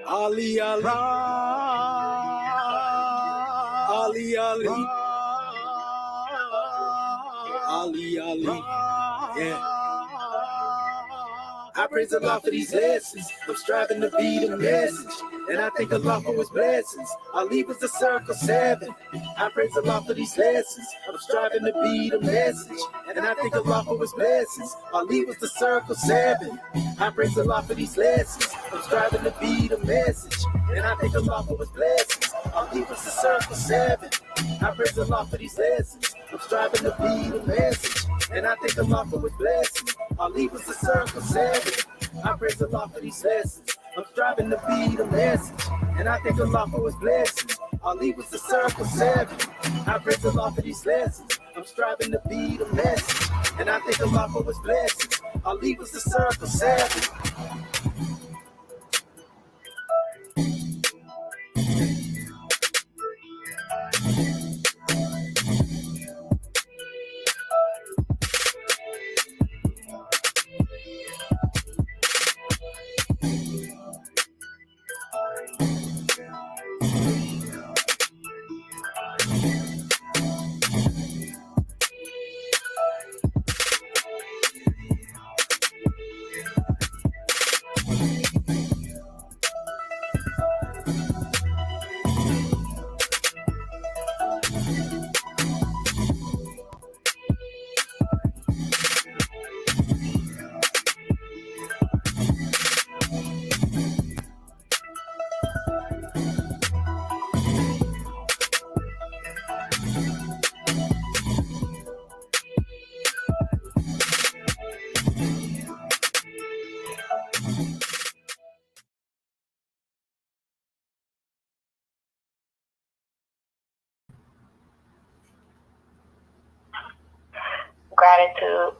Ali, Ali, Ali, Ali, Ali, Ali, yeah. I praise Allah for these lessons. I'm striving to be the message, and I thank Allah for His blessings. Ali was the circle 7. I praise Allah for these lessons. I'm striving to be the message, and I thank Allah for His blessings. Ali was the circle 7. I praise Allah for these lessons. I'm striving to be the message, and I thank Allah for His blessings. Ali was the circle 7. I praise Allah for these lessons. I'm striving to be the message, and I thank Allah for His blessings. Ali was the circle 7. I praise Allah for these lessons. I'm striving to be the message, and I thank Allah for His blessings. Ali was the circle 7. I praise Allah for these lessons. I'm striving to be the message, and I thank Allah for His blessings. Ali was the circle 7. Gratitude.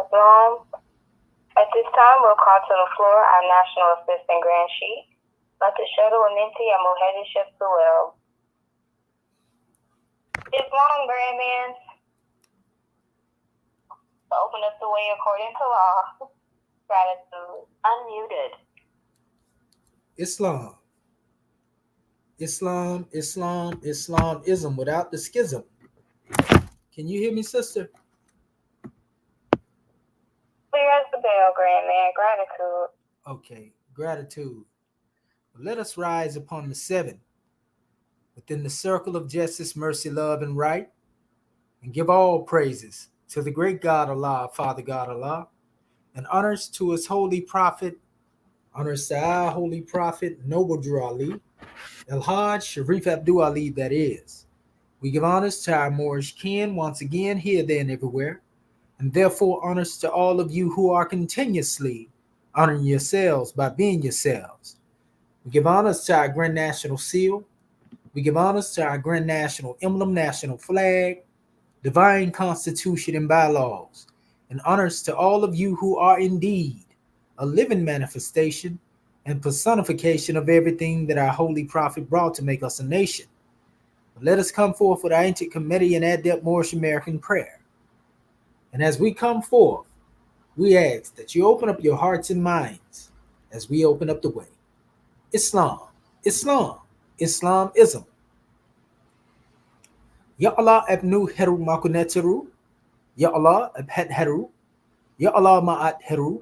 Islam. At this time, we'll call to the floor our National Assistant Grand Chief, Dr. Shuttle Aminti and Muhammad Chef Suel. Islam Grandman, open up the way according to law. Gratitude. Unmuted. Islamism without the schism. Can you hear me, sister? Clear as the bell, Grandman. Gratitude. Okay, gratitude. Let us rise upon the 7 within the circle of justice, mercy, love, and right, and give all praises to the great God Allah, Father God Allah, and honors to His holy prophet, honors to our holy prophet, Noble Drew Ali, El-Hajj Sharif Abdul Ali, that is. We give honors to our Moorish kin once again, here, there, and everywhere, and therefore honors to all of you who are continuously honoring yourselves by being yourselves. We give honors to our Grand National Seal. We give honors to our Grand National Emblem, National Flag, Divine Constitution, and bylaws, and honors to all of you who are indeed a living manifestation and personification of everything that our Holy Prophet brought to make us a nation. Let us come forth with our ancient committee and adept Moorish American prayer. And as we come forth, we ask that you open up your hearts and minds as we open up the way. Islam, Islamism. Ya Allah abnu heru makuneturu. Ya Allah abhet heru. Ya Allah ma'at heru.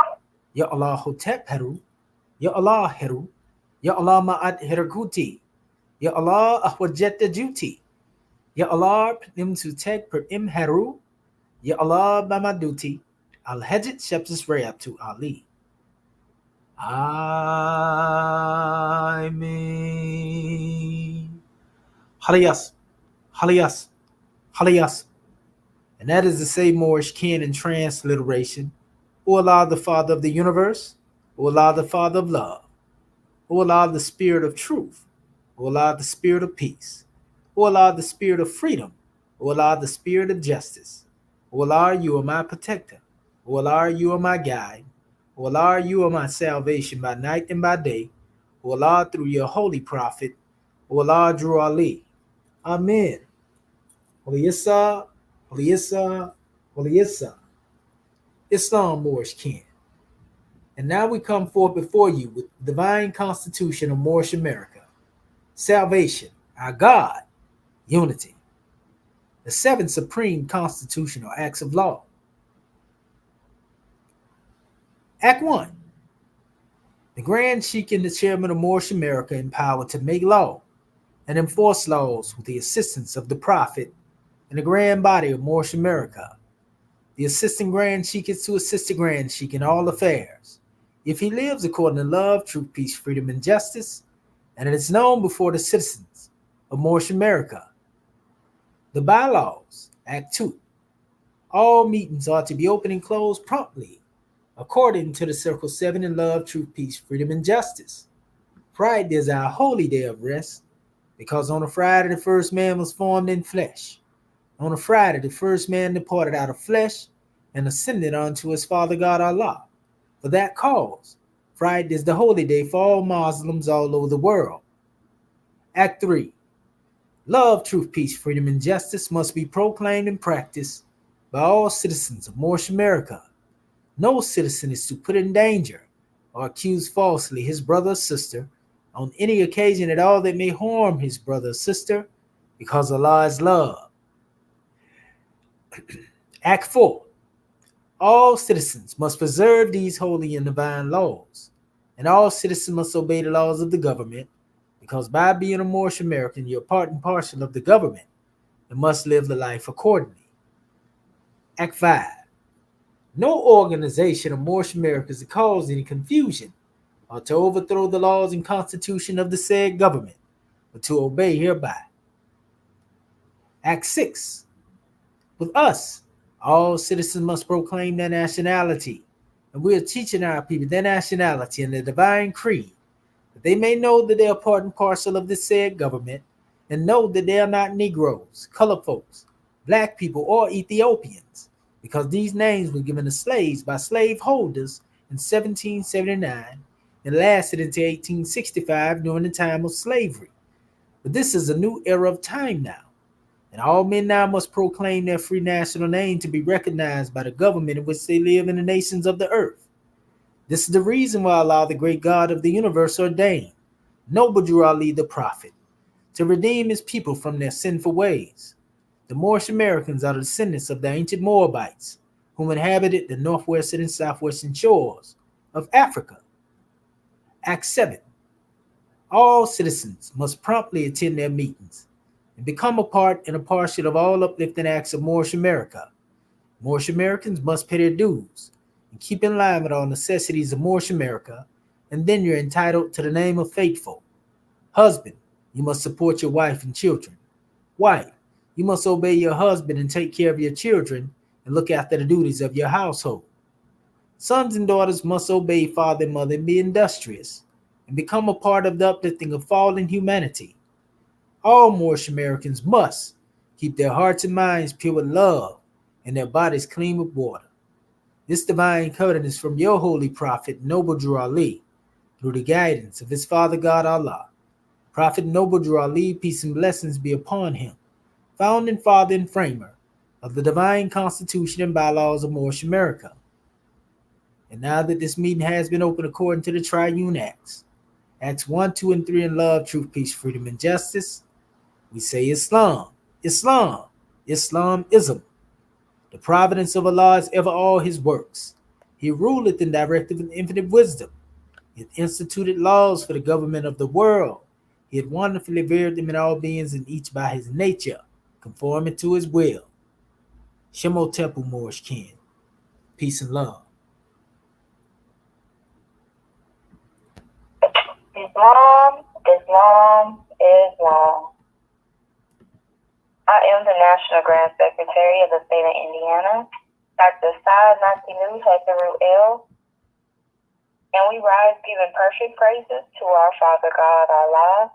Ya Allah hotep heru. Ya Allah heru. Ya Allah ma'at herakuti. Ya Allah ahwajetta duty. Ya Allah pnim to tek per im heru. Ya Allah bamaduti. Al-Hajjat Shepsis Rayab to Ali. Amen. Haliyas. And that is the say Moorish kin in transliteration. O Allah, the Father of the universe. O Allah, the Father of love. O Allah, the Spirit of truth. O Allah, the Spirit of peace. O Allah, the Spirit of freedom. O Allah, the spirit of justice. O Allah, you are my protector. O Allah, you are my guide. O Allah, you are my salvation by night and by day. O Allah, through your holy prophet. O Allah, Drew Ali. Amen. Holy Issa, Holy Issa, Holy Issa. Islam Moorish kin. And now we come forth before you with the divine constitution of Moorish America. Salvation, our God, unity. The 7 supreme constitutional acts of law. Act 1. The Grand Sheikh and the Chairman of Moorish America empowered to make law and enforce laws with the assistance of the Prophet and the Grand Body of Moorish America. The Assistant Grand Sheikh is to assist the Grand Sheikh in all affairs, if he lives according to love, truth, peace, freedom, and justice, and it is known before the citizens of Moorish America. The bylaws, Act 2. All meetings are to be open and closed promptly, according to the Circle 7 in love, truth, peace, freedom, and justice. Friday is our holy day of rest, because on a Friday the first man was formed in flesh. On a Friday the first man departed out of flesh and ascended unto his Father God Allah. For that cause, Friday is the holy day for all Muslims all over the world. Act 3. Love, truth, peace, freedom, and justice must be proclaimed and practiced by all citizens of Moorish America. No citizen is to put in danger or accuse falsely his brother or sister on any occasion at all that may harm his brother or sister, because Allah is love. Act 4. All citizens must preserve these holy and divine laws, and all citizens must obey the laws of the government, because by being a Moorish American, you're part and parcel of the government and must live the life accordingly. Act 5. No organization of Moorish America is to cause any confusion or to overthrow the laws and constitution of the said government, but to obey hereby. Act 6. With us, all citizens must proclaim their nationality, and we are teaching our people their nationality and the divine creed, that they may know that they are part and parcel of the said government, and know that they are not Negroes, colored folks, black people, or Ethiopians, because these names were given to slaves by slaveholders in 1779 and lasted until 1865 during the time of slavery. But this is a new era of time now, and all men now must proclaim their free national name to be recognized by the government in which they live in the nations of the earth. This is the reason why Allah, the great God of the universe, ordained noble Drew Ali the Prophet to redeem his people from their sinful ways. The Moorish Americans are the descendants of the ancient Moabites, whom inhabited the northwestern and southwestern shores of Africa. Act 7. All citizens must promptly attend their meetings and become a part and a parcel of all uplifting acts of Moorish America. Moorish Americans must pay their dues and keep in line with all necessities of Moorish America, and then you're entitled to the name of faithful. Husband, you must support your wife and children. Wife, you must obey your husband and take care of your children and look after the duties of your household. Sons and daughters must obey father and mother and be industrious and become a part of the uplifting of fallen humanity. All Moorish Americans must keep their hearts and minds pure with love and their bodies clean with water. This divine covenant is from your holy prophet, Noble Drew Ali, through the guidance of his Father God Allah. Prophet Noble Drew Ali, peace and blessings be upon him, founding father and framer of the divine constitution and bylaws of Moorish America. And now that this meeting has been opened according to the triune acts, Acts 1, 2, and 3 in love, truth, peace, freedom, and justice, we say Islam, Islam, Islamism. The providence of Allah is ever all his works. He ruleth and directeth with infinite wisdom. He hath instituted laws for the government of the world. He had wonderfully varied them in all beings, and each by his nature, conforming to his will. Shemo Temple Moorish kin. Peace and love. Islam, Islam, Islam. I am the National Grand Secretary of the State of Indiana, Dr. Saad Nasilu Hekaru El, and we rise giving perfect praises to our Father God Allah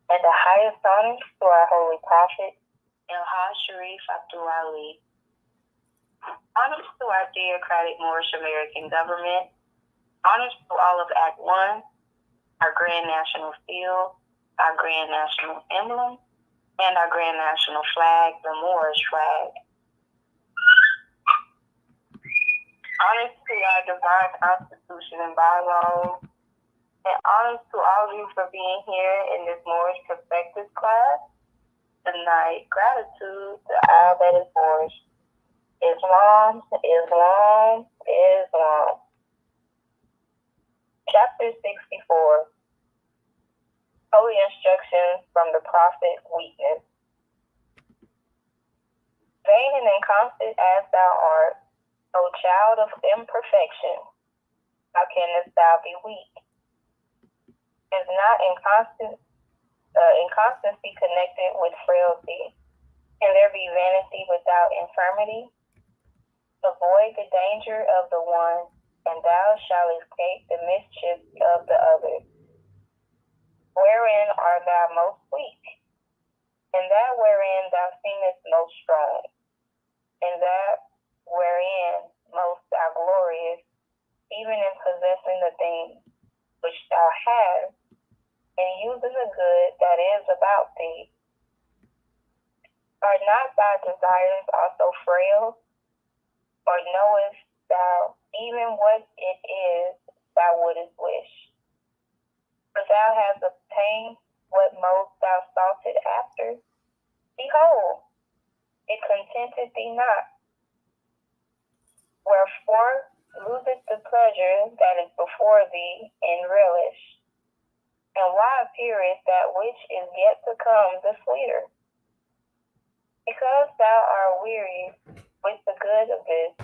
and the highest honors to our Holy Prophet, Ilhaj Sharif Abdul Ali. Honors to our theocratic Moorish American government. Honors to all of Act 1, our Grand National Seal, our Grand National Emblem, and our Grand National Flag, the Moorish flag. Honors to our divine Constitution and bylaws. And honors to all of you for being here in this Moorish Perspectives class tonight. Gratitude to all that is Moorish. Islam, Islam, Islam. Chapter 64. Holy Instructions from the Prophet Weakness. Vain and inconstant as thou art, O child of imperfection, how canst thou be weak? Is not inconstancy connected with frailty? Can there be vanity without infirmity? Avoid the danger of the one, and thou shalt escape the mischief of the other. Wherein art thou most weak? In that wherein thou seemest most strong, in that wherein most thou glorious, even in possessing the things which thou hast, and using the good that is about thee. Are not thy desires also frail? Or knowest thou even what it is thou wouldest wish? For thou hast obtained what most thou soughtest after. Behold, it contenteth thee not. Wherefore loseth the pleasure that is before thee in relish. And why appeareth that which is yet to come the sweeter? Because thou art weary with the good of this,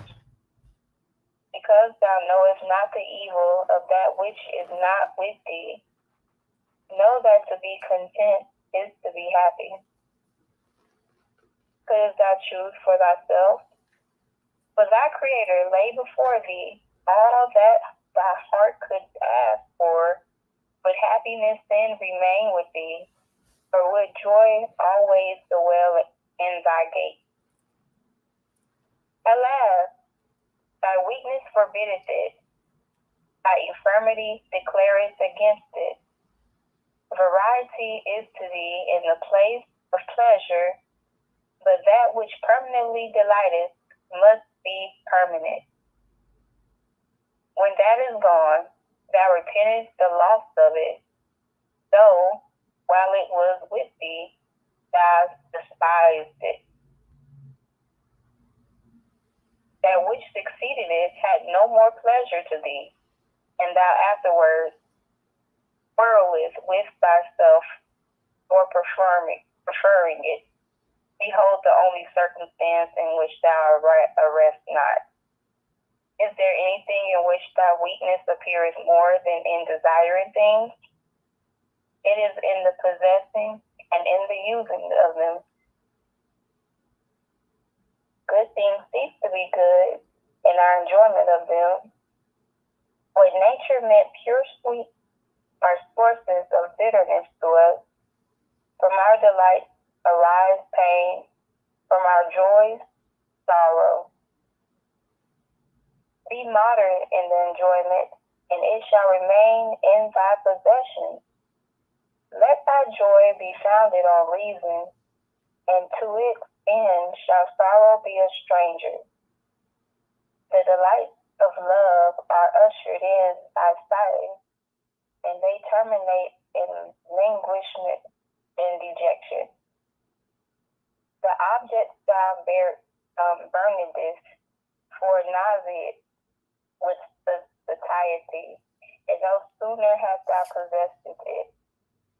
because thou knowest not the evil of that which is not with thee. Know that to be content is to be happy. Couldst thou choose for thyself? But thy Creator lay before thee all that thy heart could ask for. Would happiness then remain with thee, or would joy always dwell in thy gate? Alas, thy weakness forbiddeth it, thy infirmity declareth against it. Variety is to thee in the place of pleasure, but that which permanently delighteth must be permanent. When that is gone, thou repentest the loss of it, though while it was with thee, thou despised it. That which succeeded it had no more pleasure to thee, and thou afterwards quarrelest with thyself for preferring it. Behold the only circumstance in which thou arrest not. Is there anything in which thy weakness appeareth more than in desiring things? It is in the possessing and in the using of them. Good things cease to be good in our enjoyment of them. What nature meant pure sweet are sources of bitterness to us. From our delight arise pain, from our joys sorrow. Be moderate in the enjoyment, and it shall remain in thy possession. Let thy joy be founded on reason, and to its end shall sorrow be a stranger. The delights of love are ushered in by sight, and they terminate in languishment and dejection. The object thou burnedest for nausea with satiety, and no sooner hast thou possessed it,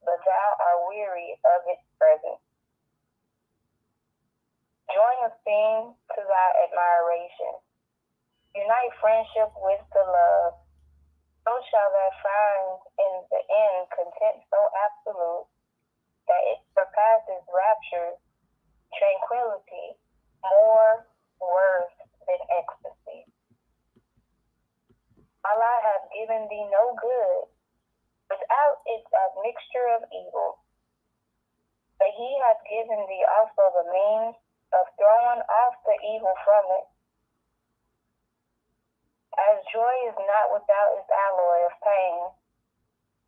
but thou art weary of its presence. Join esteem to thy admiration. Unite friendship with the love. So shall thou find in the end content so absolute that it surpasses rapture, tranquility, more worth than ecstasy. Allah hath given thee no good without its admixture of evil. But he hath given thee also the means of throwing off the evil from it, as joy is not without its alloy of pain,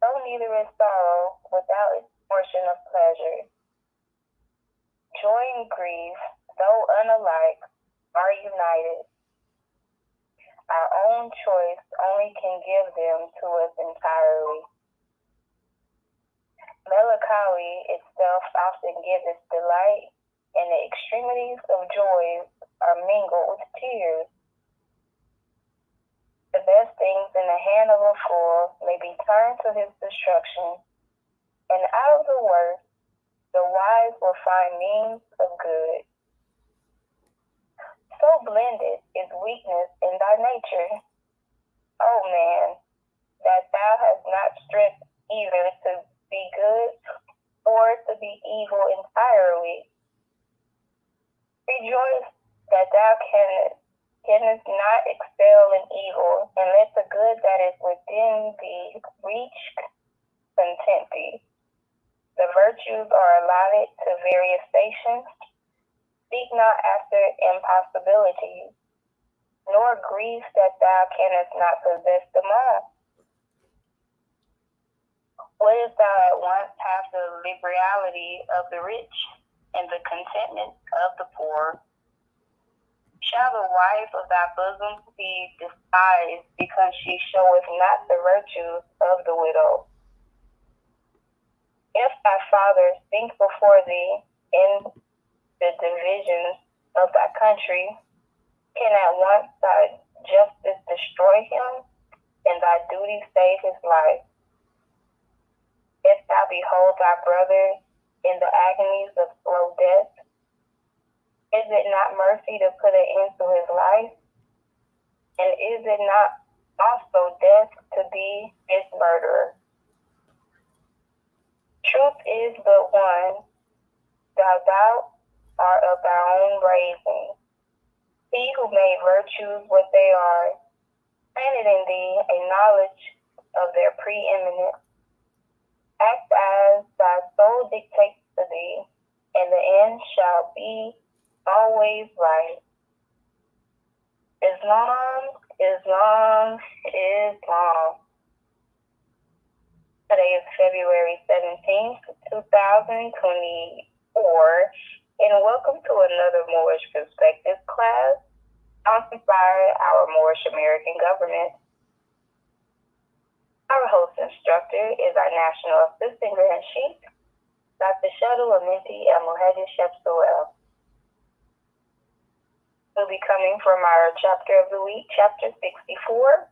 so neither is sorrow without its portion of pleasure. Joy and grief, though unalike, are united. Our own choice only can give them to us entirely. Melancholy itself often giveth delight, and the extremities of joy are mingled with tears. The best things in the hand of a fool may be turned to his destruction, and out of the worst, the wise will find means of good. So blended is weakness in thy nature, O man, that thou hast not strength either to be good or to be evil entirely. Rejoice that thou canst not excel in evil, and let the good that is within thee reach content thee. The virtues are allotted to various stations. Seek not after impossibilities, nor grieve that thou canst not possess them all. Wouldst thou at once have the liberality of the rich and the contentment of the poor? Shall the wife of thy bosom be despised because she showeth not the virtues of the widow? If thy fathers think before thee in the divisions of thy country, can at once thy justice destroy him, and thy duty save his life? If thou behold thy brother in the agonies of slow death, is it not mercy to put an end to his life? And is it not also death to be his murderer? Truth is but one, thou art of thy own raising. He who made virtues what they are, planted in thee a knowledge of their preeminence. Act as thy soul dictates to thee, and the end shall be always right. Islam, Islam, Islam. Today is February 17th, 2024, and welcome to another Moorish Perspective class sponsored by our Moorish American government. Our host instructor is our National Assistant Grand Sheikh, Dr. Shuttle Aminti Al-Muhajir Shepsuel. We'll be coming from our chapter of the week, chapter 64,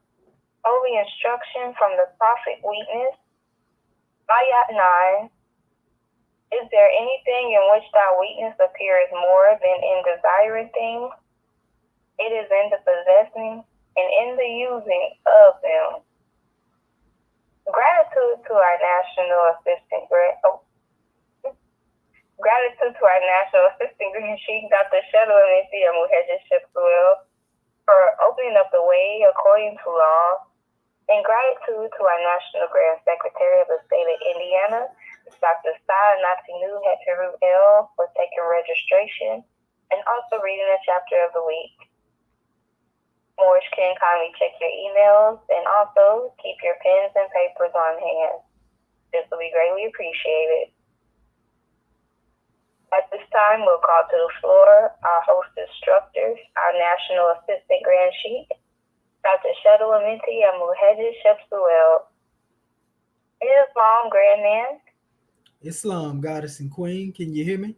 Holy Instruction from the Prophet Weakness, Ayat 9. Is there anything in which thy weakness appears more than in desiring things? It is in the possessing and in the using of them. Gratitude to our National Assistant Grand Sheikh, Dr. Shuttle Aminti Al-Muhajir Shepsuel, for opening up the way according to law, and gratitude to our National Grand Secretary of the State of Indiana, Dr. Saad Natinu Heteru L, for taking registration and also reading a chapter of the week. Moorish can kindly check your emails and also keep your pens and papers on hand. This will be greatly appreciated. At this time, we'll call to the floor our host instructors, our National Assistant Grand Sheikh, Dr. Shuttle Aminti Al-Muhajir Shepsuel. Islam, Grand Man. Islam, Goddess and Queen, can you hear me?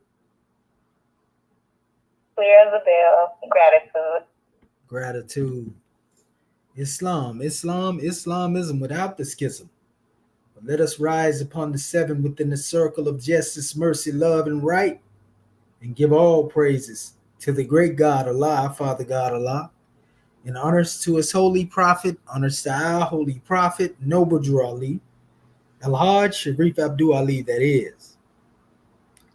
Clear as a bell. Gratitude. Gratitude. Islamism without the schism. But let us rise upon the seven within the circle of justice, mercy, love, and right, and give all praises to the great God, Allah, Father God, Allah, and honors to his holy prophet, honors to our holy prophet, Noble Drew Ali, Al-Hajj Sharif Abdul Ali, that is.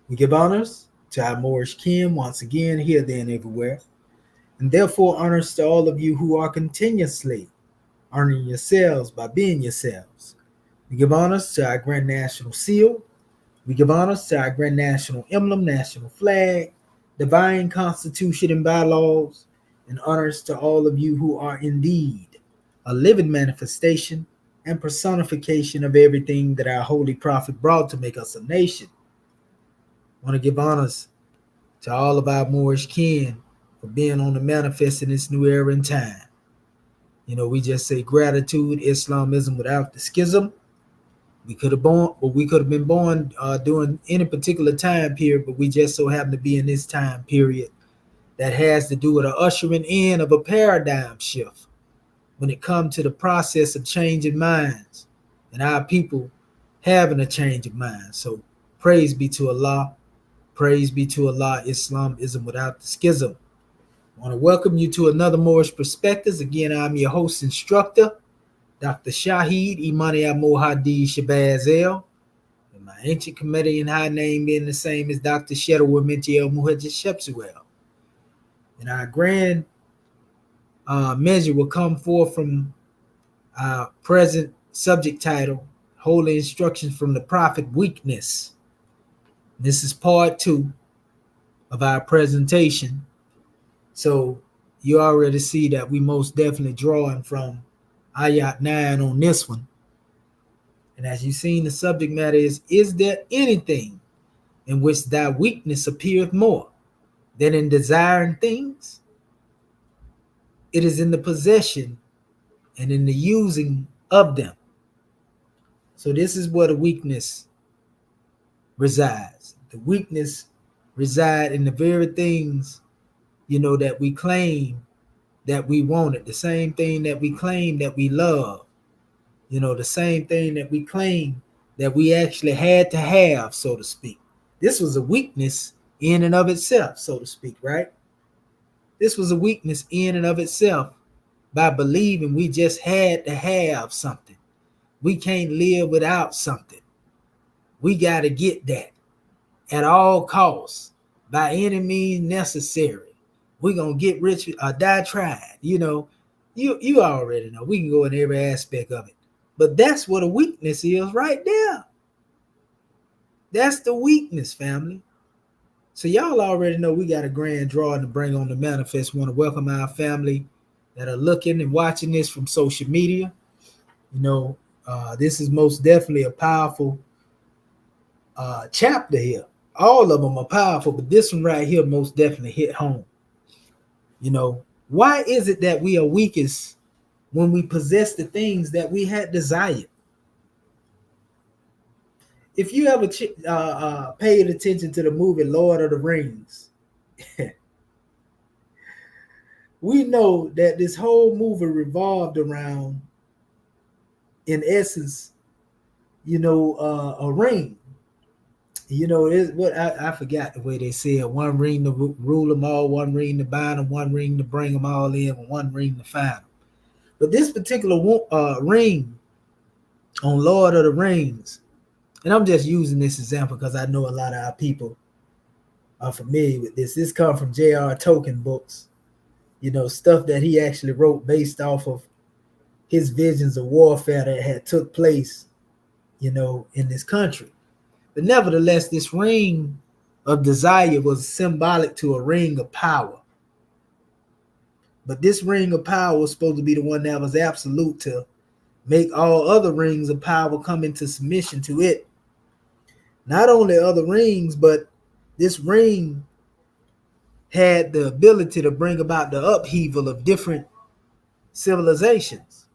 We give honors to our Moorish kin once again, here, there, and everywhere. And therefore honors to all of you who are continuously honoring yourselves by being yourselves. We give honors to our Grand National Seal. We give honors to our grand national emblem, national flag, divine constitution and bylaws, and honors to all of you who are indeed a living manifestation and personification of everything that our holy prophet brought to make us a nation. I want to give honors to all of our Moorish kin for being on the manifest in this new era and time. We just say gratitude, Islamism without the schism. We could have been born during any particular time period, but we just so happen to be in this time period that has to do with a ushering in of a paradigm shift when it comes to the process of changing minds and our people having a change of mind. So praise be to Allah. Praise be to Allah. Islamism without the schism. I want to welcome you to another Moorish Perspectives. Again, I'm your host instructor, Dr. Shahid Imani Al-Mohadi Shabazel. And my ancient Comedian high name being the same as Dr. Shedawar Minty El-Muhajjid Shepsuel. And our grand measure will come forth from our present subject title, Holy Instructions from the Prophet, Weakness. This is part 2 of our presentation. So you already see that we most definitely drawing from Ayat 9 on this one. And as you've seen, the subject matter is there anything in which thy weakness appeareth more than in desiring things? It is in the possession and in the using of them. So this is where the weakness resides. The weakness resides in the very things, that we claim that we wanted, the same thing that we claim that we love, the same thing that we claim that we actually had to have, so to speak. This was a weakness in and of itself, so to speak, right? This was a weakness in and of itself by believing we just had to have something. We can't live without something. We got to get that at all costs, by any means necessary. We're going to get rich or die trying. You already know. We can go in every aspect of it. But that's what a weakness is right there. That's the weakness, family. So y'all already know we got a grand drawing to bring on the manifest. Want to welcome our family that are looking and watching this from social media. This is most definitely a powerful chapter here. All of them are powerful, but this one right here most definitely hit home. Why is it that we are weakest when we possess the things that we had desired? If you ever paid attention to the movie Lord of the Rings, we know that this whole movie revolved around, in essence, a ring. It's what I forgot the way they said. One ring to rule them all, one ring to bind them, one ring to bring them all in, and one ring to find them. But this particular ring on Lord of the Rings, and I'm just using this example because I know a lot of our people are familiar with this. This comes from J.R. Tolkien books, stuff that he actually wrote based off of his visions of warfare that had took place, in this country. But nevertheless, this ring of desire was symbolic to a ring of power. But this ring of power was supposed to be the one that was absolute to make all other rings of power come into submission to it. Not only other rings, but this ring had the ability to bring about the upheaval of different civilizations.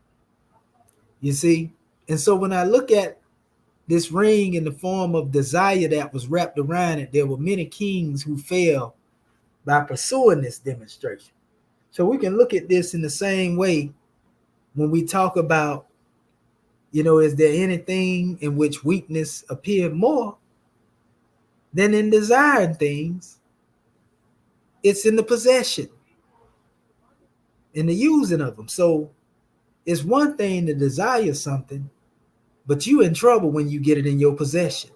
You see? And so when I look at this ring in the form of desire that was wrapped around it, there were many kings who fell by pursuing this demonstration. So we can look at this in the same way when we talk about, is there anything in which weakness appeared more than in desiring things? It's in the possession, in the using of them. So it's one thing to desire something, but you in trouble when you get it in your possession.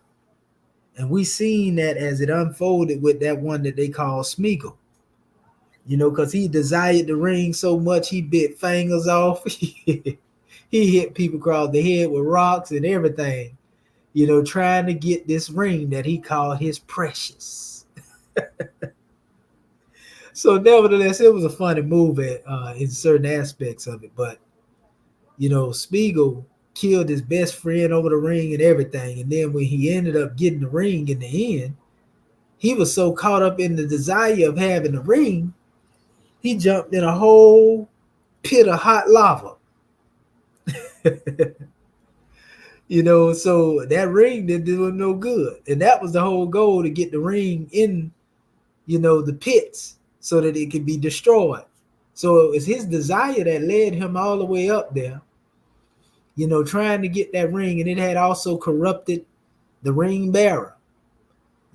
And we seen that as it unfolded with that one that they call Smeagol. Because he desired the ring so much, he bit fingers off. He hit people across the head with rocks and everything, trying to get this ring that he called his precious. So nevertheless, it was a funny movie in certain aspects of it. But, Spiegel killed his best friend over the ring and everything. And then when he ended up getting the ring in the end, he was so caught up in the desire of having the ring, he jumped in a whole pit of hot lava. So that ring didn't do him no good. And that was the whole goal, to get the ring in, the pits so that it could be destroyed. So it was his desire that led him all the way up there, trying to get that ring. And it had also corrupted the ring bearer.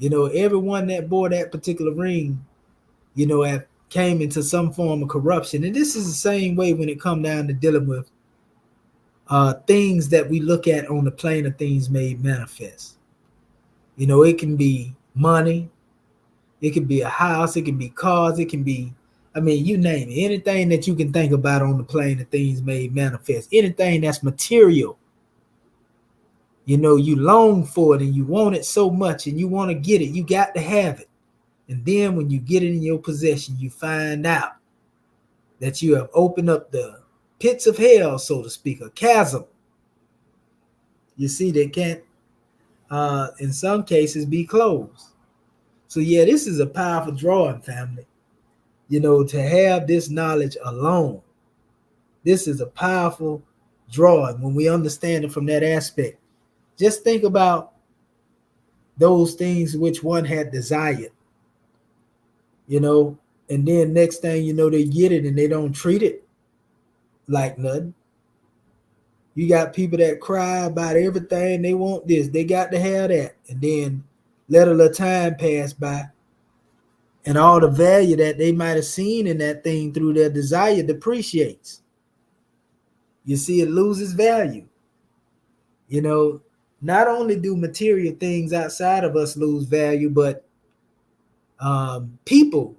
Everyone that bore that particular ring, came into some form of corruption. And this is the same way when it comes down to dealing with things that we look at on the plane of things made manifest. It can be money, it can be a house, it can be cars, it can be, you name it, anything that you can think about on the plane of things made manifest, anything that's material. You long for it and you want it so much and you want to get it, you got to have it. And then when you get it in your possession, you find out that you have opened up the pits of hell, so to speak, a chasm. You see, they can't, in some cases, be closed. So yeah, this is a powerful drawing, family. To have this knowledge alone, this is a powerful drawing when we understand it from that aspect. Just think about those things which one had desired, and then next thing they get it and they don't treat it like nothing. You got people that cry about everything. They want this, they got to have that, and then let a little time pass by, and all the value that they might have seen in that thing through their desire depreciates. You see, it loses value. Not only do material things outside of us lose value, but people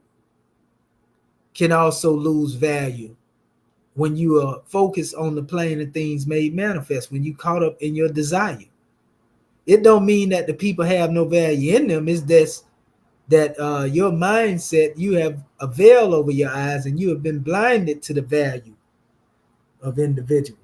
can also lose value when you are focused on the plane of things made manifest, when you caught up in your desire. It don't mean that the people have no value in them. It's that your mindset, you have a veil over your eyes and you have been blinded to the value of individuals.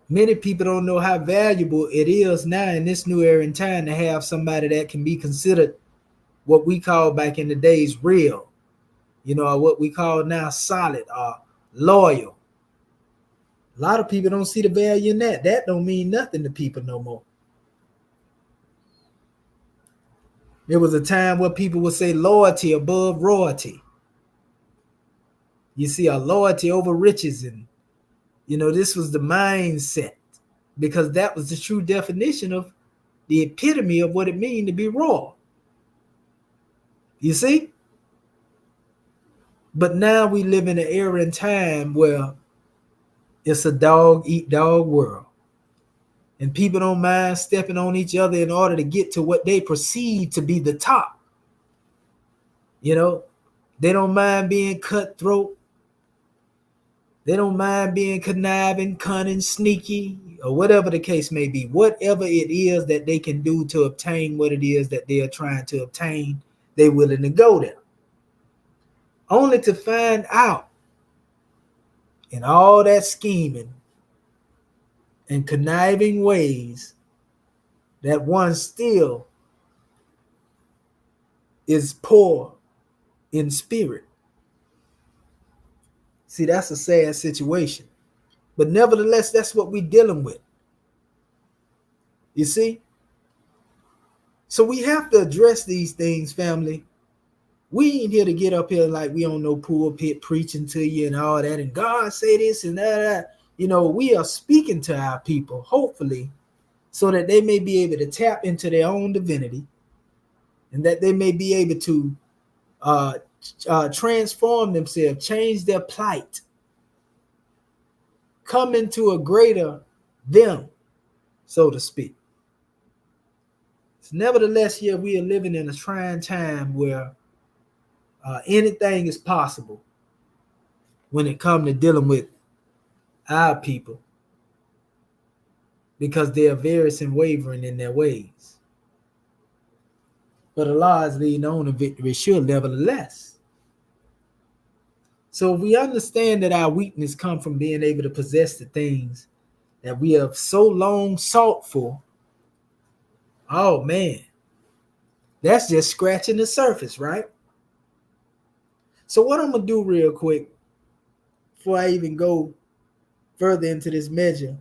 Many people don't know how valuable it is now in this new era and time to have somebody that can be considered what we call back in the days real, or what we call now solid or loyal. A lot of people don't see the value in that. That don't mean nothing to people no more. There was a time where people would say loyalty above royalty. You see, a loyalty over riches, and this was the mindset, because that was the true definition of the epitome of what it means to be royal. You see? But now we live in an era and time where it's a dog eat dog world. And people don't mind stepping on each other in order to get to what they perceive to be the top. They don't mind being cutthroat. They don't mind being conniving, cunning, sneaky, or whatever the case may be. Whatever it is that they can do to obtain what it is that they are trying to obtain, they're willing to go there. Only to find out in all that scheming and conniving ways that one still is poor in spirit. See, that's a sad situation. But nevertheless, that's what we're dealing with. You see? So we have to address these things, family. We ain't here to get up here like we on no pulpit preaching to you and all that, and God say this and that. We are speaking to our people, hopefully, so that they may be able to tap into their own divinity, and that they may be able to transform themselves, change their plight, come into a greater them, so to speak. So nevertheless, here we are living in a trying time where anything is possible when it comes to dealing with our people, because they are various and wavering in their ways. But Allah is leading on to victory sure, nevertheless. So if we understand that our weakness comes from being able to possess the things that we have so long sought for, oh man, that's just scratching the surface, right? So what I'm gonna do real quick before I even go further into this measure,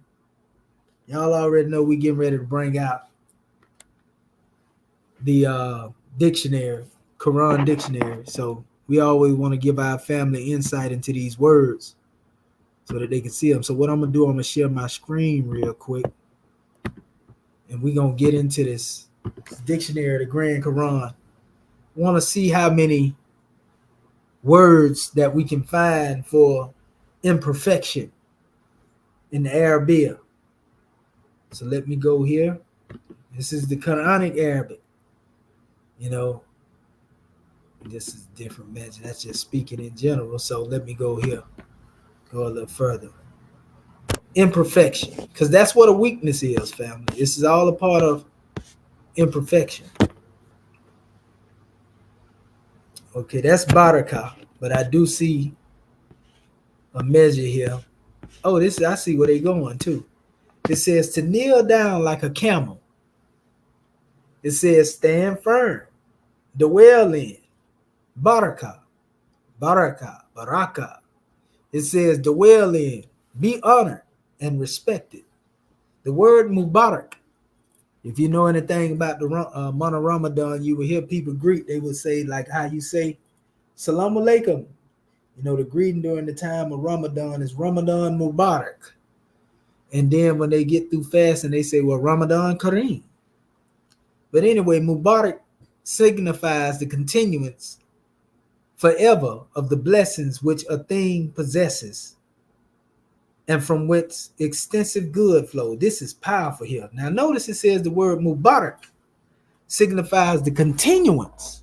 y'all already know we getting ready to bring out the dictionary, Quran dictionary. So we always want to give our family insight into these words so that they can see them. So what I'm gonna do, I'm gonna share my screen real quick, and we're gonna get into this dictionary, the Grand Quran. Want to see how many words that we can find for imperfection in the Arabic. So let me go here. This is the Quranic Arabic. You know, this is a different measure. That's just speaking in general. So let me go here. Go a little further. Imperfection, because that's what a weakness is, family. This is all a part of imperfection. Okay, that's baraka, but I do see a measure here. Oh, this I see where they're going too. It says to kneel down like a camel. It says stand firm, dwell in, baraka, baraka. It says dwell in, be honored and respected. The word Mubarak, if you know anything about the month of Ramadan, you will hear people greet. They will say, like how you say, Salaam Alaikum. You know, the greeting during the time of Ramadan is Ramadan Mubarak. And then when they get through fasting, they say, well, Ramadan Kareem. But anyway, Mubarak signifies the continuance forever of the blessings which a thing possesses and from whence extensive good flow. This is powerful here. Now notice it says the word Mubarak signifies the continuance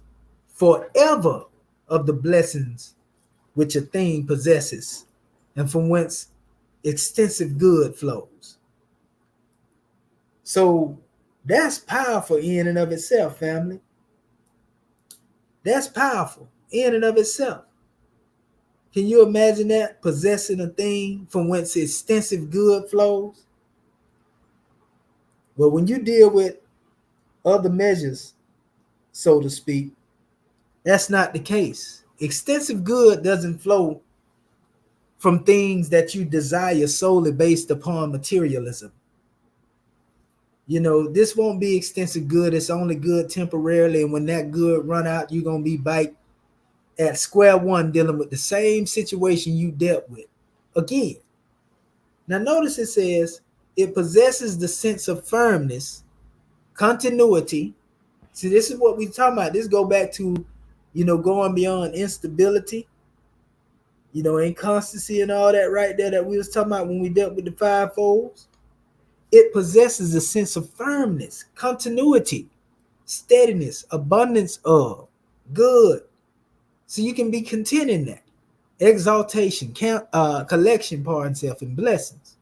forever of the blessings which a thing possesses and from whence extensive good flows. So that's powerful in and of itself, family. That's powerful in and of itself. Can you imagine that? Possessing a thing from whence extensive good flows? Well, when you deal with other measures, so to speak, that's not the case. Extensive good doesn't flow from things that you desire solely based upon materialism. You know, this won't be extensive good. It's only good temporarily. And when that good run out, you're going to be back at square one dealing with the same situation you dealt with again. Now, notice it says it possesses the sense of firmness, continuity. See, this is what we're talking about. This go back to, you know, going beyond instability, you know, inconstancy and all that right there that we was talking about when we dealt with the five folds. It possesses a sense of firmness, continuity, steadiness, abundance of good. So you can be content in that. Exaltation, collection, pardon self, and blessings.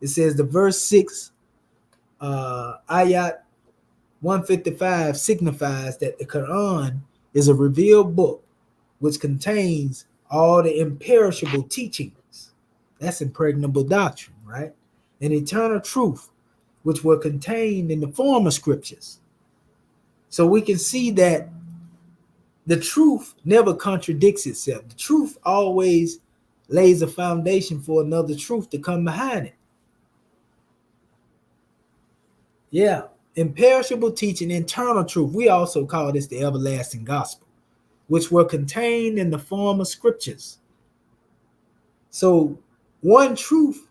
It says the verse 6, ayat 155 signifies that the Quran is a revealed book which contains all the imperishable teachings. That's impregnable doctrine, right? An eternal truth which were contained in the former scriptures. So we can see that the truth never contradicts itself. The truth always lays a foundation for another truth to come behind it. Yeah, imperishable teaching, eternal truth. We also call this the everlasting gospel, which were contained in the former scriptures. So one truth,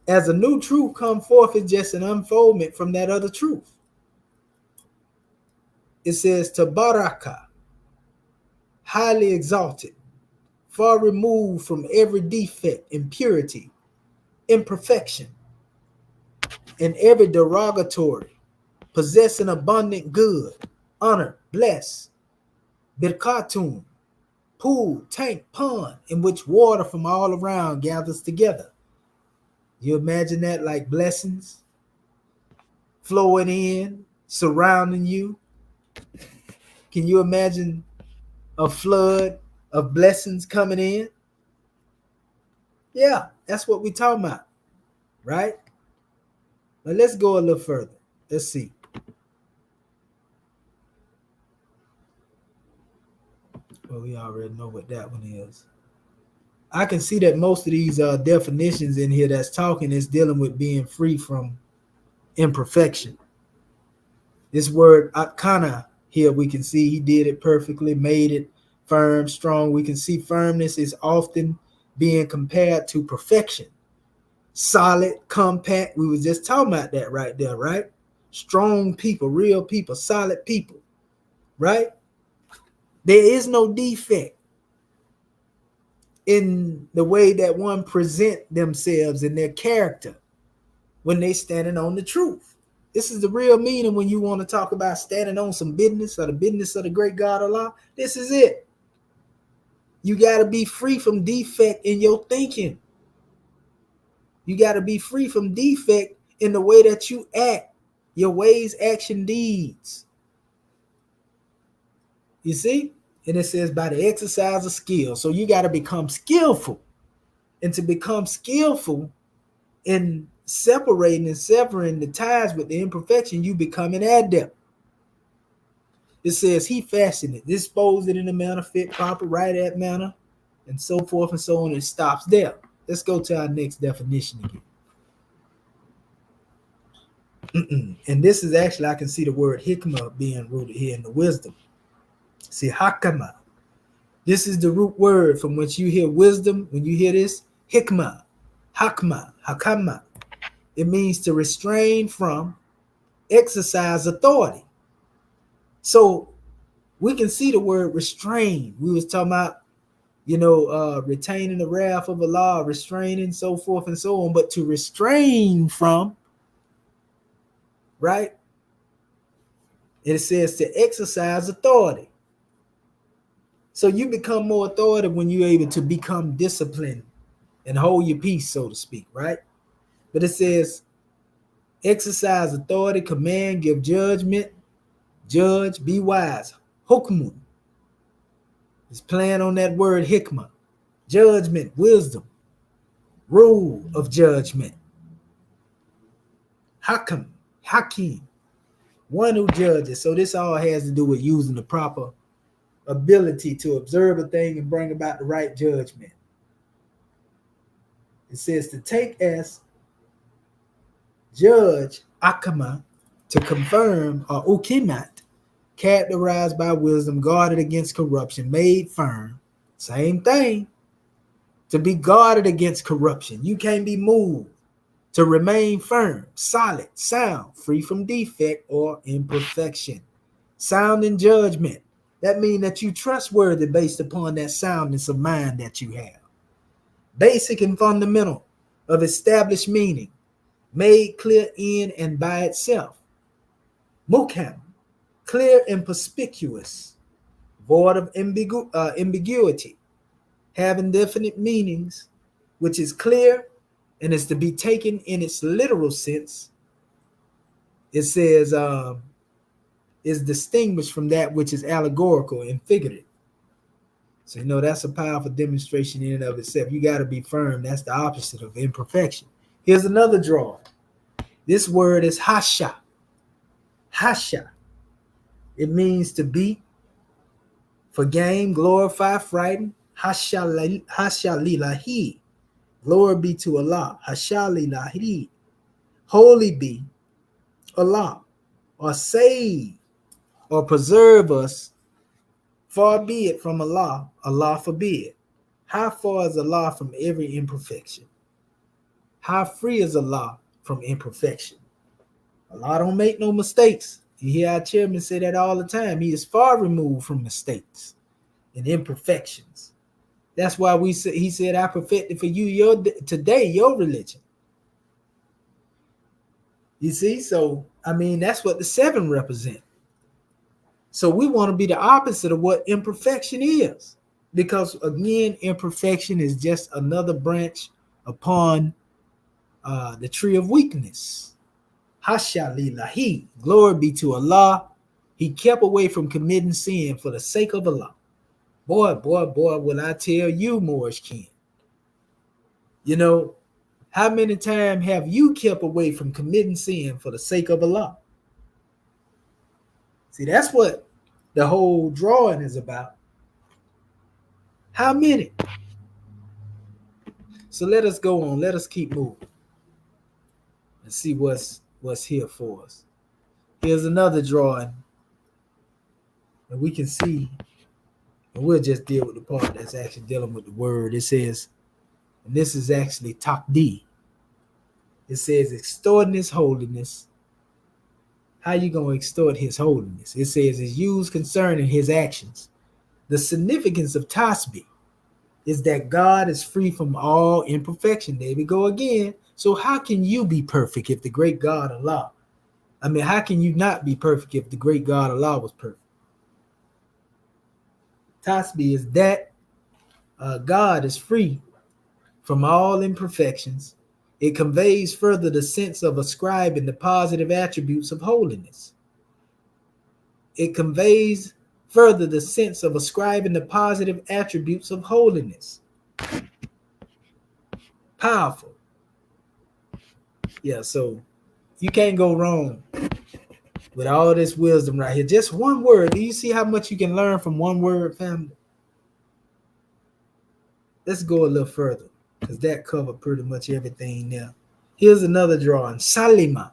as a new truth come forth, is just an unfoldment from that other truth. It says Tabaraka, highly exalted, far removed from every defect, impurity, imperfection, and every derogatory, possessing abundant good, honor, bless, birkatun, pool, tank, pond, in which water from all around gathers together. You imagine that like blessings flowing in, surrounding you. Can you imagine a flood of blessings coming in? Yeah, that's what we're talking about, right? But let's go a little further. Let's see. Well, we already know what that one is. I can see that most of these definitions in here that's talking is dealing with being free from imperfection. This word akana here, we can see he did it perfectly, made it firm, strong. We can see firmness is often being compared to perfection. Solid, compact. We was just talking about that right there, right? Strong people, real people, solid people, right? There is no defect in the way that one present themselves in their character when they standing on the truth. This is the real meaning when you want to talk about standing on some business or the business of the great God Allah. This is it. You got to be free from defect in your thinking. You got to be free from defect in the way that you act, your ways, action, deeds. You see? And it says by the exercise of skill. So you got to become skillful. And to become skillful in separating and severing the ties with the imperfection, you become an adept. It says he fashioned it, disposed it in a manner fit, proper, right at manner, and so forth and so on. It stops there. Let's go to our next definition again. And this is actually, I can see the word hikmah being rooted here in the wisdom. See, hakama. This is the root word from which you hear wisdom. When you hear this, hikmah, hakma, hakama. It means to restrain from, exercise authority. So we can see the word restrain. We was talking about, retaining the wrath of Allah, restraining, so forth and so on. But to restrain from, right? It says to exercise authority. So you become more authoritative when you're able to become disciplined and hold your peace, so to speak, right? But it says exercise authority, command, give judgment, judge, be wise. Hukmun. It's playing on that word hikmah. Judgment, wisdom, rule of judgment. Hakam, hakim, one who judges. So this all has to do with using the proper ability to observe a thing and bring about the right judgment. It says to take as judge, akama, to confirm, or ukimat, characterized by wisdom, guarded against corruption, made firm. Same thing. To be guarded against corruption. You can't be moved. To remain firm, solid, sound, free from defect or imperfection. Sound in judgment. That means that you trustworthy based upon that soundness of mind that you have. Basic and fundamental of established meaning. Made clear in and by itself. Mukham, clear and perspicuous. Void of ambiguity. Having definite meanings, which is clear and is to be taken in its literal sense. It says is distinguished from that which is allegorical and figurative. So that's a powerful demonstration in and of itself. You got to be firm. That's the opposite of imperfection. Here's another draw. This word is hasha. Hasha. It means to be, for game, glorify, frighten. Hasha lillahi. Glory be to Allah. Hasha lillahi. Holy be Allah. Or save or preserve us. Far be it from Allah. Allah forbid. How far is Allah from every imperfection? How free is Allah from imperfection? Allah don't make no mistakes. You hear our chairman say that all the time. He is far removed from mistakes and imperfections. That's why he said, I perfected for you today, your religion. You see? So, that's what the 7 represent. So we want to be the opposite of what imperfection is. Because again, imperfection is just another branch upon the tree of weakness. Hasha lillahi, glory be to Allah. He kept away from committing sin for the sake of Allah. Boy, will I tell you, Moorish kin. You know, how many times have you kept away from committing sin for the sake of Allah? See, that's what the whole drawing is about. How many? So let us go on. Let us keep moving and see what's here for us. Here's another drawing, and we can see, and we'll just deal with the part that's actually dealing with the word. It says, and this is actually Takdi. It says, extorting his holiness. How you going to extort his holiness? It says, it's used concerning his actions. The significance of tasbih is that God is free from all imperfection. There we go again. So how can you be perfect if the great God Allah? I mean, how can you not be perfect if the great God Allah was perfect? Tasbih is that God is free from all imperfections. It conveys further the sense of ascribing the positive attributes of holiness. It conveys further the sense of ascribing the positive attributes of holiness. Powerful. Yeah, so you can't go wrong with all this wisdom right here. Just one word. Do you see how much you can learn from one word, family? Let's go a little further, because that covered pretty much everything now. Here's another drawing. Salima.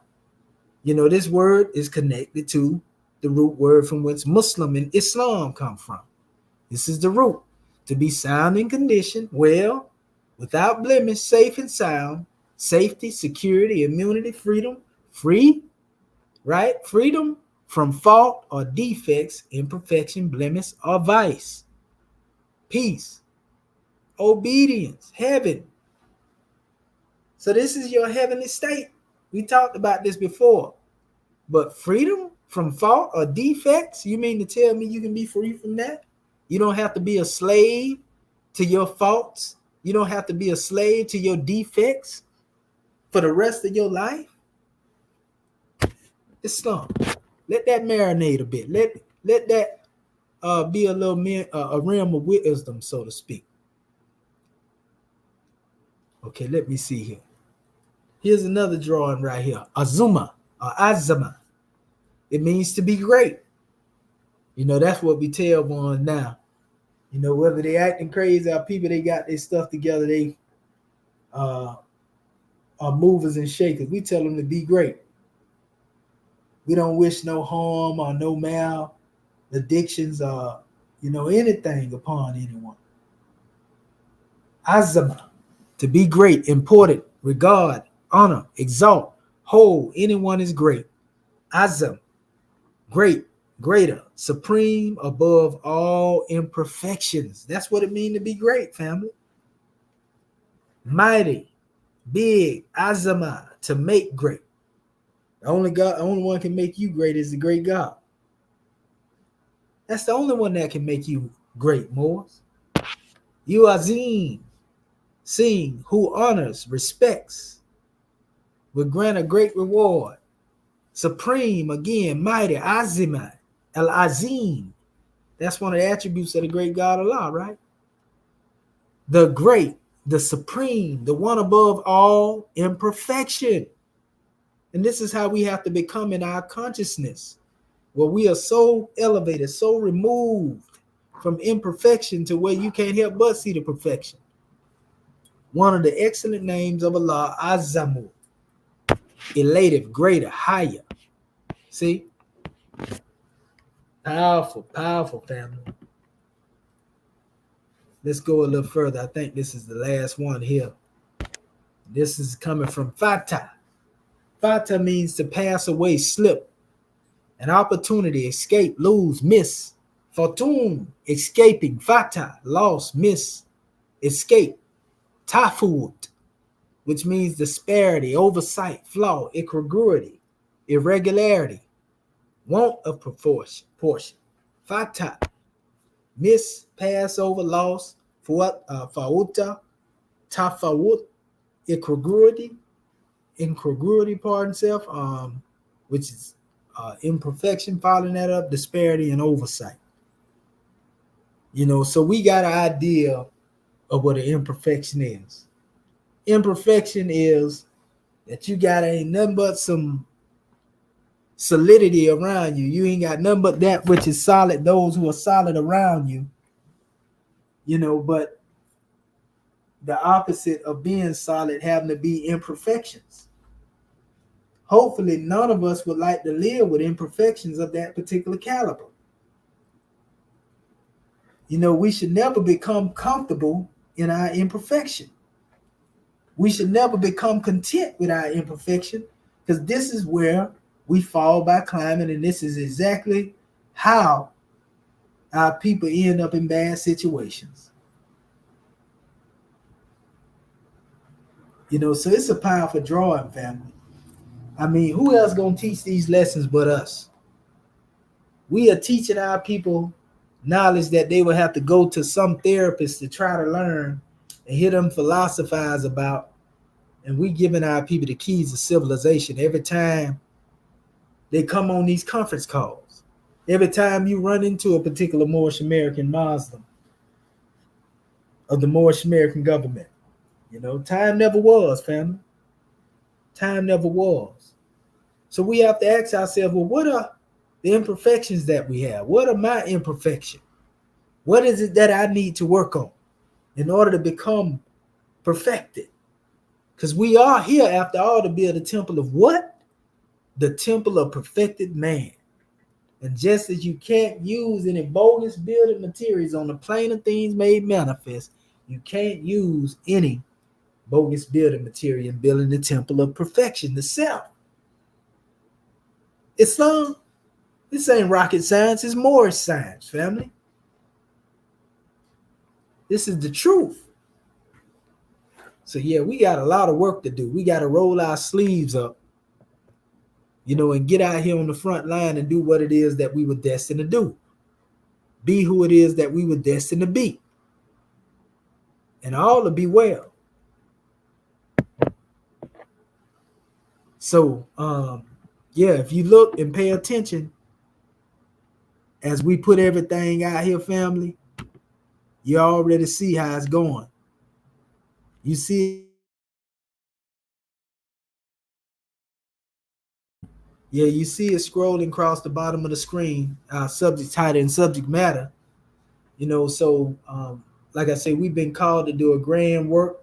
You know, this word is connected to the root word from which Muslim and Islam come from. This is the root. To be sound in condition, well, without blemish, safe and sound, safety, security, immunity, freedom, free, right? Freedom from fault or defects, imperfection, blemish, or vice. Peace, obedience, heaven. So this is your heavenly state. We talked about this before. But freedom from fault or defects, you mean to tell me you can be free from that? You don't have to be a slave to your faults. You don't have to be a slave to your defects for the rest of your life. Islam. Let that marinate a bit. Let that be a little a realm of wisdom, so to speak. Okay, let me see here. Here's another drawing right here. Azuma or Azama. It means to be great. You know, that's what we tell one now. You know, whether they acting crazy or people, they got their stuff together, they are movers and shakers. We tell them to be great. We don't wish no harm or no maledictions or, you know, anything upon anyone. Azama, to be great, important, regard, honor, exalt, hold. Anyone is great. Azam, great, greater, supreme, above all imperfections. That's what it means to be great, family. Mighty, big, azama, to make great. The only one can make you great is the great God. That's the only one that can make you great, Moors. You azim, seeing, who honors, respects, will grant a great reward. Supreme, again, mighty, azima, al-azim. That's one of the attributes of the great God Allah, right? The great, the supreme, the one above all imperfection. And this is how we have to become in our consciousness, where we are so elevated, so removed from imperfection to where you can't help but see the perfection. One of the excellent names of Allah, Azamu, elative, greater, higher. See? Powerful, powerful, family. Let's go a little further. I think this is the last one here. This is coming from Fata. Fata means to pass away, slip, an opportunity, escape, lose, miss. Fortune, escaping. Fata, loss, miss, escape. Tafut, which means disparity, oversight, flaw, incongruity, irregularity, want of proportion. Fata. miss, pass over, loss, fauta, tafawut, incongruity, pardon self, which is imperfection, following that up, disparity, and oversight. So we got an idea of what an imperfection is. Imperfection is that you got ain't nothing but some solidity around you. You ain't got nothing but that which is solid, those who are solid around you. But the opposite of being solid having to be imperfections. Hopefully, none of us would like to live with imperfections of that particular caliber. We should never become comfortable in our imperfection. We should never become content with our imperfection, because this is where we fall by climbing, and this is exactly how our people end up in bad situations. So it's a powerful drawing, family. I mean, who else gonna teach these lessons but us? We are teaching our people knowledge that they will have to go to some therapist to try to learn and hear them philosophize about. And we giving our people the keys of civilization every time they come on these conference calls. Every time you run into a particular Moorish American Muslim of the Moorish American government. Time never was, family. Time never was. So we have to ask ourselves, well, what are the imperfections that we have? What are my imperfections? What is it that I need to work on in order to become perfected? Because we are here, after all, to build a temple of what? The temple of perfected man. And just as you can't use any bogus building materials on the plane of things made manifest, you can't use any bogus building material in building the temple of perfection, the self. Islam, this ain't rocket science, it's Moorish science, family. This is the truth. So yeah, we got a lot of work to do. We got to roll our sleeves up, and get out here on the front line and do what it is that we were destined to do. Be who it is that we were destined to be. And all will be well. So, if you look and pay attention as we put everything out here, family, you already see how it's going. You see, you see it scrolling across the bottom of the screen, subject title and subject matter. So like I said, we've been called to do a grand work.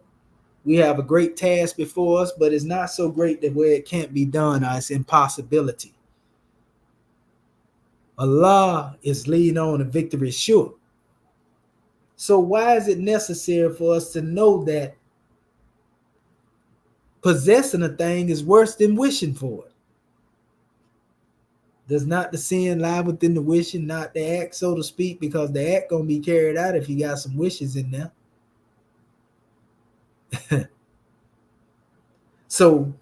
We have a great task before us, but it's not so great that where it can't be done, or it's impossibility. Allah is leading on and victory is sure. So why is it necessary for us to know that possessing a thing is worse than wishing for it? Does not the sin lie within the wishing, not the act, so to speak? Because the act gonna be carried out if you got some wishes in there. So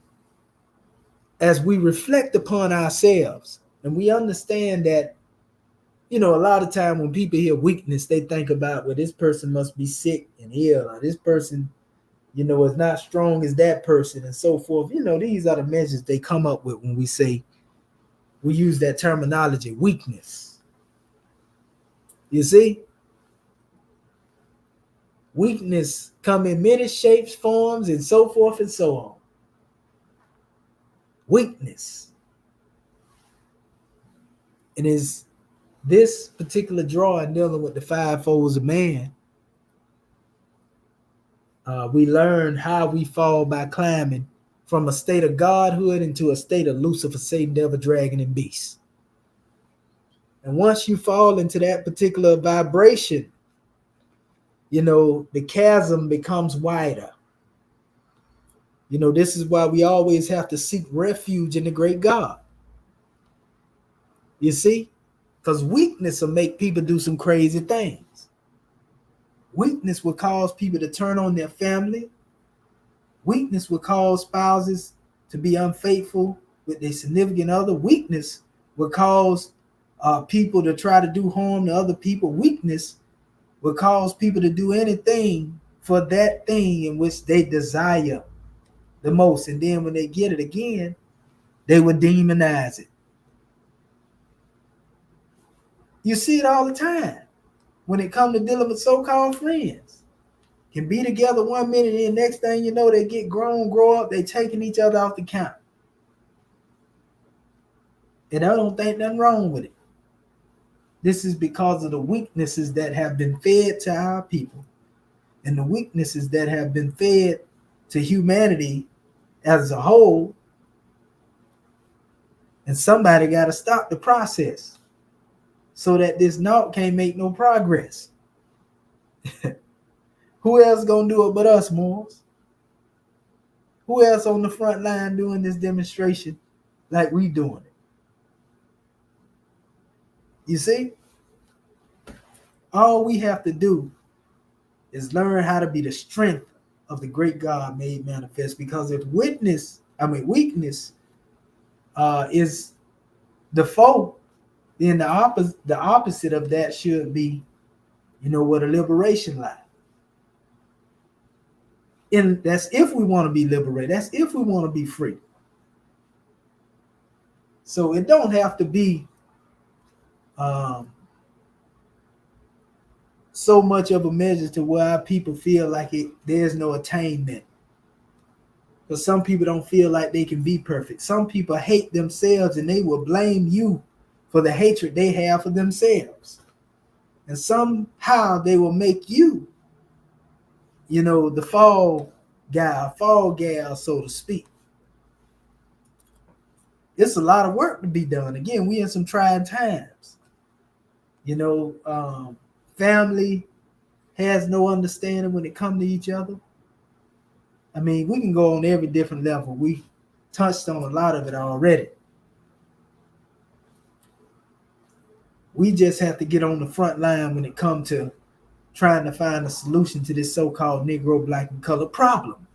as we reflect upon ourselves and we understand that, a lot of time when people hear weakness, they think about, well, this person must be sick and ill, or this person, is not strong as that person, and so forth. These are the measures they come up with when we use that terminology, weakness. You see? Weakness come in many shapes, forms, and so forth and so on. Weakness. And is this particular drawing dealing with the five folds of man. We learn how we fall by climbing from a state of godhood into a state of Lucifer, Satan, devil, dragon, and beast. And once you fall into that particular vibration, the chasm becomes wider. This is why we always have to seek refuge in the great God. You see? Because weakness will make people do some crazy things. Weakness will cause people to turn on their family. Weakness will cause spouses to be unfaithful with their significant other. Weakness will cause people to try to do harm to other people. Weakness will cause people to do anything for that thing in which they desire the most. And then when they get it again, they will demonize it. You see it all the time when it comes to dealing with so-called friends. Can be together 1 minute, and the next thing you know, they get grown, grow up, they taking each other off the count. And I don't think nothing wrong with it. This is because of the weaknesses that have been fed to our people and the weaknesses that have been fed to humanity as a whole. And somebody got to stop the process so that this naught can't make no progress. Who else gonna do it but us, Moors? Who else on the front line doing this demonstration like we doing it? You see? All we have to do is learn how to be the strength of the great God made manifest. Because if weakness is the foe, then the opposite of that should be, where the liberation lies. And that's if we want to be liberated. That's if we want to be free. So it don't have to be so much of a measure to where our people feel like there's no attainment. Because some people don't feel like they can be perfect. Some people hate themselves and they will blame you for the hatred they have for themselves. And somehow they will make you, the fall gal, so to speak. It's a lot of work to be done. Again, we in some trying times. Family has no understanding when it comes to each other. I mean, we can go on every different level. We touched on a lot of it already. We just have to get on the front line when it comes to trying to find a solution to this so-called Negro, Black, and color problem.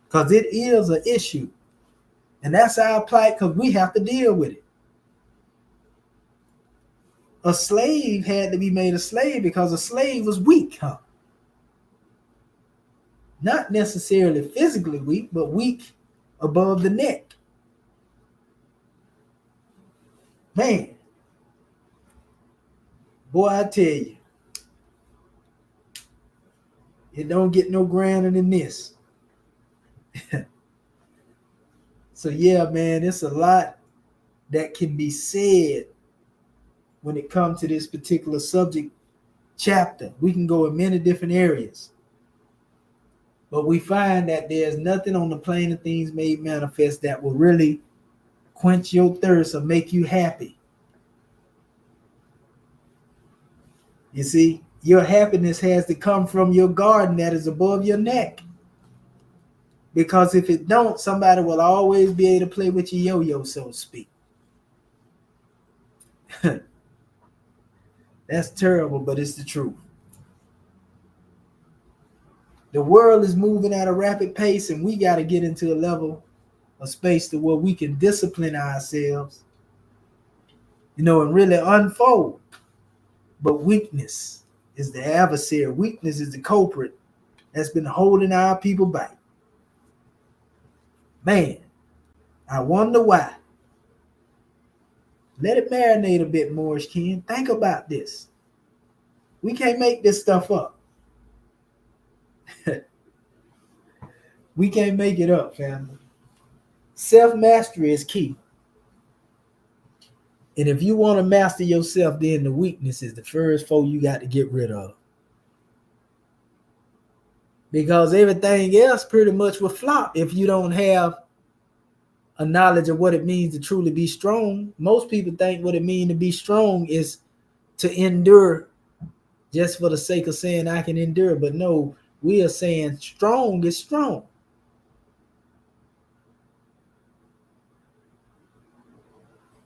Because it is an issue. And that's our plight, because we have to deal with it. A slave had to be made a slave because a slave was weak, huh? Not necessarily physically weak, but weak above the neck. Man, boy, I tell you, it don't get no grander than this. So yeah, man, it's a lot that can be said when it comes to this particular subject chapter. We can go in many different areas. But we find that there's nothing on the plane of things made manifest that will really quench your thirst or make you happy. You see, your happiness has to come from your garden that is above your neck. Because if it don't, somebody will always be able to play with your yo-yo, so to speak. That's terrible, but it's the truth. The world is moving at a rapid pace, and we got to get into a level of space to where we can discipline ourselves, and really unfold. But weakness is the adversary. Weakness is the culprit that's been holding our people back. Man, I wonder why. Let it marinate a bit, Morris Ken. Think about this. We can't make this stuff up. We can't make it up, family. Self-mastery is key. And if you want to master yourself, then the weakness is the first foe you got to get rid of. Because everything else pretty much will flop if you don't have a knowledge of what it means to truly be strong. Most people think what it means to be strong is to endure just for the sake of saying I can endure. But no, we are saying strong is strong.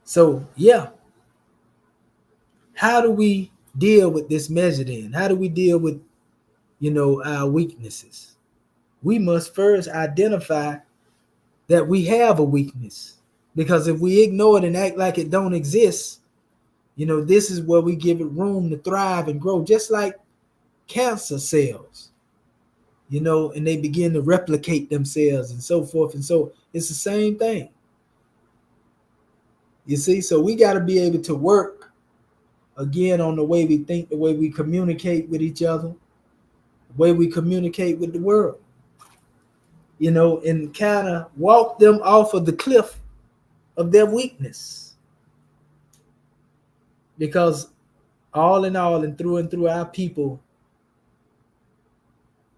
So, yeah. How do we deal with this measure then? How do we deal with, our weaknesses? We must first identify that we have a weakness. Because if we ignore it and act like it don't exist, this is where we give it room to thrive and grow. Just like cancer cells, and they begin to replicate themselves and so forth. And so it's the same thing. You see, so we got to be able to work again on the way we think, the way we communicate with each other, the way we communicate with the world, and kind of walk them off of the cliff of their weakness. Because all in all, and through our people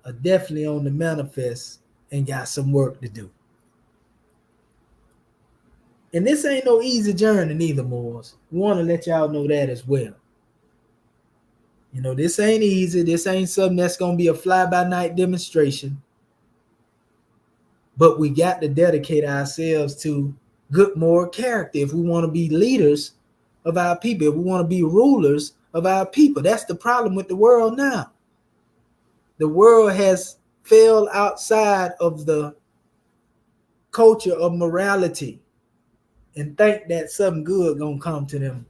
are definitely on the manifest and got some work to do. And this ain't no easy journey neither, Moors. We want to let y'all know that as well. This ain't easy. This ain't something that's going to be a fly-by-night demonstration. But we got to dedicate ourselves to good moral character if we want to be leaders of our people, if we want to be rulers of our people. That's the problem with the world now. The world has fell outside of the culture of morality and think that something good gonna come to them,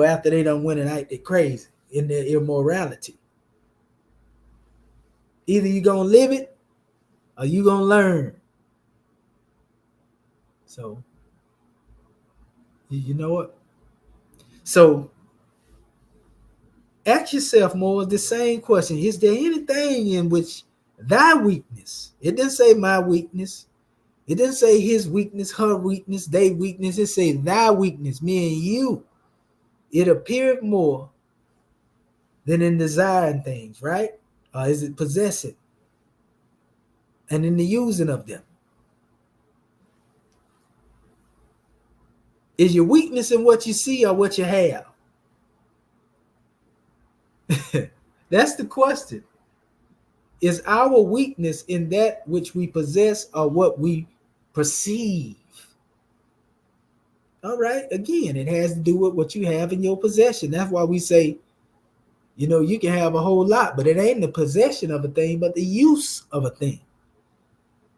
after they done went and acted crazy in their immorality. Either you gonna live it or you gonna learn. So, you know what? So, ask yourself more the same question. Is there anything in which thy weakness, it didn't say my weakness, it didn't say his weakness, her weakness, they weakness, it say thy weakness, me and you, it appeared more than in desiring things, right? Or is it possessing and in the using of them? Is your weakness in what you see or what you have? That's the question. Is our weakness in that which we possess or what we perceive? All right. Again, it has to do with what you have in your possession. That's why we say, you can have a whole lot, but it ain't the possession of a thing, but the use of a thing.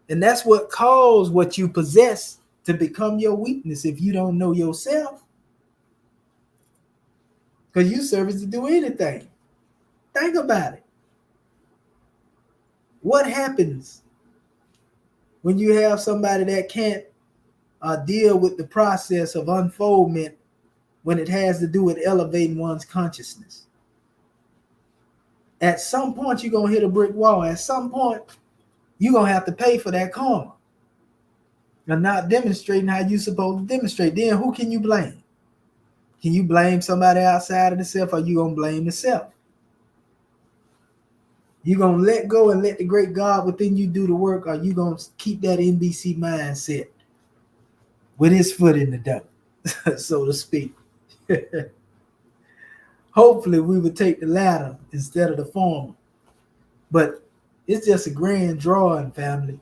And that's what caused what you possess to become your weakness if you don't know yourself. Because you serve to do anything. Think about it. What happens when you have somebody that can't deal with the process of unfoldment when it has to do with elevating one's consciousness? At some point, you're going to hit a brick wall. At some point, you're going to have to pay for that karma. And not demonstrating how you're supposed to demonstrate. Then who can you blame? Can you blame somebody outside of the self, or you going to blame the self? You going to let go and let the great God within you do the work, or you going to keep that NBC mindset with his foot in the door, so to speak? Hopefully we would take the latter instead of the former. But it's just a grand drawing, family.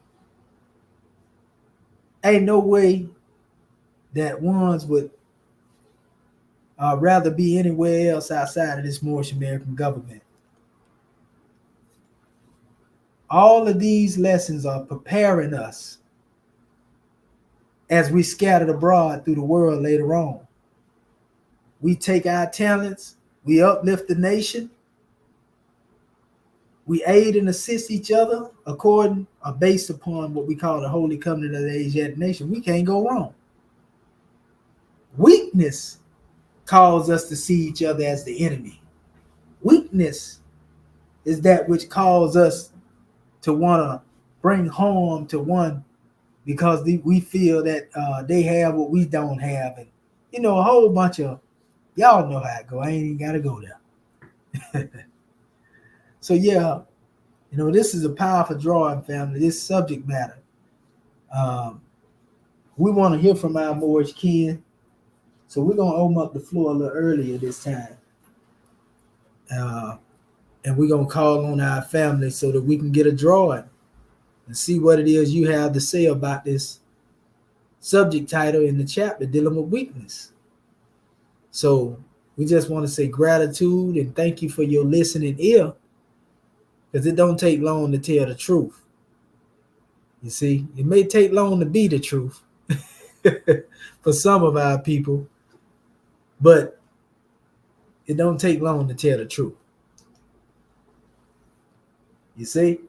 Ain't no way that ones would rather be anywhere else outside of this Moorish American government. All of these lessons are preparing us as we scattered abroad through the world later on. We take our talents, we uplift the nation, we aid and assist each other according or based upon what we call the Holy Covenant of the Asiatic Nation. We can't go wrong. Weakness calls us to see each other as the enemy. Weakness is that which calls us to want to bring harm to one because we feel that they have what we don't have. And, a whole bunch of, y'all know how it go. I ain't even got to go there. So, yeah, this is a powerful drawing, family, this subject matter. We want to hear from our Moorish kin. So we're going to open up the floor a little earlier this time. And we're going to call on our family so that we can get a drawing and see what it is you have to say about this subject title in the chapter dealing with weakness. So we just want to say gratitude and thank you for your listening ear, because it don't take long to tell the truth. You see, it may take long to be the truth for some of our people, but it don't take long to tell the truth. You see?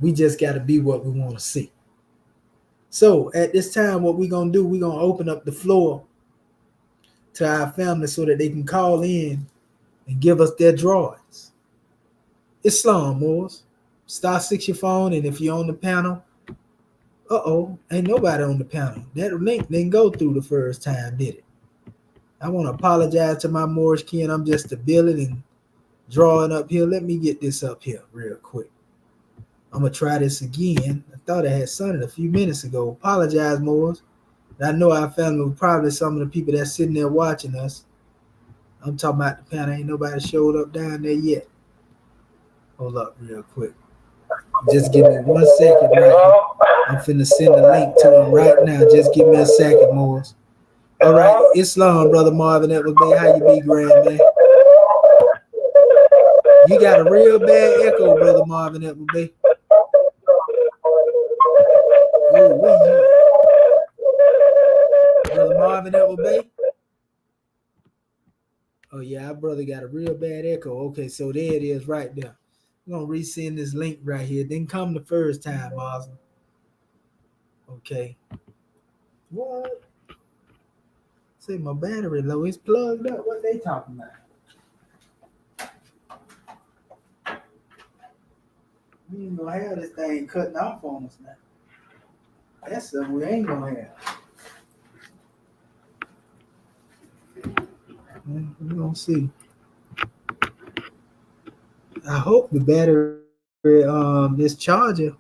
We just got to be what we want to see. So at this time, what we're going to do, we're going to open up the floor to our family so that they can call in and give us their drawings. Islam, Moors. *6 your phone, and if you're on the panel, ain't nobody on the panel. That link didn't go through the first time, did it? I want to apologize to my Moorish kin. I'm just a billing and drawing up here. Let me get this up here real quick. I'm going to try this again. I thought I had done it a few minutes ago. Apologize, Moors. I know our family was probably some of the people that's sitting there watching us. I'm talking about the panel. Ain't nobody showed up down there yet. Hold up real quick. Just give me 1 second right here. I'm finna send a link to him right now. Just give me a second, Morris. All right, Islam, Brother Marvin Edwards Bay. How you be, grand man? You got a real bad echo, Brother Marvin Edwards Bay. Ooh, Brother Marvin Edwards Bay. Oh yeah, our brother got a real bad echo. Okay, so there it is right there. I'm gonna resend this link right here. Didn't come the first time, Muslim. Okay. What? Say my battery low. It's plugged up. What they talking about? We ain't gonna have this thing cutting off on us now. That's something we ain't gonna have. We're gonna see. I hope the battery, this charger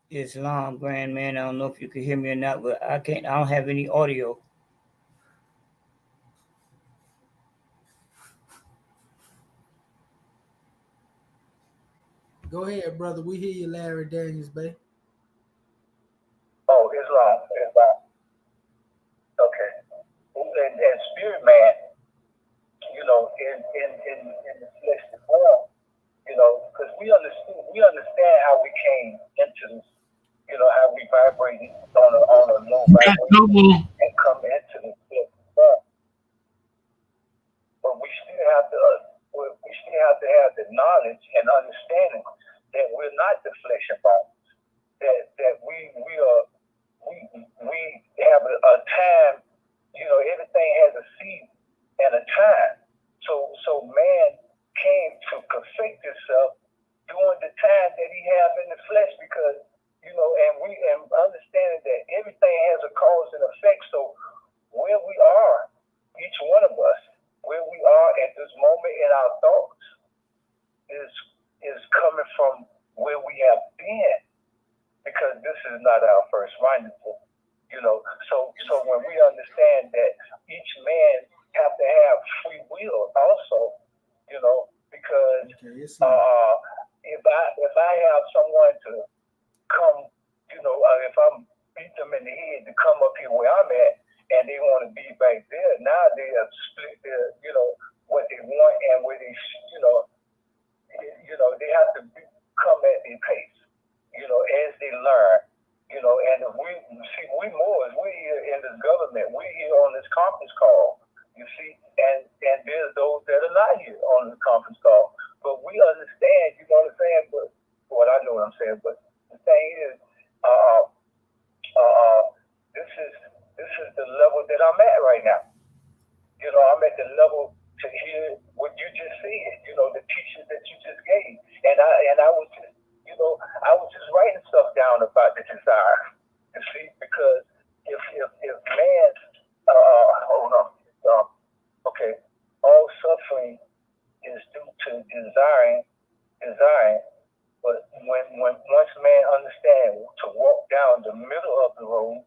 Islam, Grand Man. I don't know if you can hear me or not, but I can't. I don't have any audio. Go ahead, brother. We hear you, Larry Daniels, babe. Oh, Islam, Islam. Okay. And spirit man, in the celestial form, because we understand how we came into this, how we vibrated on a low vibration and come into the celestial form. But we still have to have the knowledge and understanding that we're not the flesh and bone. That we have a time. Everything has a season and a time. So man came to perfect himself during the time that he has in the flesh, because and understanding that everything has a cause and effect. So where we are, each one of us, where we are at this moment in our thoughts is coming from where we have been, because this is not our first rendezvous. So when we understand that each man have to have free will also, because if I have someone to come, if I'm beat them in the head to come up here where I'm at, and they want to be back there, now they have split their, what they want and where they, they have to come at their pace, as they learn, and if we Moors, we're here in this government, we're here on this conference call, you see, and there's those that are not here on the conference call, but we understand, you know what I'm saying, but, well, I know what I'm saying, but the thing is, this is the level that I'm at right now. I'm at the level to hear what you just said, the teachings that you just gave. And I was just, I was just writing stuff down about the desire. You see, because if man, hold on, okay, all suffering is due to desiring, but when once man understands to walk down the middle of the road,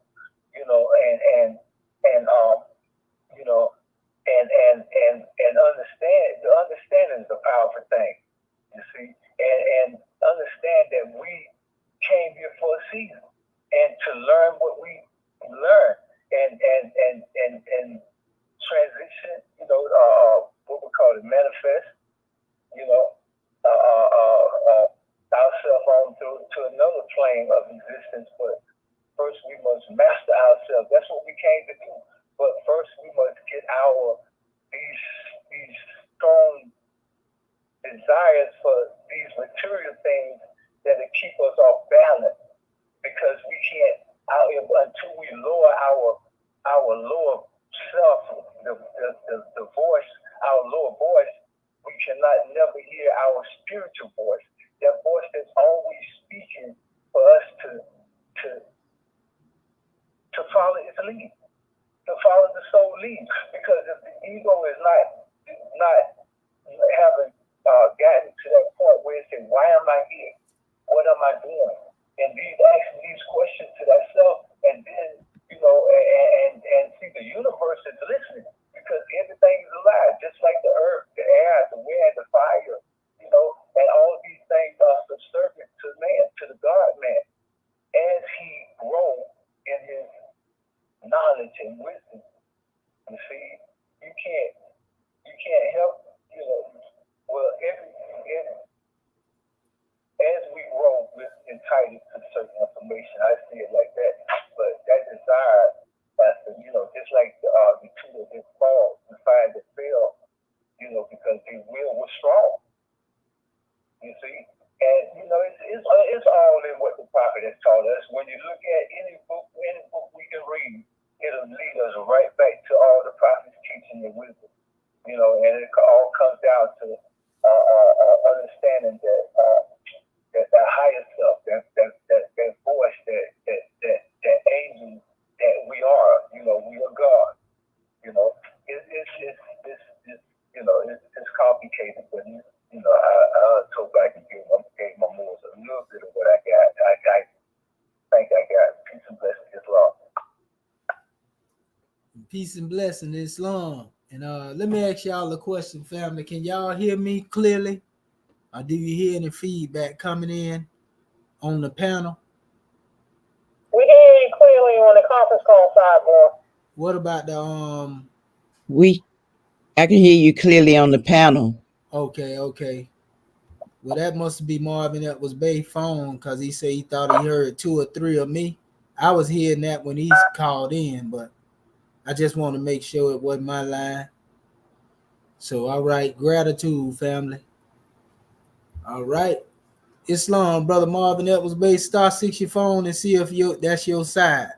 and understand, the understanding is a powerful thing, you see, and understand that we came here for a season and to learn what we learn and transition, what we call it, manifest, ourselves on to another plane of existence. But first we must master ourselves. That's what we came to do. But first we must get these strong desires for these material things that will keep us off balance, because we can't until we lower our lower self, the voice, our lower voice, we cannot never hear our spiritual voice, that voice that's always speaking for us to follow its lead, to follow the soul lead. Because if the ego is not having gotten to that point where it says, why am I here? What am I doing? And asking these questions to thyself, and then, and see the universe is listening, because everything is alive, just like the earth, the air, the wind, the fire, and all these things are subservient to man, to the God man, as he grows in his knowledge and wisdom. You see, you can't help, well, as we grow, we're entitled to certain information. I see it like that. But that desire has to, just like the two that did fall, the five that fell, because their will was strong. You see? And, it's all in what the prophet has taught us. When you look at any book we can read, it'll lead us right back to all the prophets' teaching and wisdom. And it all comes down to understanding that higher self, that voice, that angel that we are, we are God. It's complicated, but I told back and gave my moors a little bit of what I got. Peace and blessing, Islam. And let me ask y'all a question, family. Can y'all hear me clearly? Or do you hear any feedback coming in on the panel? We hear you clearly on the conference call side, boy. What about the I can hear you clearly on the panel. Okay. Well, that must be Marvin. That was Bay phone, because he said he thought he heard 2 or 3 of me. I was hearing that when he's called in, but I just want to make sure it wasn't my line. So, all right, gratitude, family. All right, Islam, brother Marvin. That was Bay. *6 your phone and see if that's your side.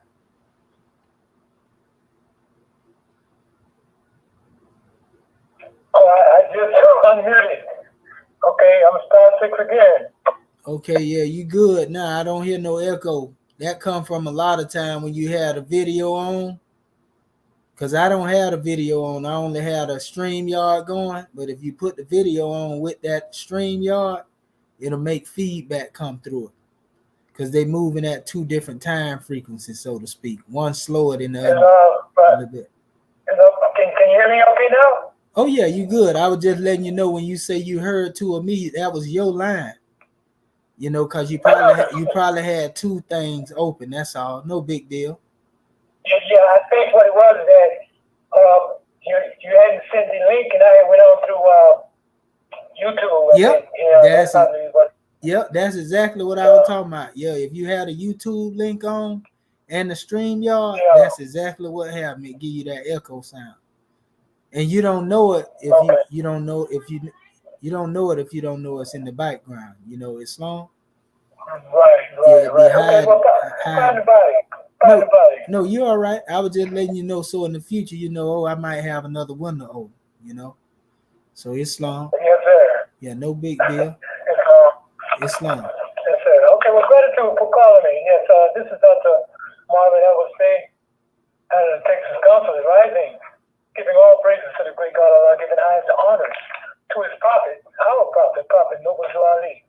Oh, I just unmuted. Okay, I'm *6 again. Okay, yeah, you good now. I don't hear no echo. That come from a lot of time when you had a video on. Because I don't have the video on. I only had a StreamYard going. But if you put the video on with that StreamYard, it'll make feedback come through it. Because they moving at 2 different time frequencies, so to speak. One slower than the other a little bit. Can you hear me okay now? Oh, yeah, you good. I was just letting you know when you say you heard 2 of me, that was your line. You know, because you probably had 2 things open. That's all. No big deal. Yeah, I think what it was that you hadn't sent the link, and I went on through YouTube. Yep, that's what. Yep, that's exactly what I was talking about. Yeah, if you had a YouTube link on and the StreamYard, that's exactly what happened. It give you that echo sound, and you don't know it if you don't know if you don't know it if you don't know it's in the background. You know, it's long. Right. Okay, well, find the body. No, you're all right. I was just letting you know so in the future, you know, I might have another window open, you know. So it's long. Yes, sir. Yeah, no big deal. It's long. Yes, sir. Okay, well, gratitude for calling me. Yes, this is Dr. Marvin Edwards out of the Texas Consulate Rising, giving all praises to the great God Allah, giving highest honors to his prophet, our prophet Noble Ali,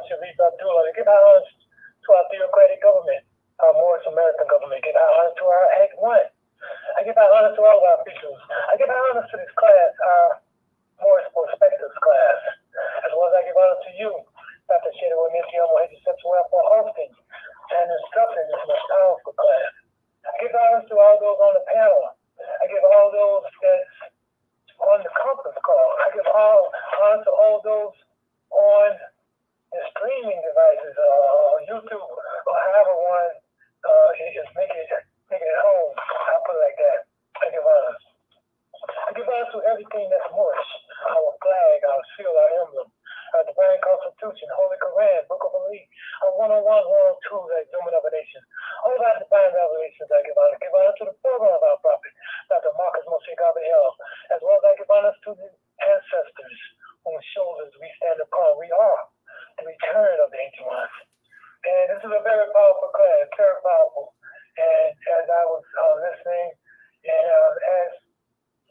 Sharif Abdullah, give high honors to our theocratic government, our Morris American government, give high honors to our Act 1. I give high honors to all of our officials. I give high honors to this class, our Morris Prospectus class, as well as I give honor to you, Dr. Shada Wamisi Omohedi Sexual, for hosting and instructing this most powerful class. I give honors to all those on the panel. I give all those that's on the conference call. I give honor to all those on the streaming devices, YouTube, or however one is making it home. I'll put it like that. I give honor. I give honor to everything that's Moorish, our flag, our seal, our emblem, our divine constitution, Holy Quran, Book of Ali, our 101, 102, the Exhuman of a Nation. All of our divine revelations I give honor. Give honor to the program of our prophet, Dr. Marcus Moshe Gabriel, as well as I give honor to the ancestors whose shoulders we stand upon. We are the return of the ancient ones. And this is a very powerful class, very powerful. And as I was listening, and as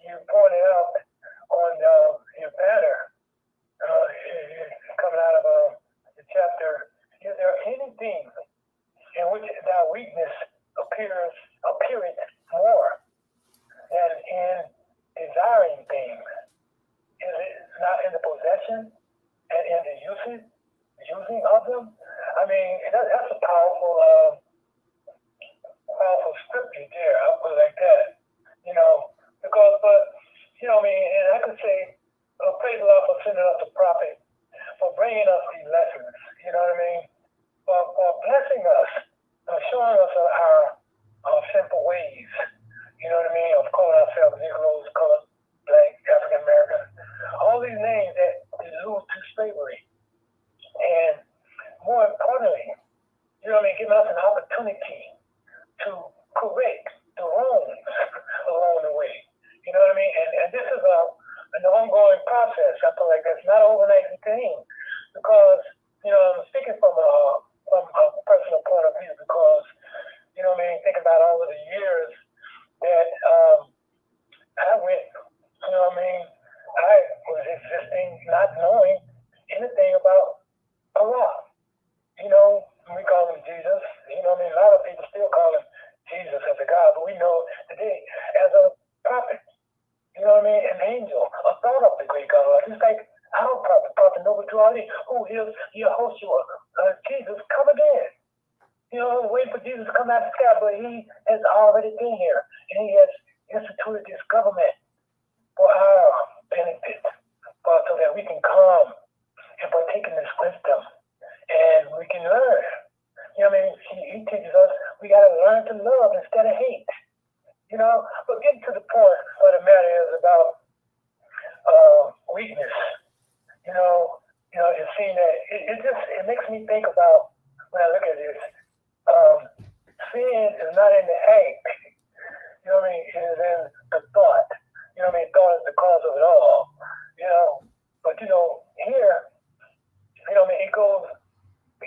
you pointed out on your banner, coming out of the chapter, is there anything in which thy weakness appeareth more than in desiring things? Is it not in the possession and in the using of them? I mean, that's a powerful scripture there. I'll put it like that. You know, because, you know, I mean, and I could say, praise Allah for sending us a prophet, for bringing us these lessons. You know what I mean? For blessing us, showing us our simple ways. You know what I mean? Of calling ourselves Negroes, colored, Black, African American, all these names that allude to slavery. And more importantly, you know what I mean, giving us an opportunity to correct the wrongs along the way. You know what I mean? And this is an ongoing process. I feel like that's not an overnight thing, because, you know, I'm speaking from a personal point of view, because, you know what I mean, think about all of the years that I went, you know what I mean, I was existing not knowing anything about Allah. You know, we call him Jesus. You know what I mean? A lot of people still call him Jesus as a God, but we know today as Our prophet Noble Drew, who is Yehoshua, Jesus, come again. Wait for Jesus to come out of the sky, but he has already been here, and he has instituted this government for our benefit, so that we can come and partake in this wisdom, and we can learn. He teaches us we got to learn to love instead of hate. But getting to the point of the matter is about weakness. It's seen that it makes me think about when I look at this. Sin is not in the act. It is in the thought. Thought is the cause of it all. But here, it goes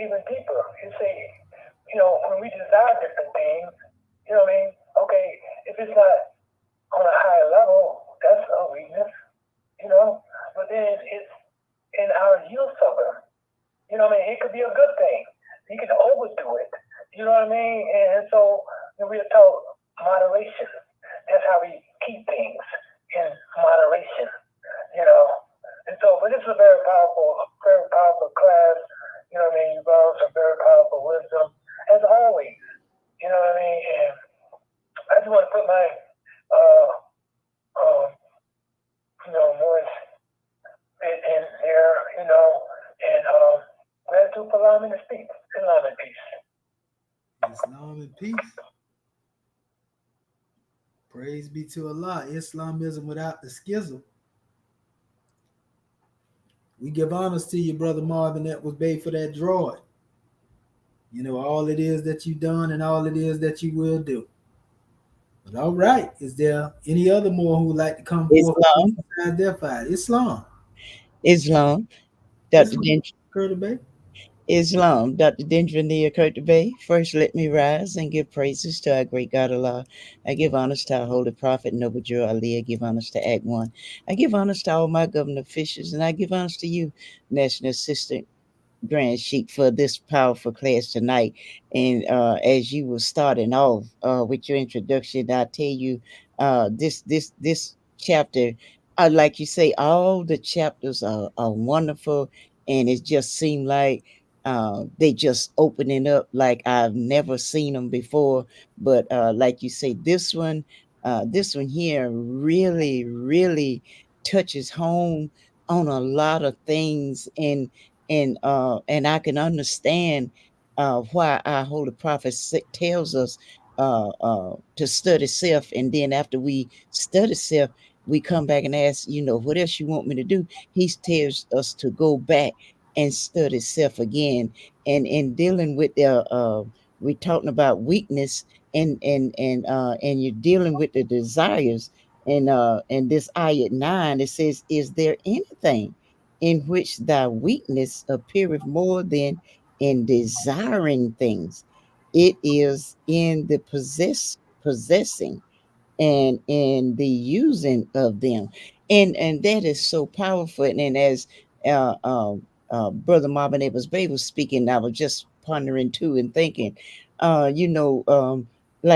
even deeper. You see, when we desire different things, okay, if it's not on a higher level, that's a weakness, but then it's in our use of them. It could be a good thing. You can overdo it. You know what I mean? And so we are taught moderation. That's how we keep things in moderation, And so, but this is a very powerful class. You brought some very powerful wisdom, as always. And I just want to put my, voice in there, and gratitude for allowing me to speak. Islam and peace. Islam and peace. Praise be to Allah. Islamism without the schism. We give honors to you, Brother Marvin, that was made for that droid. All it is that you've done and all it is that you will do. But all right, is there any other more who would like to come forth and identify? Islam. Dr. Curtis Bay. Islam, Dr. Dendra Curtis Bay. First, let me rise and give praises to our great God Allah. I give honors to our holy prophet, Noble Drew Ali. I give honors to Act One. I give honors to all my government officials, and I give honors to you, National Assistant Grand Sheik, for this powerful class tonight. And as you were starting off with your introduction, I tell you, this chapter, like you say, all the chapters are wonderful, and it just seemed like they just opening up like I've never seen them before. But like you say, this one here really, really touches home on a lot of things, and I can understand why our holy prophet tells us to study self, and then after we study self, we come back and ask, what else you want me to do? He tells us to go back and study self again, and in dealing with we're talking about weakness, and you're dealing with the desires, and this ayat 9, it says, is there anything in which thy weakness appeareth more than in desiring things? It is in the possessing and in the using of them, and that is so powerful. And as uh, uh, Brother Marvin Evans Bay was speaking, I was just pondering too and thinking, like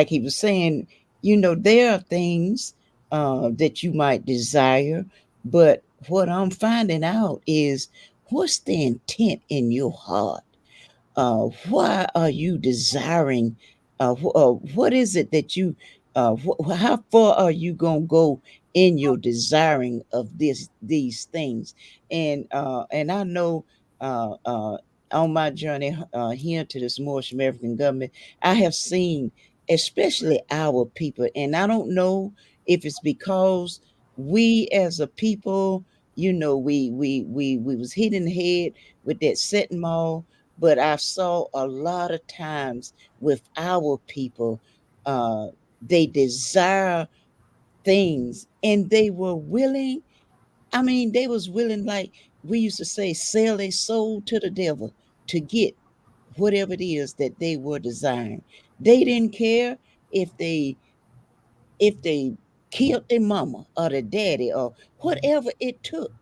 he was saying, there are things that you might desire, but what I'm finding out is, what's the intent in your heart? Why are you desiring? What is it that you? How far are you gonna go in your desiring of these things? And I know on my journey here to this Moorish American government, I have seen, especially our people, and I don't know if it's because we as a people, we was hit in the head with that setting mall, but I saw a lot of times with our people, they desire things, and they were willing. I mean, they was willing, like we used to say, sell their soul to the devil to get whatever it is that they were desiring. They didn't care if they killed their mama or their daddy or whatever it took.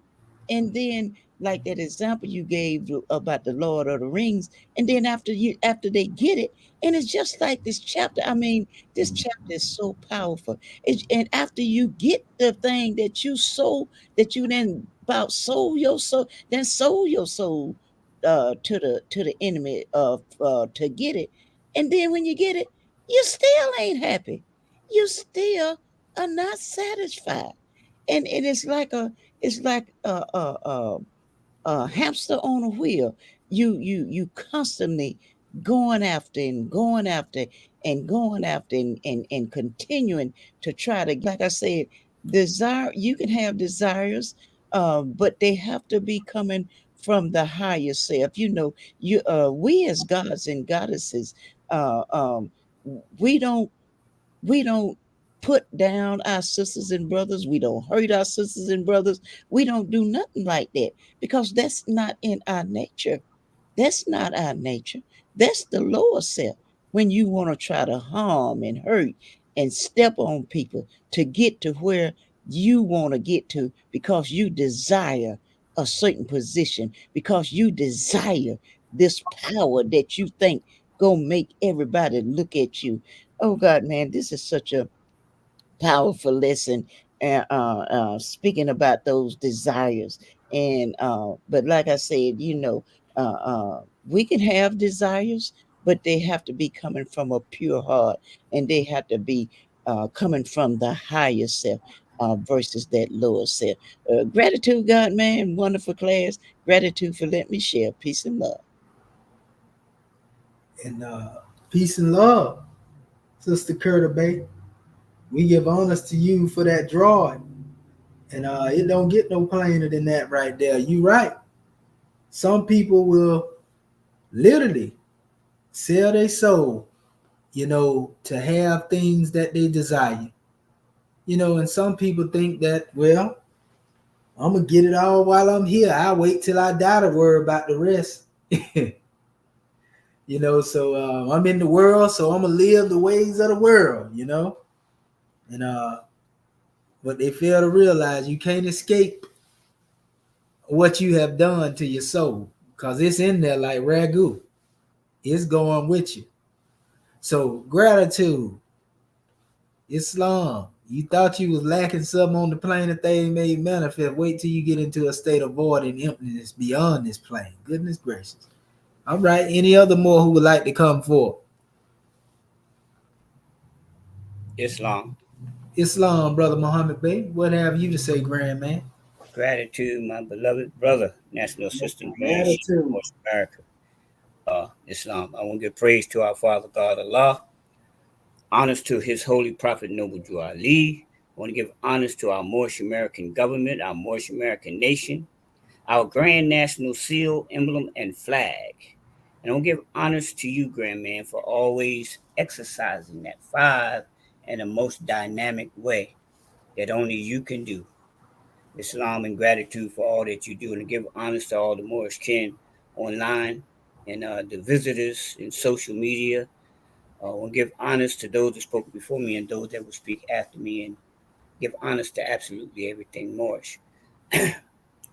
And then like that example you gave about the Lord of the Rings, and then after they get it, and it's just like this chapter. I mean, this chapter is so powerful. And after you get the thing that you sold, that you then about sold your soul, then sold your soul to the enemy of to get it, and then when you get it, you still ain't happy. You still are not satisfied, and it's like a hamster on a wheel. You constantly going after and going after and going after and continuing to try to, like I said, desire. You can have desires, but they have to be coming from the higher self. You we as gods and goddesses, uh, um, we don't put down our sisters and brothers. We don't hurt our sisters and brothers. We don't do nothing like that because that's not in our nature. That's not our nature. That's the lower self. When you want to try to harm and hurt and step on people to get to where you want to get to because you desire a certain position, because you desire this power that you think gonna make everybody look at you. Oh God, man, this is such a powerful lesson. Speaking about those desires, and but like I said, we can have desires, but they have to be coming from a pure heart, and they have to be coming from the higher self. Versus that lower self. Gratitude, God, man, wonderful class. Gratitude for letting me share. Peace and love. And peace and love, Sister Curta Bay. We give honors to you for that drawing. And it don't get no plainer than that right there. You right. Some people will literally sell their soul, to have things that they desire. And some people think that, well, I'm gonna get it all while I'm here. I'll wait till I die to worry about the rest. So I'm in the world, so I'm gonna live the ways of the world. And but they fail to realize you can't escape what you have done to your soul, because it's in there like ragu. It's going with you. So gratitude, Islam. You thought you was lacking something on the plane that they made manifest. Wait till you get into a state of void and emptiness beyond this plane. Goodness gracious. All right. Any other more who would like to come forth? Islam. Islam, Brother Muhammad Bey. What have you to say, grand man? Gratitude, my beloved brother, National Assistant Leadership Gratitude. Force America. Islam. I want to give praise to our Father God Allah, honors to His Holy Prophet Noble Drew Ali. I want to give honors to our Moorish American government, our Moorish American nation, our grand national seal, emblem, and flag. And I want to give honors to you, grand man, for always exercising that five in the most dynamic way that only you can do. Islam and gratitude for all that you do, and to give honors to all the Moorish kin online and the visitors in social media. I want to give honors to those that spoke before me and those that will speak after me, and give honors to absolutely everything Moorish.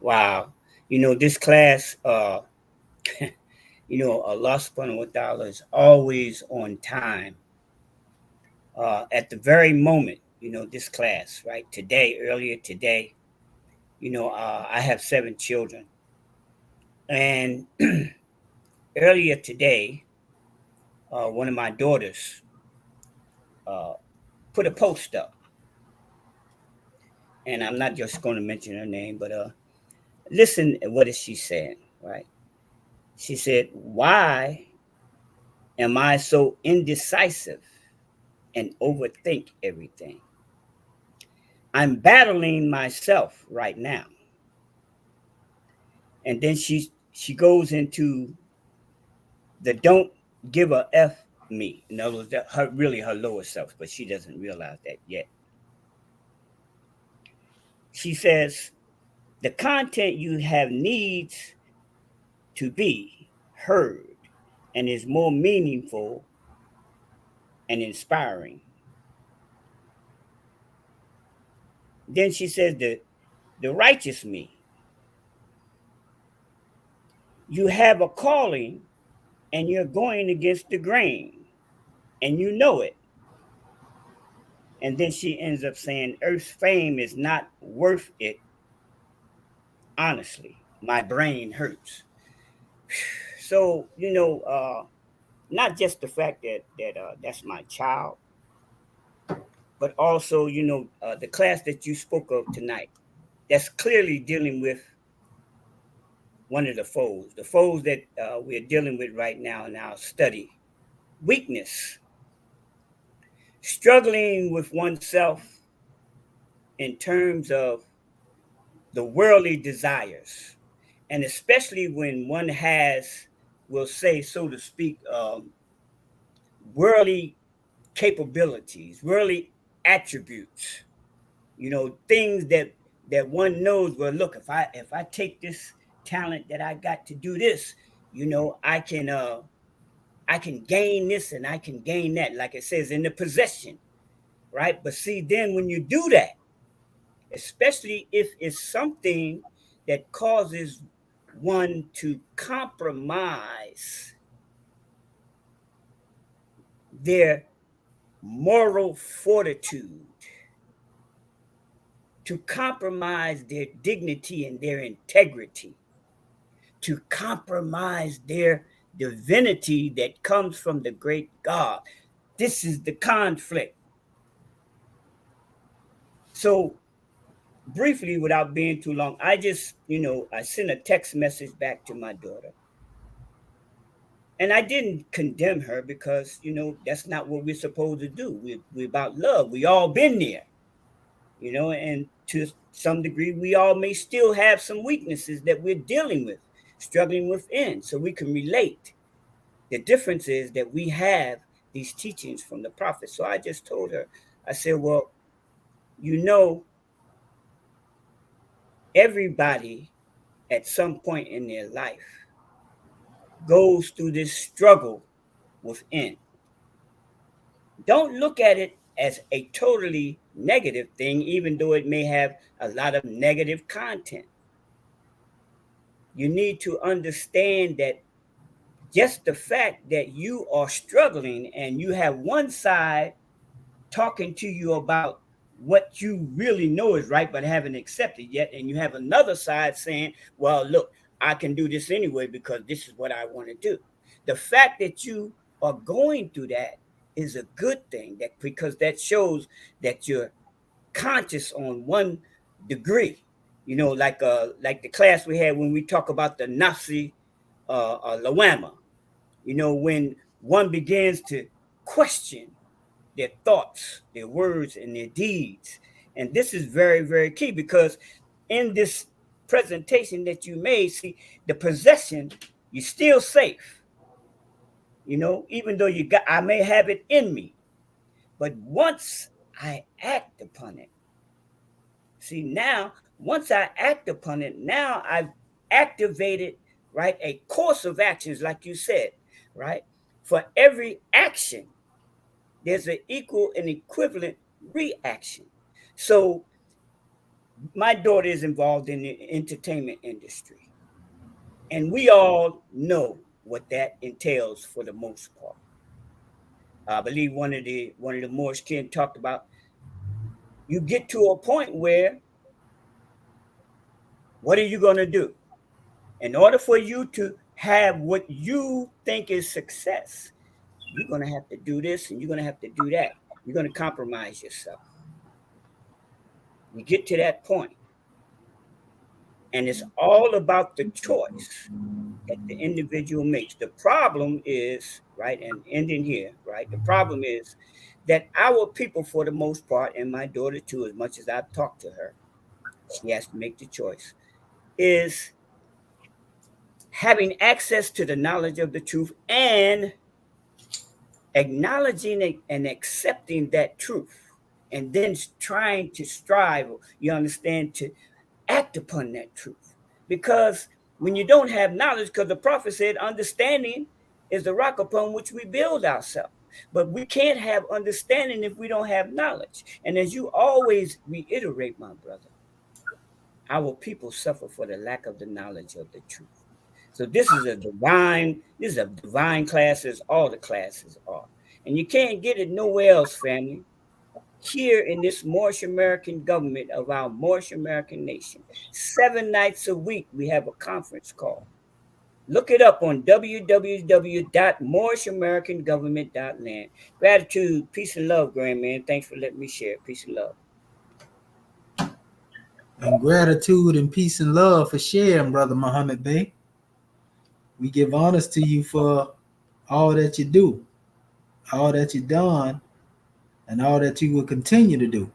Wow. This class, Allah subhanahu wa ta'ala is always on time. At the very moment, this class, right? Earlier today, I have 7 children. And earlier today, one of my daughters uh, put a post up. And I'm not just going to mention her name, but listen, what is she saying, right? She said, "Why am I so indecisive and overthink everything? I'm battling myself right now." And then she goes into the don't give a F me. In other words, that her lower self, but she doesn't realize that yet. She says, the content you have needs to be heard and is more meaningful and inspiring. Then she says, the righteous me You have a calling and you're going against the grain and you know it. And then she ends up saying, Earth's fame is not worth it. Honestly, my brain hurts. So, not just the fact that that's my child, but also, the class that you spoke of tonight, that's clearly dealing with one of the foes that we're dealing with right now in our study: weakness, struggling with oneself in terms of the worldly desires, and especially when one has, we'll say, so to speak, worldly capabilities, worldly attributes, things that one knows. Well, look, if I take this talent that I got to do this, I can gain this and I can gain that, like it says in the possession, right? But see, then when you do that, especially if it's something that causes one to compromise their moral fortitude, to compromise their dignity and their integrity, to compromise their divinity that comes from the great God. This is the conflict. So, briefly, without being too long, I sent a text message back to my daughter. And I didn't condemn her because, that's not what we're supposed to do. We're about love. We all been there, and to some degree, we all may still have some weaknesses that we're dealing with, struggling within, so we can relate. The difference is that we have these teachings from the prophet. So I just told her, I said, well, you know, everybody at some point in their life goes through this struggle within. Don't look at it as a totally negative thing, even though it may have a lot of negative content. You need to understand that just the fact that you are struggling and you have one side talking to you about what you really know is right but haven't accepted yet, and you have another side saying, well, look, I can do this anyway because this is what I want to do. The fact that you are going through that is a good thing, that because that shows that you're conscious on one degree, like the class we had when we talk about the nafsi lawama, when one begins to question their thoughts, their words, and their deeds. And this is very, very key because in this presentation that you made, see, the possession, you're still safe. Even though I may have it in me, but once I act upon it, see, now, once I act upon it, now I've activated, right, a course of actions, like you said, right? For every action, there's an equal and equivalent reaction. So my daughter is involved in the entertainment industry, and we all know what that entails for the most part. I believe one of the Moorish kin talked about, you get to a point where, what are you going to do in order for you to have what you think is success? You're going to have to do this and you're going to have to do that. You're going to compromise yourself. You get to that point, and it's all about the choice that the individual makes. The problem is, right, and ending here, right, the problem is that our people, for the most part, and my daughter too, as much as I've talked to her, she has to make the choice, is having access to the knowledge of the truth and acknowledging it and accepting that truth, and then trying to strive, you understand, to act upon that truth. Because when you don't have knowledge, because the prophet said, understanding is the rock upon which we build ourselves. But we can't have understanding if we don't have knowledge. And as you always reiterate, my brother, our people suffer for the lack of the knowledge of the truth. So this is a divine class as all the classes are. And you can't get it nowhere else, family. Here in this Moorish American government of our Moorish American nation, 7 nights a week we have a conference call. Look it up on www.moorishamericangovernment.land. Gratitude, peace and love, Grandman. Thanks for letting me share. Peace and love. And gratitude and peace and love for sharing, Brother Muhammad Bey. We give honors to you for all that you do, all that you've done, and all that you will continue to do.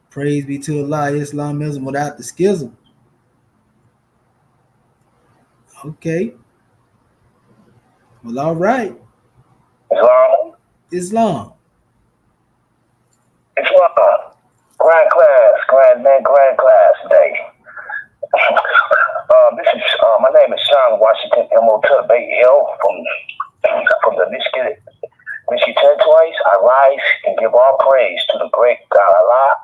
Praise be to Allah, Islamism without the schism. Okay. Well, all right. Islam. Grand class day. My name is Sean Washington M.O. Bay L from the Michigan territories. I rise and give all praise to the great God Allah.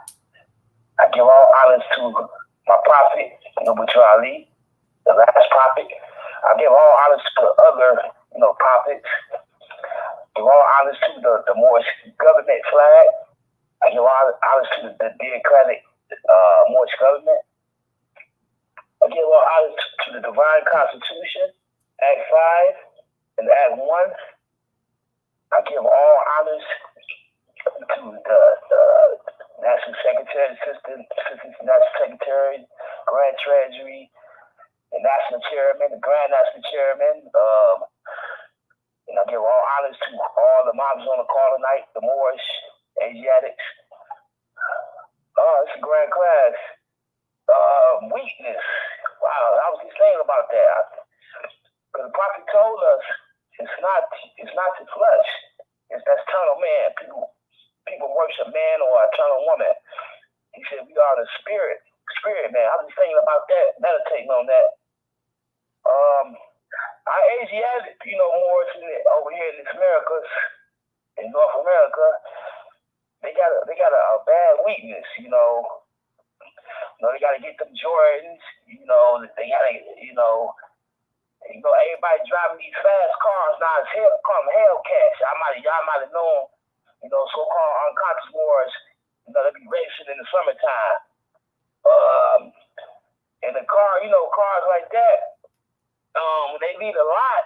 I give all honors to my prophet, Noble Ali, the last prophet. I give all honors to the other, prophets. Give all honors to the Moorish government flag. I give all honors to the democratic Moorish government. I give all honors to the divine constitution, Act 5 and Act 1. I give all honors to the National Secretary, Assistant National Secretary, Grand Treasury, the National Chairman, the Grand National Chairman. And I give all honors to all the moms on the call tonight, the Moorish, Asiatics. It's a grand class. Weakness. Wow, I was just saying about that. Because the prophet told us it's not the flesh. That's eternal man. People worship man or eternal woman. He said we are the spirit man. I was just thinking about that, meditating on that. Our Asiatic, more over here in this Americas, in North America, they got a bad weakness, they gotta get them Jordans, they gotta, everybody driving these fast cars now. It's Hellcats. Y'all might have known, so-called unconscious wars. They be racing in the summertime. And the car, cars like that, when they need a lot,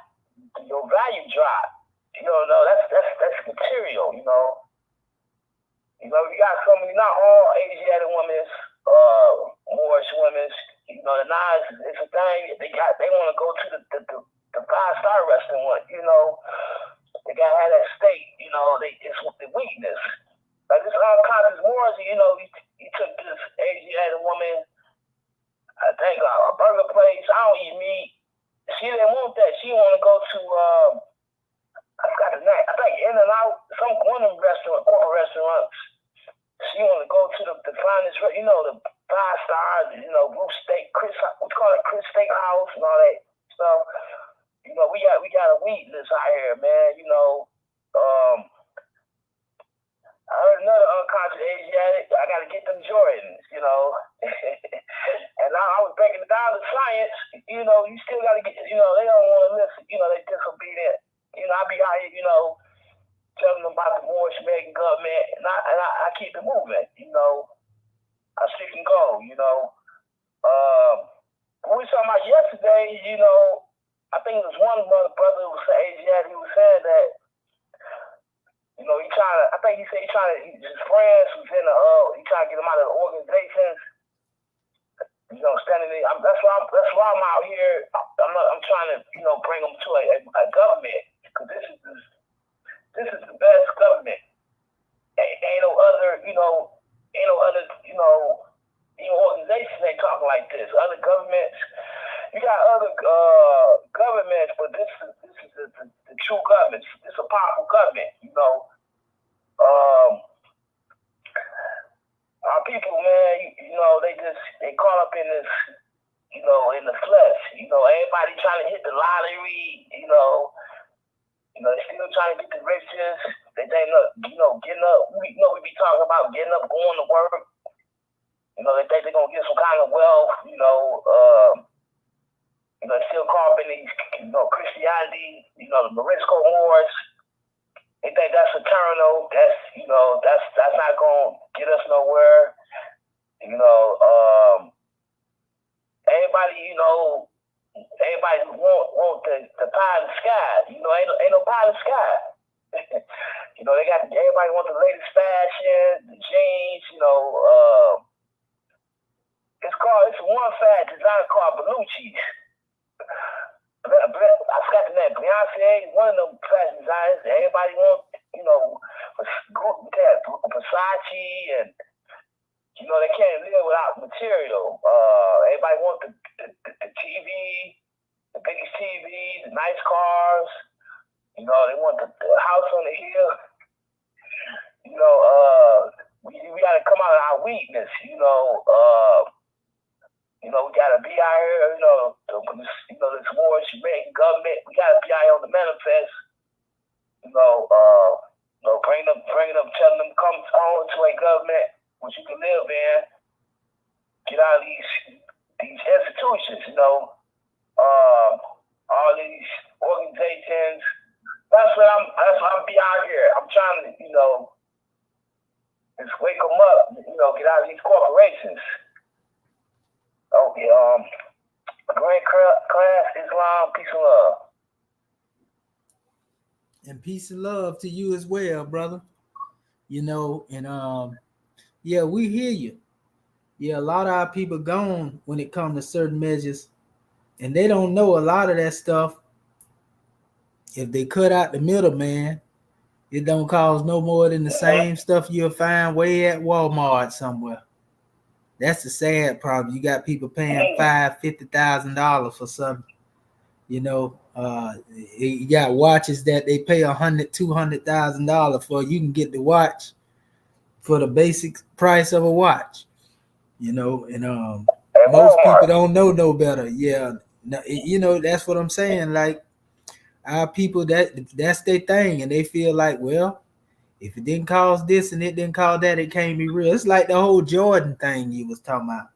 your value drop. That's material. We got so many, not all Asiatic women, Moorish women. The knives, it's a thing. They want to go to the 5-star wrestling one. They gotta have that state. It's with the weakness. Like this unconscious wars. He took this Asiatic woman. I think a burger place. I don't eat meat. She didn't want that. She want to go to I forgot the name. I think In-N-Out, one of them corporate restaurants. She want to go to the finest, the 5 stars, Blue Steak, we call it Chris Steak House and all that stuff. We got a weakness out here, man. I heard another unconscious Asiatic. I got to get them Jordans, And I was breaking it down to science. You still got to get, they don't want to listen. They disobedient. I be out here, telling them about the Moorish American government, and I keep it moving. I stick and go. What we were talking about yesterday, I think it was one brother who was Asiatic. He was saying that, he said his friends was in he trying to get him out of the organizations. Standing there. That's why I'm out here. I'm trying to, bring them to a government, because this is the best government. Ain't no other, organizations ain't talking like this. Other governments, you got other governments, but this is the true government. It's a powerful government, Our people, man, they caught up in this, in the flesh. Everybody trying to hit the lottery, they still trying to get the riches. They think, getting up. We be talking about getting up, going to work. They think they're gonna get some kind of wealth. they're still caught up in these, Christianity, the Morisco Wars. They think that's eternal. That's not gonna get us nowhere. Everybody, everybody want the pie in the sky. Ain't no pie in the sky. They got everybody want the latest fashion, the jeans. It's one fad designer called Belucci's. I forgot the name. Beyonce, one of them fashion designers. Everybody wants, Versace, and they can't live without material. Everybody wants the TV, the biggest TV, the nice cars. They want the house on the hill. We got to come out of our weakness. We got to be out here. This war is making government. We got to be out here on the manifest. Bringing them, telling them come on to a government which you can live in. Get out of these institutions. All these organizations. That's what I'm be out here. I'm trying to, just wake them up. Get out of these corporations. Okay. Great class, Islam, peace and love. And peace and love to you as well, brother. Yeah, we hear you. Yeah, a lot of our people gone when it comes to certain measures, and they don't know a lot of that stuff. If they cut out the middleman, it don't cost no more than the same stuff you'll find way at Walmart somewhere. That's the sad problem. You got people paying $50,000 for something. You got watches that they pay $200,000 for. You can get the watch for the basic price of a watch. And most people don't know no better. Yeah, that's what I'm saying. Like our people, that's their thing, and they feel like, well, if it didn't cost this and it didn't cost that, it can't be real. It's like the whole Jordan thing you was talking about.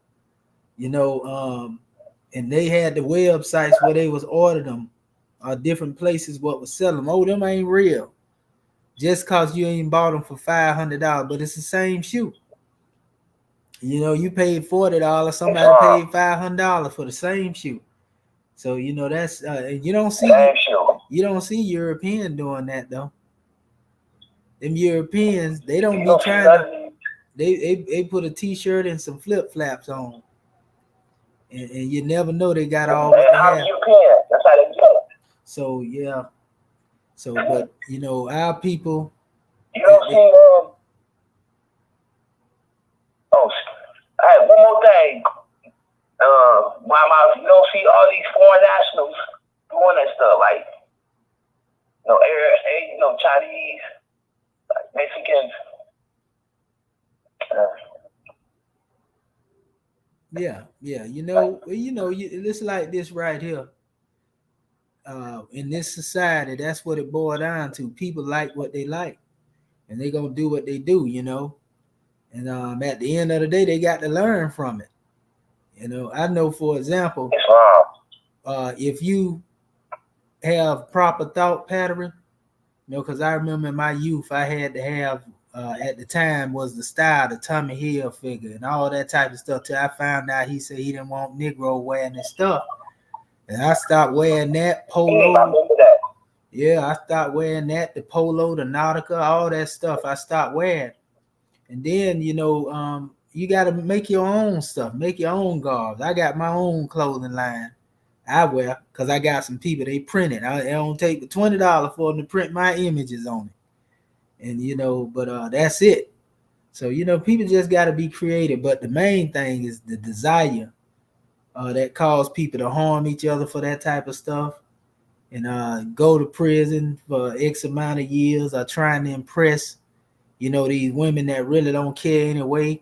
And they had the websites where they was ordered them, or different places what was selling them. Oh, them ain't real. Just cause you ain't bought them for $500, but it's the same shoe. You paid $40, somebody paid $500 for the same shoe. So that's you don't see European doing that though. Them Europeans, they don't be trying to. They put a t-shirt and some flip flops on, and you never know they got all what they have. That's how they do it. So yeah. So but our people. You don't see one more thing. You don't see all these foreign nationals doing that stuff, like Chinese, like Mexicans. Yeah. It's like this right here. In this society, that's what it boils down to. People like what they like, and they gonna do what they do, And at the end of the day, they got to learn from it. I know, for example, if you have proper thought pattern, because I remember in my youth, I had to have, at the time, was the style, the Tommy Hill figure and all that type of stuff, till I found out he said he didn't want Negro wearing this stuff. And I stopped wearing that polo. Yeah, I stopped wearing that, the polo, the Nautica, all that stuff. I stopped wearing. And then, you got to make your own stuff, make your own garbs. I got my own clothing line I wear because I got some people, they print it. I don't take the $20 for them to print my images on it. And, but that's it. So, people just got to be creative. But the main thing is the desire that cause people to harm each other for that type of stuff. And go to prison for X amount of years, or trying to impress, these women that really don't care anyway.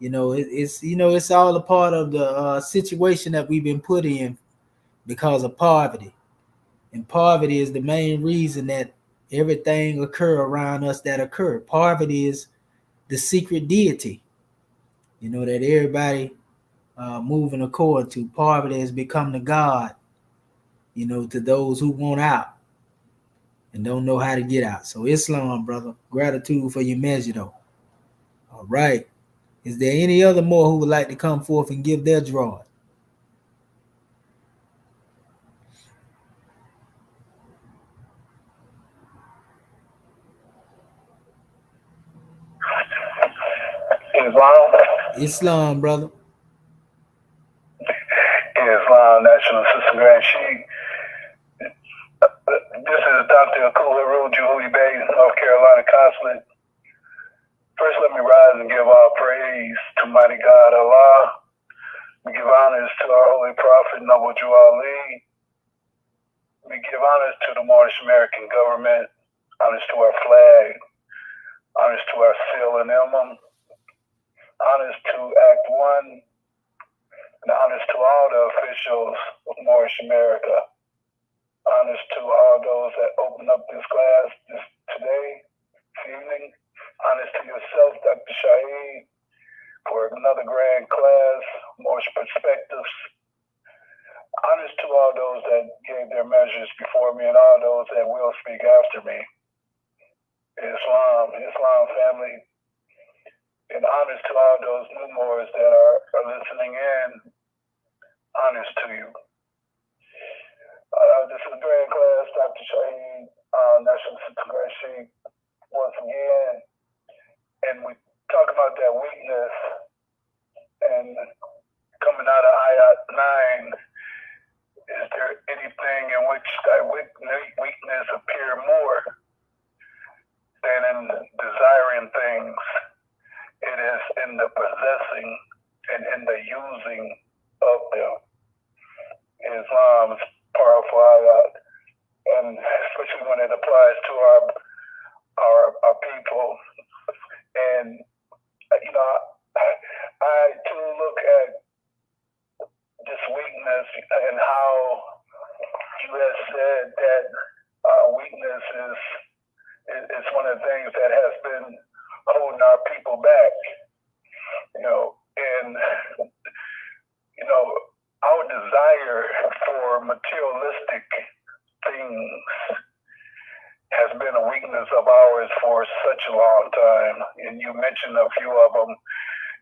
It's all a part of the situation that we've been put in because of poverty. And poverty is the main reason that everything occur around us that occur. Poverty is the secret deity, that everybody moving accord to. Poverty has become the God, to those who want out and don't know how to get out. So Islam, brother, gratitude for your measure, though. All right. Is there any other more who would like to come forth and give their draw? Islam, brother. Islam, National Assistant Grand Chief. This is Dr. Akula Rule, Julie Bay, North Carolina Consulate. First, let me rise and give all praise to mighty God Allah. We give honors to our holy prophet, Noble Drew Ali. We give honors to the Moorish American government, honors to our flag, honors to our seal and emblem, honors to Act 1, and honors to all the officials of Moorish America. Honors to all those that open up this class today, this evening. Honors to yourself, Dr. Shaheed, for another grand class, Moorish Perspectives. Honors to all those that gave their measures before me and all those that will speak after me. Islam family. And honors to all those new Moors that are listening in. Honors to you. This is a grand class, Dr. Shaheed, National Secretary, once again. And we talk about that weakness and coming out of Ayat 9. Is there anything in which thy weakness appear more than in desiring things? It is in the possessing and in the using of them. Islam's powerful ayat, and especially when it applies to our people. And I too look at this weakness and how you have said that weakness is one of the things that has been holding our people back. And our desire for materialistic things has been a weakness of ours for such a long time. And you mentioned a few of them,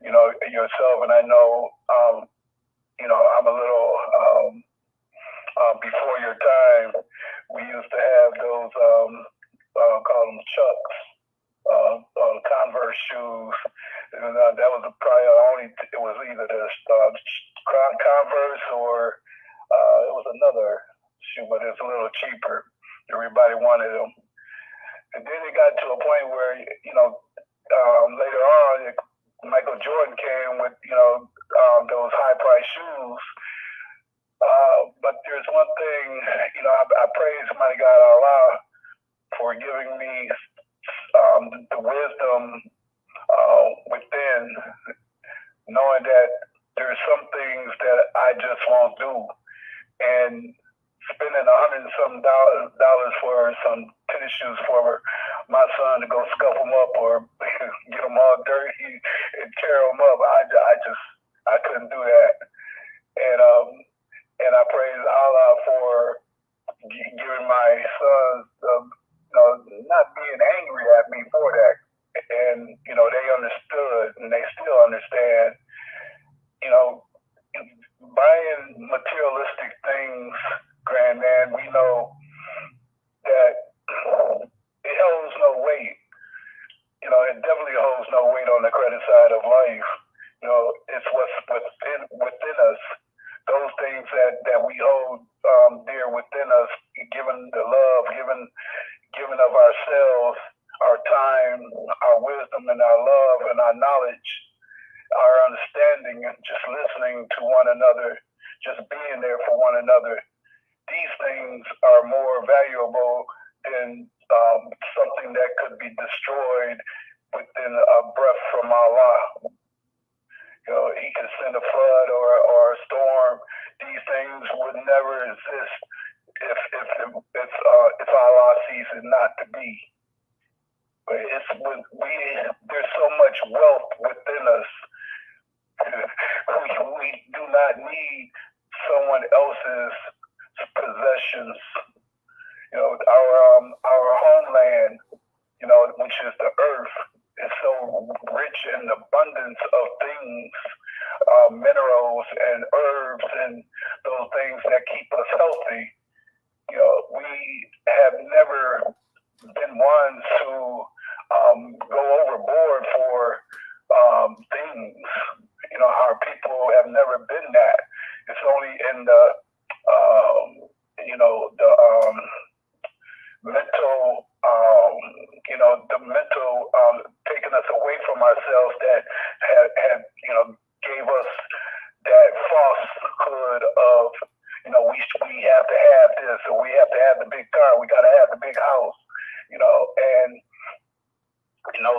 yourself, and I know, I'm a little before your time. We used to have those, call them Chucks, Converse shoes. And that was probably it was either the Converse or it was another shoe, but it's a little cheaper. Everybody wanted them. And then it got to a point where, later on, Michael Jordan came with, those high-priced shoes. But there's one thing, I praise mighty God Allah for giving me the wisdom within, knowing that there's some things that I just won't do. And spending $100 and some dollars for some tennis shoes for my son to go scuff them up or get them all dirty and tear them up, I couldn't do that. And I praise Allah for giving my sons, not being angry at me for that. And, they understood and they still understand, buying materialistic things, Grandman, we know that it holds no weight. It definitely holds no weight on the credit side of life. It's what's within us. Those things that we hold dear within us, given the love, given of ourselves, our time, our wisdom, and our love, and our knowledge, our understanding, and just listening to one another, just being there for one another. These things are more valuable than something that could be destroyed within a breath from Allah. He could send a flood or a storm. These things would never exist if Allah sees it not to be. But there's so much wealth within us. we do not need someone else's possessions. Our homeland, which is the earth, is so rich in abundance of things, minerals and herbs and those things that keep us healthy. We have never been ones who go overboard for things. Our people have never been that. It's only in the mental, the mental taking us away from ourselves that had gave us that falsehood of we have to have this, or we have to have the big car, we got to have the big house, and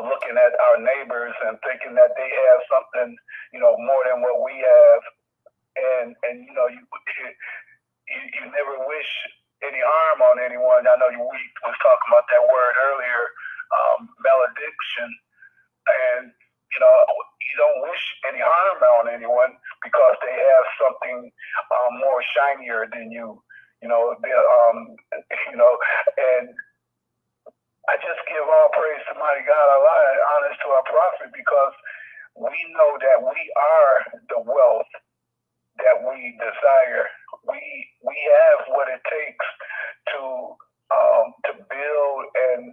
looking at our neighbors and thinking that they have something more than what we have, and you never wish any harm on anyone. I know we was talking about that word earlier, malediction, and you don't wish any harm on anyone because they have something more shinier than you. And I just give all praise to mighty God, Allah, and honors to our prophet, because we know that we are the wealth that we desire. We have what it takes to build and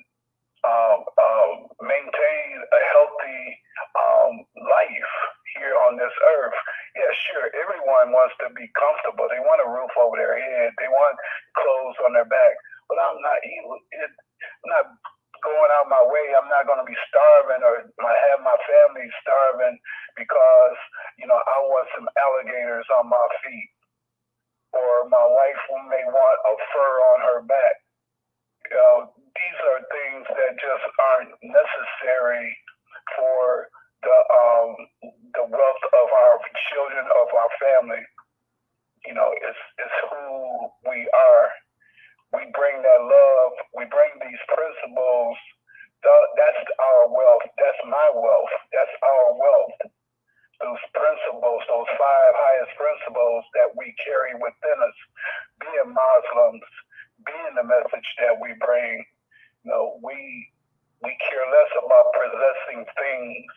maintain a healthy life here on this earth. Yeah, sure, everyone wants to be comfortable. They want a roof over their head. They want clothes on their back. But I'm not going out my way. I'm not going to be starving or have my family starving because I want some alligators on my feet, or my wife may want a fur on her back. These are things that just aren't necessary for the wealth of our children, of our family. It's who we are. We bring that love. We bring these principles. That's our wealth. That's my wealth. That's our wealth. Those principles, those 5 highest principles that we carry within us, being Muslims, being the message that we bring. We care less about possessing things.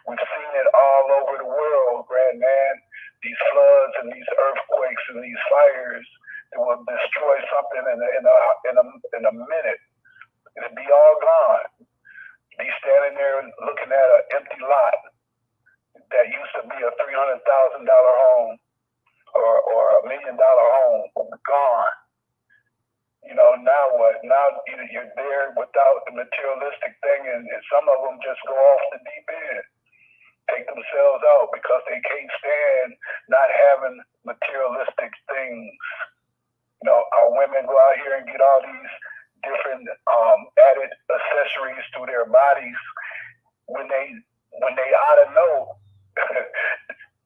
We've seen it all over the world, grandman. These floods and these earthquakes and these fires that will destroy something in a minute. It'll be all gone. Be standing there looking at an empty lot that used to be a $300,000 home or $1 million home, gone. Now what? Now you're there without the materialistic thing, and some of them just go off the deep end, take themselves out because they can't stand not having materialistic things. Our women go out here and get all these different added accessories to their bodies when they ought to know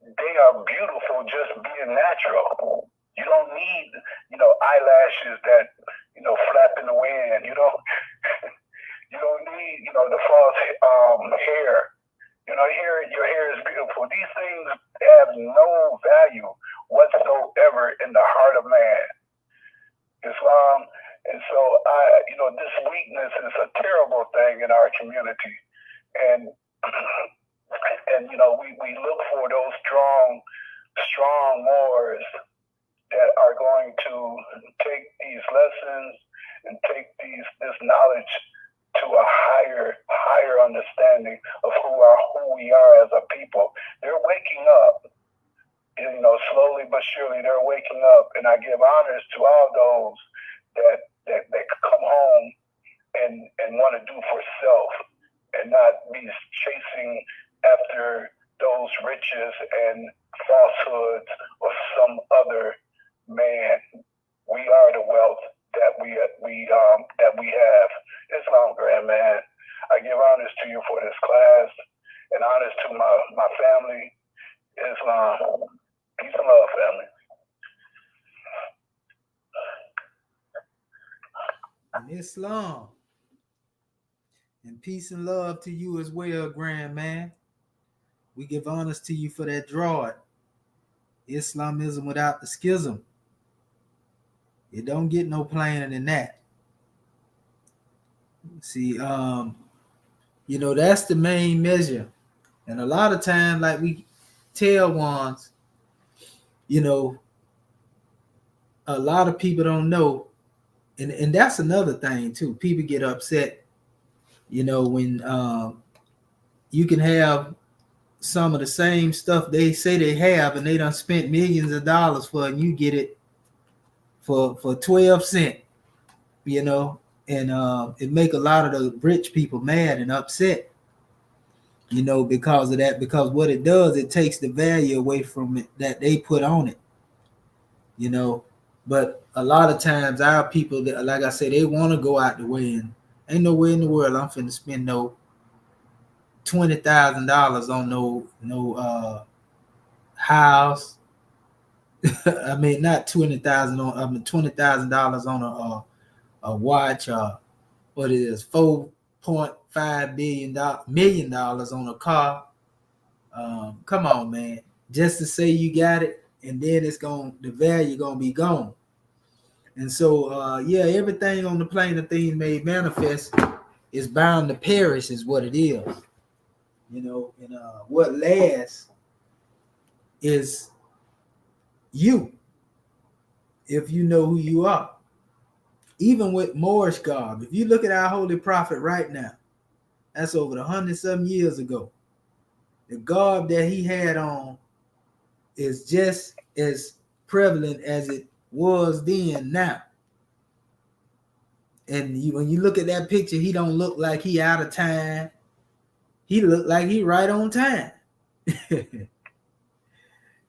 they are beautiful just being natural. You don't need eyelashes that flap in the wind. You don't need the false hair. Your hair is beautiful. These things have no value whatsoever in the heart of man. Islam. And so this weakness is a terrible thing in our community. And we look for those strong Moors that are going to take these lessons and take this knowledge to a higher understanding of who we are as a people. They're waking up, slowly but surely. They're waking up, and I give honors to all those that come home and want to do for self and not be chasing after those riches and falsehoods or some other man. We are the wealth that we have. Islam, grand man. I give honors to you for this class and honors to my family. Islam. Peace and love, family. And Islam. And peace and love to you as well, grand man. We give honors to you for that drawing. Islamism without the schism. It don't get no plainer than that. See, that's the main measure. And a lot of times, like we tell ones, a lot of people don't know. And that's another thing too. People get upset, when you can have some of the same stuff they say they have, and they done spent millions of dollars for it, and you get it for 12 cents, and it make a lot of the rich people mad and upset, because of that, because what it does, it takes the value away from it that they put on it, but a lot of times our people, that, like I said, they want to go out the way, and ain't no way in the world I'm finna spend no $20,000 on no house. I mean, not 20,000 on. I mean, $20,000 on a watch. What it is, $4.5 million on a car. Come on, man. Just to say you got it, and then the value gonna be gone. And so, everything on the plane of things made manifest is bound to perish, is what it is. And what lasts is you, if you know who you are. Even with Moorish garb, if you look at our holy prophet right now, that's over 100-some years ago. The garb that he had on is just as prevalent as it was then now. And when you look at that picture, he don't look like he out of time. He look like he right on time.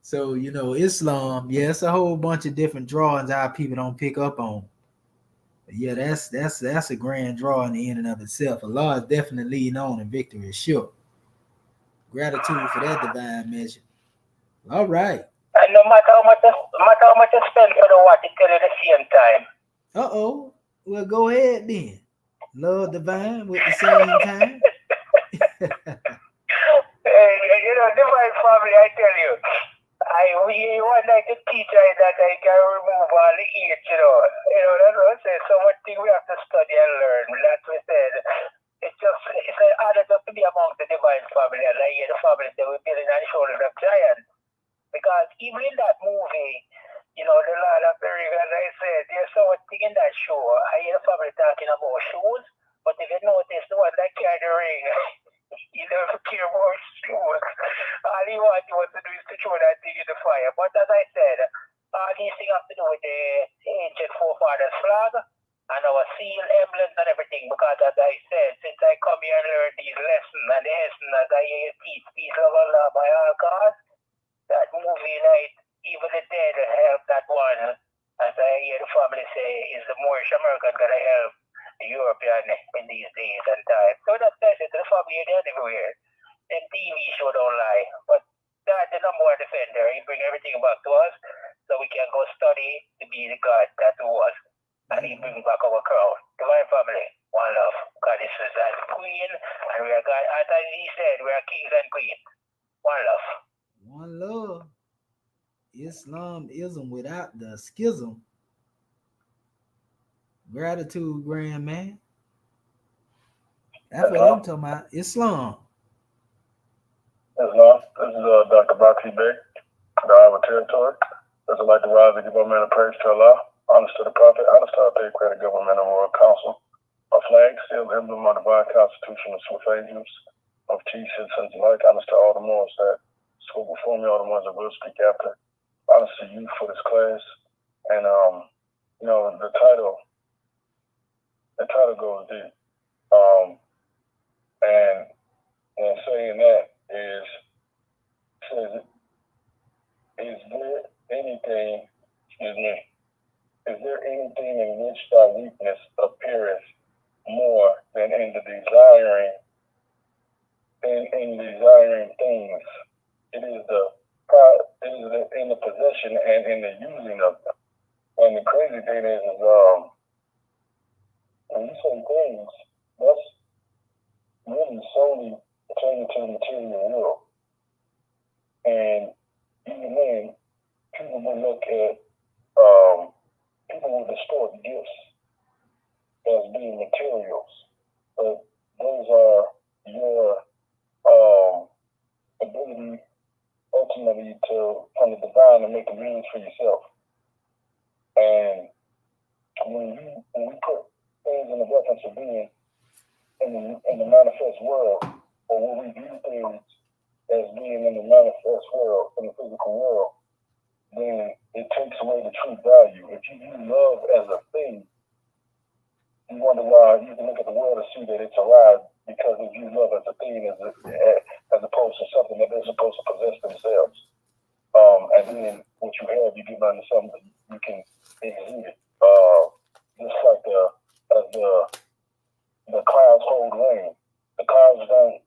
So, Islam, it's a whole bunch of different drawings our people don't pick up on. But yeah, that's a grand draw in the end and of itself. Allah is definitely leading on, and victory is sure. Gratitude for that divine measure. All right. And no matter how much you spend for the what, it tell you the same time. Uh-oh. Well, go ahead then. Love divine with the same time. Hey, divine family, I tell you. We one like the teacher that I can remove all the age, that's what I say. So one thing we have to study and learn. That's what we said. It's an honor just to be among the divine family, and I hear the family that we're building on the shoulders of giants. Because even in that movie, the Lord of the Ring, as I said, there's so much thing in that show. I hear the family talking about shoes, but if you notice, the one that carried the ring, he never care about shoes. All he was to do is to throw that thing in the fire. But as I said, all these things have to do with the ancient forefathers' flag and our seal, emblems, and everything. Because as I said, since I come here and learn these lessons, and the lesson as I hear teach peace, love, Allah by all costs, that movie night, even the dead help that one, as I hear the family say, is the Moorish American gonna help the European in these days and time. So that's it to the family and everywhere. Them TV show don't lie. But that's the number one defender. He bring everything back to us so we can go study to be the God that was. And he bring back our crown. Divine family, one love. Goddesses and queen, and we are God, as he said, we are kings and queens. One love. One love. Islamism without the schism. Gratitude, grand man. That's what I'm talking about. Islam. Islam. This is Dr. Bakri Bey, the Iowa Territory. This is like the rise of give our man a praise to Allah, honest to the Prophet, honest to our patriotic government and World Council. Our flag, still emblem of the divine constitution of Swift angels, of chief citizens alike, honest to all the Moors that spoke before me, all the ones that will speak after. Honest to you for this class. And, the title goes deep. And saying that says, is there anything in which thy weakness appeareth more than in desiring things? It is in the possession and in the using of them. And the crazy thing is when you say things, that's really solely pertaining to the material world. And even then, people will look at people will distort gifts as being materials, but those are your ability ultimately to from the divine to make a means for yourself. And when we put things in the reference of being in the manifest world, or when we view things as being in the manifest world, in the physical world, then it takes away the true value. If you view love as a thing, you wonder why you can look at the world and see that it's arrived because they view love as a thing, as opposed to something that they're supposed to possess themselves. And then what you have, you give unto something you can exhibit. Just like the clouds hold rain. The clouds don't.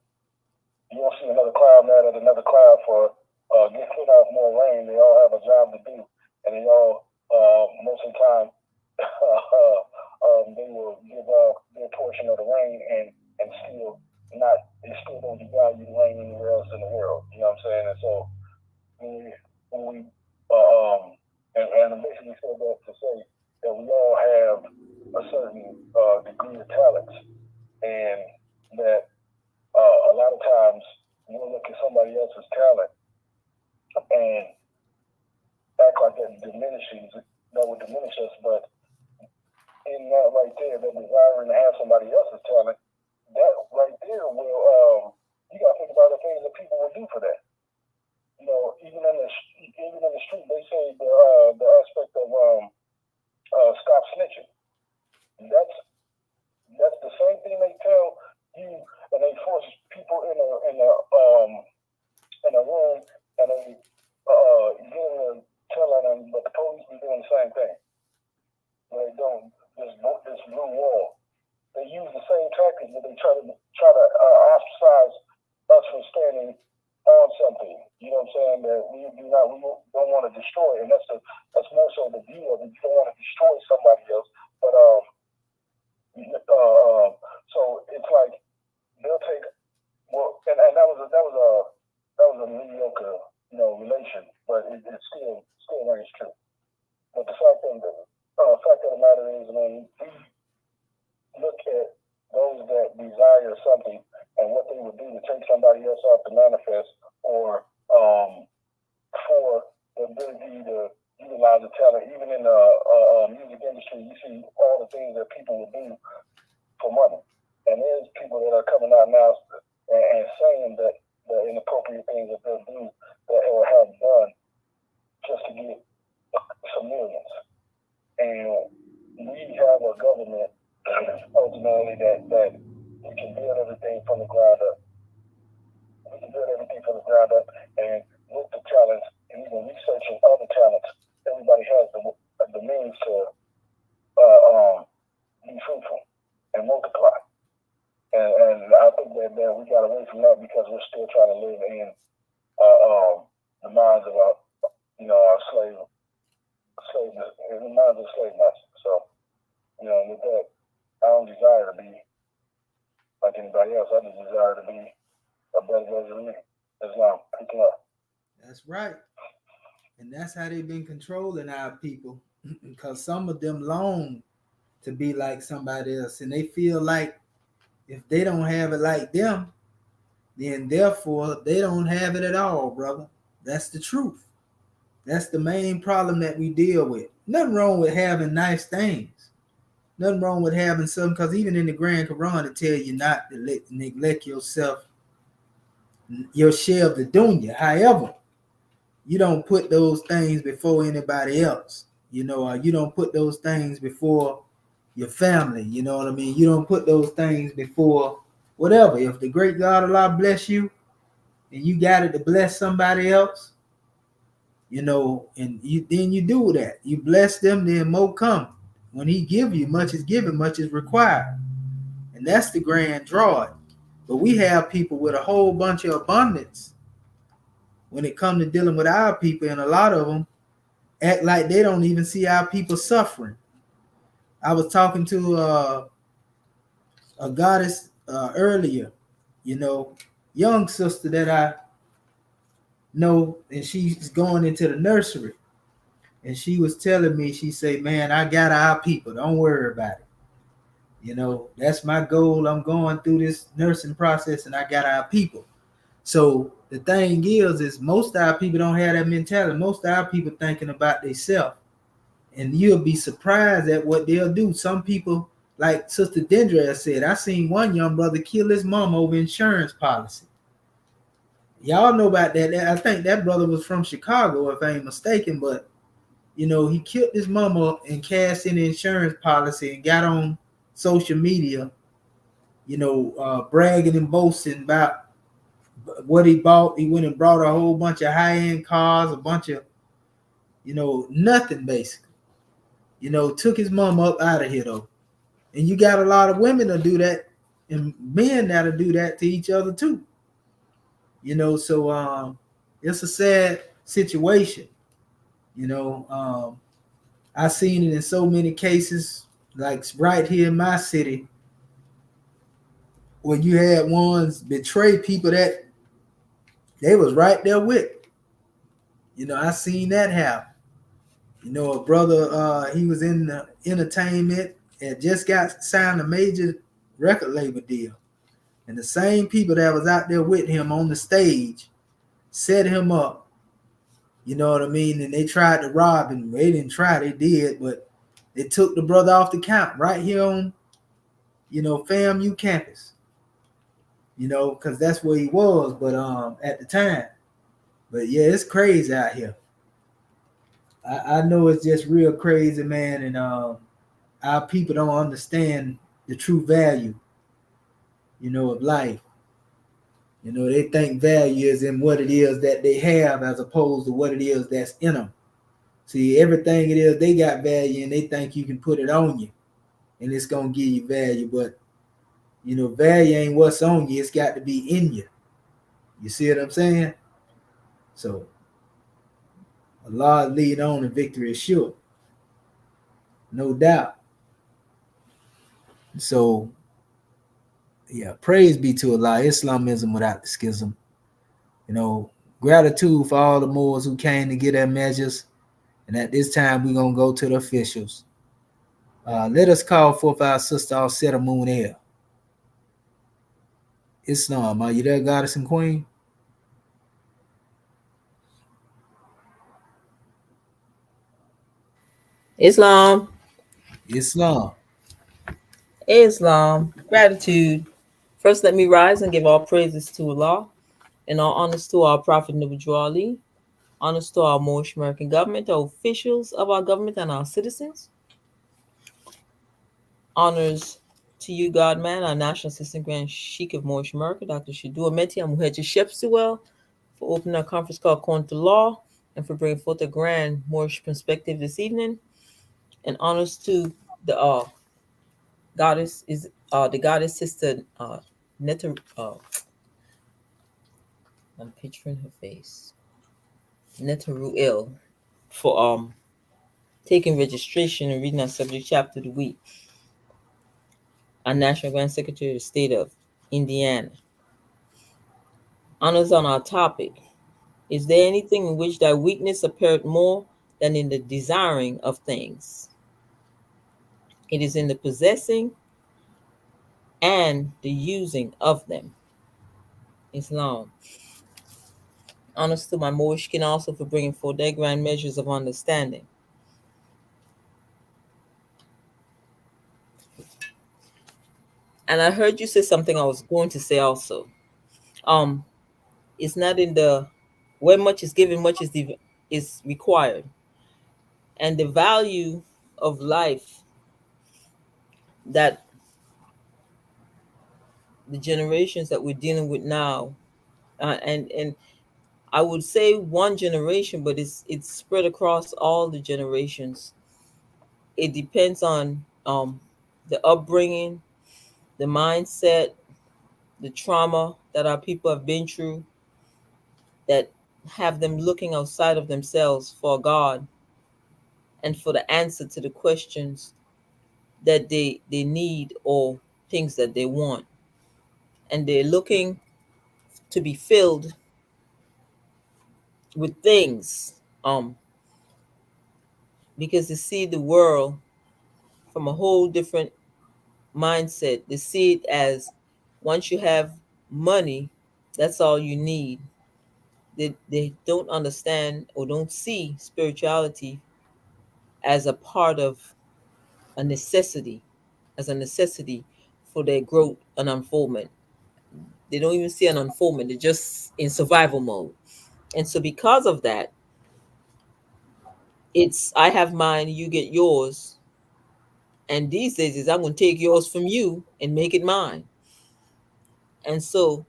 You don't see another cloud mad at another cloud for get put out more rain. They all have a job to do, and they all most of the time they will give their portion of the rain and still not. They still don't devalue the rain anywhere else in the world. You know what I'm saying? And so when we and I basically said that to say that we all have a certain degree of talents, and that a lot of times we'll look at somebody else's talent and act like that would diminish us, but in that right there, that desiring to have somebody else's talent, that right there will, you got to think about the things that people will do for that. You know, even in the street, they say the aspect of stop snitching. That's the same thing they tell you, and they force people in a room, and they get in telling them, but the police be doing the same thing. They don't this blue wall. They use the same tactics, but they try to ostracize us from standing on something. You know what I'm saying? That we don't want to destroy, and that's more so the view of it. You don't want to destroy somebody else, but so it's like they'll take and that was a mediocre relation, but it still rings true. But the fact of the matter is, when we look at those that desire something and what they would do to take somebody else out to manifest, or for the ability to utilize the talent, even in the music industry, you see all the things that people would do for money. And there's people that are coming out now and saying that the inappropriate things that they'll do that or have done just to get some millions. And we have a government ultimately that we can build everything from the ground up. We can build everything from the ground up, and with the talents and even researching other talents, everybody has the means to be fruitful and multiply. And I think that we got away from that because we're still trying to live in the minds of our slave in the minds of slave masters. So, with that, I don't desire to be like anybody else. I just desire to be a better version of me. Islam, picking up. That's right. And that's how they've been controlling our people, because some of them long to be like somebody else, and they feel like if they don't have it like them, then therefore they don't have it at all, brother. That's the truth. That's the main problem that we deal with. Nothing wrong with having nice things. Nothing wrong with having something, because even in the Grand Quran it tell you not to neglect yourself, your share of the dunya. However, you don't put those things before anybody else. You don't put those things before your family. You know what I mean? You don't put those things before whatever. If the great God Allah bless you and you got it to bless somebody else, and then you do that. You bless them, then more come. When he give you, much is given, much is required. And that's the grand draw. But we have people with a whole bunch of abundance when it comes to dealing with our people, and a lot of them act like they don't even see our people suffering. I was talking to a goddess earlier, young sister that I know, and she's going into the nursery. and she was telling me, she said, "Man, I got our people. Don't worry about it. That's my goal. I'm going through this nursing process, and I got our people." So the thing is most of our people don't have that mentality. Most of our people thinking about themselves, and you'll be surprised at what they'll do. Some people, like Sister Dendra said, I seen one young brother kill his mom over insurance policy. Y'all know about that. I think that brother was from Chicago, if I ain't mistaken, but he killed his mama and cashed in the insurance policy and got on social media, bragging and boasting about what he bought. He went and brought a whole bunch of high-end cars, a bunch of, nothing basically. Took his mama up out of here though. And you got a lot of women to do that and men that'll do that to each other too. So it's a sad situation. I seen it in so many cases, like right here in my city, where you had ones betray people that they was right there with. I seen that happen. A brother, he was in the entertainment and just got signed a major record label deal. And the same people that was out there with him on the stage set him up. You know what I mean? And they tried to rob him. They didn't try, they did, but they took the brother off the count right here on, FAMU campus. Because that's where he was, but at the time. But yeah, it's crazy out here. I know it's just real crazy, man, and our people don't understand the true value, of life. They think value is in what it is that they have as opposed to what it is that's in them. See, everything it is, they got value and they think you can put it on you and it's going to give you value. But, value ain't what's on you. It's got to be in you. You see what I'm saying? So, Allah lead on and victory is sure. No doubt. So, yeah, praise be to Allah. Islamism without the schism. Gratitude for all the Moors who came to get their measures. And at this time, we're going to go to the officials. Let us call forth our sister, Alceta Moon Air. Islam, are you there, Goddess and Queen? Islam. Islam. Islam. Gratitude. First, let me rise and give all praises to Allah and all honors to our Prophet Nabi Ali, honors to our Moorish American government, the officials of our government, and our citizens. Honors to you, God man, our National Assistant Grand Sheikh of Moorish America, Dr. Shadua Meti and Muhaji Shepsuel, for opening our conference call according to law and for bringing forth a grand Moorish perspective this evening. And honors to the goddess sister Neta. I'm picturing her face. Netaruel for taking registration and reading our subject chapter of the week. Our National Grand Secretary of the State of Indiana. Honors on our topic. Is there anything in which thy weakness appeared more than in the desiring of things? It is in the possessing and the using of them. Islam. Honors to my Moorish kin also for bringing forth their grand measures of understanding. And I heard you say something I was going to say also. It's not in the where much is given, much is required, and the value of life that the generations that we're dealing with now, and I would say one generation, but it's spread across all the generations. It depends on the upbringing, the mindset, the trauma that our people have been through, that have them looking outside of themselves for God and for the answer to the questions that they need or things that they want. And they're looking to be filled with things because they see the world from a whole different mindset. They see it as once you have money, that's all you need. They don't understand or don't see spirituality as a part of a necessity, as a necessity for their growth and unfoldment. They don't even see an unfoldment, they're just in survival mode. And so, because of that, it's I have mine, you get yours. And these days, is I'm going to take yours from you and make it mine. And so,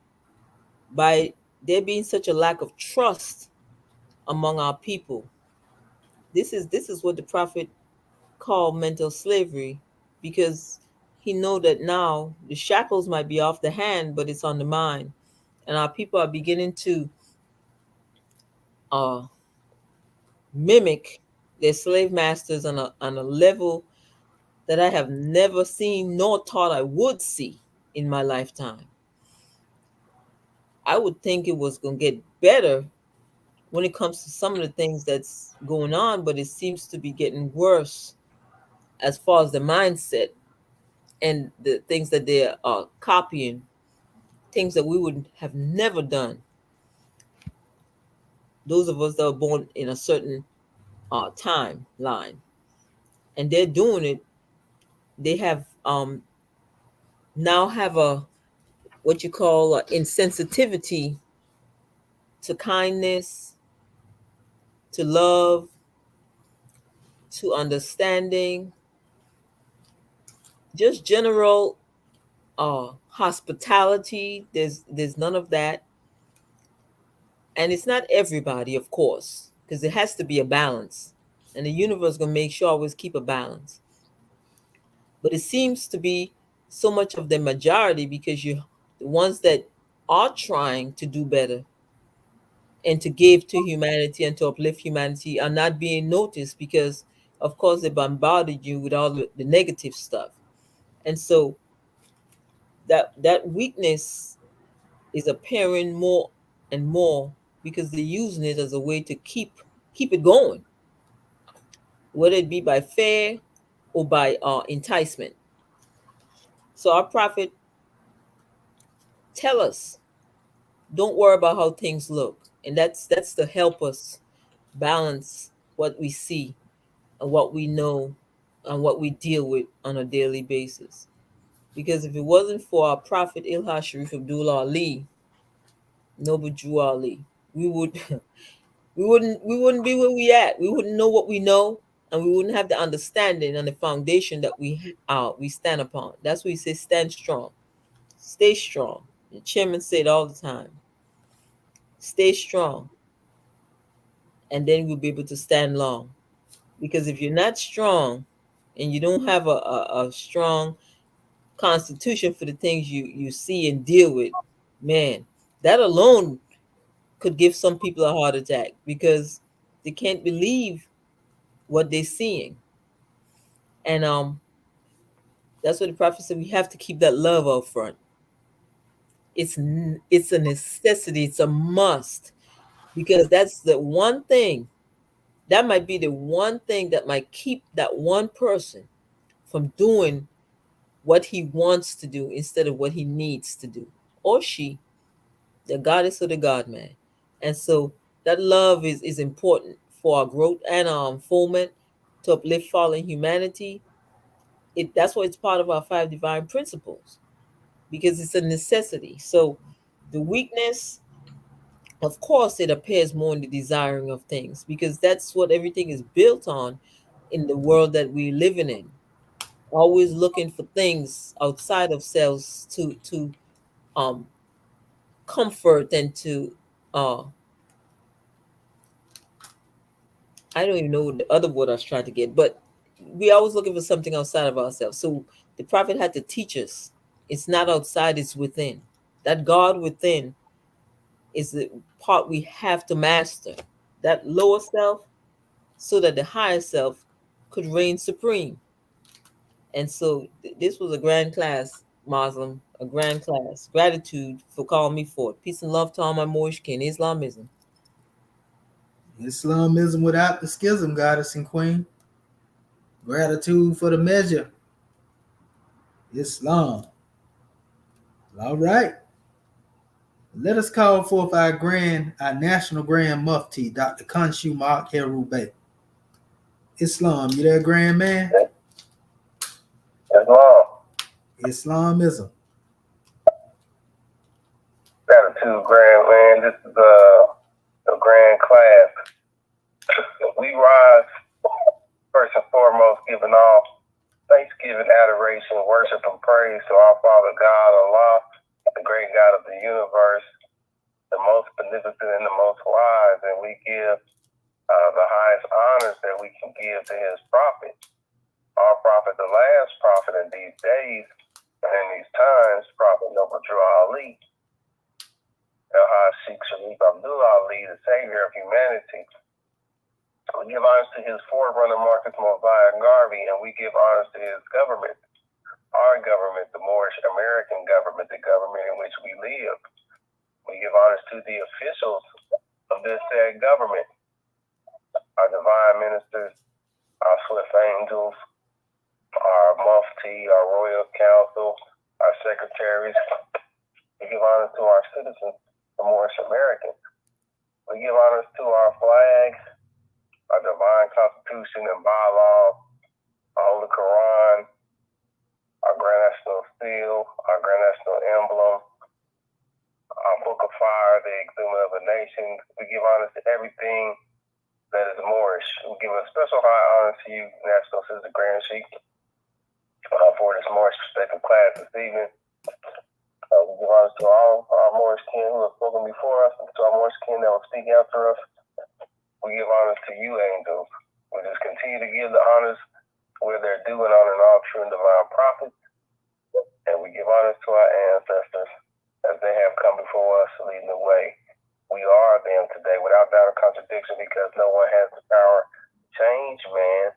by there being such a lack of trust among our people, this is what the prophet called mental slavery, because he know that now the shackles might be off the hand, but it's on the mind, and our people are beginning to uh, mimic their slave masters on a level that I have never seen nor thought I would see in my lifetime. I would think it was going to get better when it comes to some of the things that's going on, but it seems to be getting worse as far as the mindset and the things that they are copying, things that we would have never done. Those of us that were born in a certain timeline, and they're doing it. They have now have a what you call insensitivity to kindness, to love, to understanding, just general hospitality. There's none of that, and it's not everybody, of course, because it has to be a balance, and the universe gonna make sure always keep a balance. But it seems to be so much of the majority, because you the ones that are trying to do better and to give to humanity and to uplift humanity are not being noticed, because of course they bombarded you with all the negative stuff. And so that weakness is appearing more and more, because they're using it as a way to keep it going, whether it be by fear or by enticement. So our prophet tell us, don't worry about how things look, and that's to help us balance what we see and what we know and what we deal with on a daily basis. Because if it wasn't for our prophet Ilha Sharif Abdullah Ali, Noble Drew Ali, we would we wouldn't be where we at. We wouldn't know what we know, and we wouldn't have the understanding and the foundation that we stand upon. That's why we say stand strong, stay strong. The chairman said all the time, stay strong, and then we'll be able to stand long. Because if you're not strong and you don't have a strong constitution for the things you see and deal with, man, that alone could give some people a heart attack, because they can't believe what they're seeing. And that's what the prophet said, we have to keep that love up front. It's a necessity, it's a must, because that's the one thing that might be the one thing that might keep that one person from doing what he wants to do instead of what he needs to do, or she, the goddess or the god man. And so that love is important for our growth and our unfoldment, to uplift fallen humanity. That's why it's part of our five divine principles, because it's a necessity. So the weakness, of course, it appears more in the desiring of things, because that's what everything is built on in the world that we're living in. Always looking for things outside of selves to um comfort and to uh I don't even know what the other word I was trying to get, but we always looking for something outside of ourselves. So the prophet had to teach us, it's not outside, it's within. That God within is the part we have to master. That lower self, so that the higher self could reign supreme. And so this was a grand class, Muslim, a grand class. Gratitude for calling me forth. Peace and love to all my Moorish kin. Islamism. Islamism without the schism, goddess and queen. Gratitude for the measure. Islam. All right. Let us call forth our national grand mufti, Dr. Kanshu Mark Herube. Islam, you there, grand man? Islam. Islamism. Gratitude, grand man. This is the grand class. We rise first and foremost, giving all thanksgiving, adoration, worship, and praise to our Father God, Allah, the great God of the universe, the most beneficent and the most wise. And we give the highest honors that we can give to His prophet, our prophet, the last prophet in these days and in these times, Prophet Noble Drew Ali, Sheikh Sharif Abdullah Ali, the savior of humanity. We give honors to his forerunner, Marcus Mosiah Garvey, and we give honors to his government, our government, the Moorish American government, the government in which we live. We give honors to the officials of this said government, our divine ministers, our swift angels, our mufti, our royal council, our secretaries. We give honors to our citizens, the Moorish Americans. We give honors to our flag, our divine constitution and bylaws, our Holy Quran, our Grand National Seal, our Grand National Emblem, our Book of Fire, the Exhumer of a Nation. We give honors to everything that is Moorish. We give a special high honor to you, National Sister Grand Sheik, for this Moorish perspective class this evening. We give honors to all our Moorish kin who have spoken before us, and to our Moorish kin that will speak after us. We give honors to you, angels. We just continue to give the honors where they're due and honoring all true and divine prophets. And we give honors to our ancestors as they have come before us, leading the way. We are them today without doubt or contradiction, because no one has the power to change man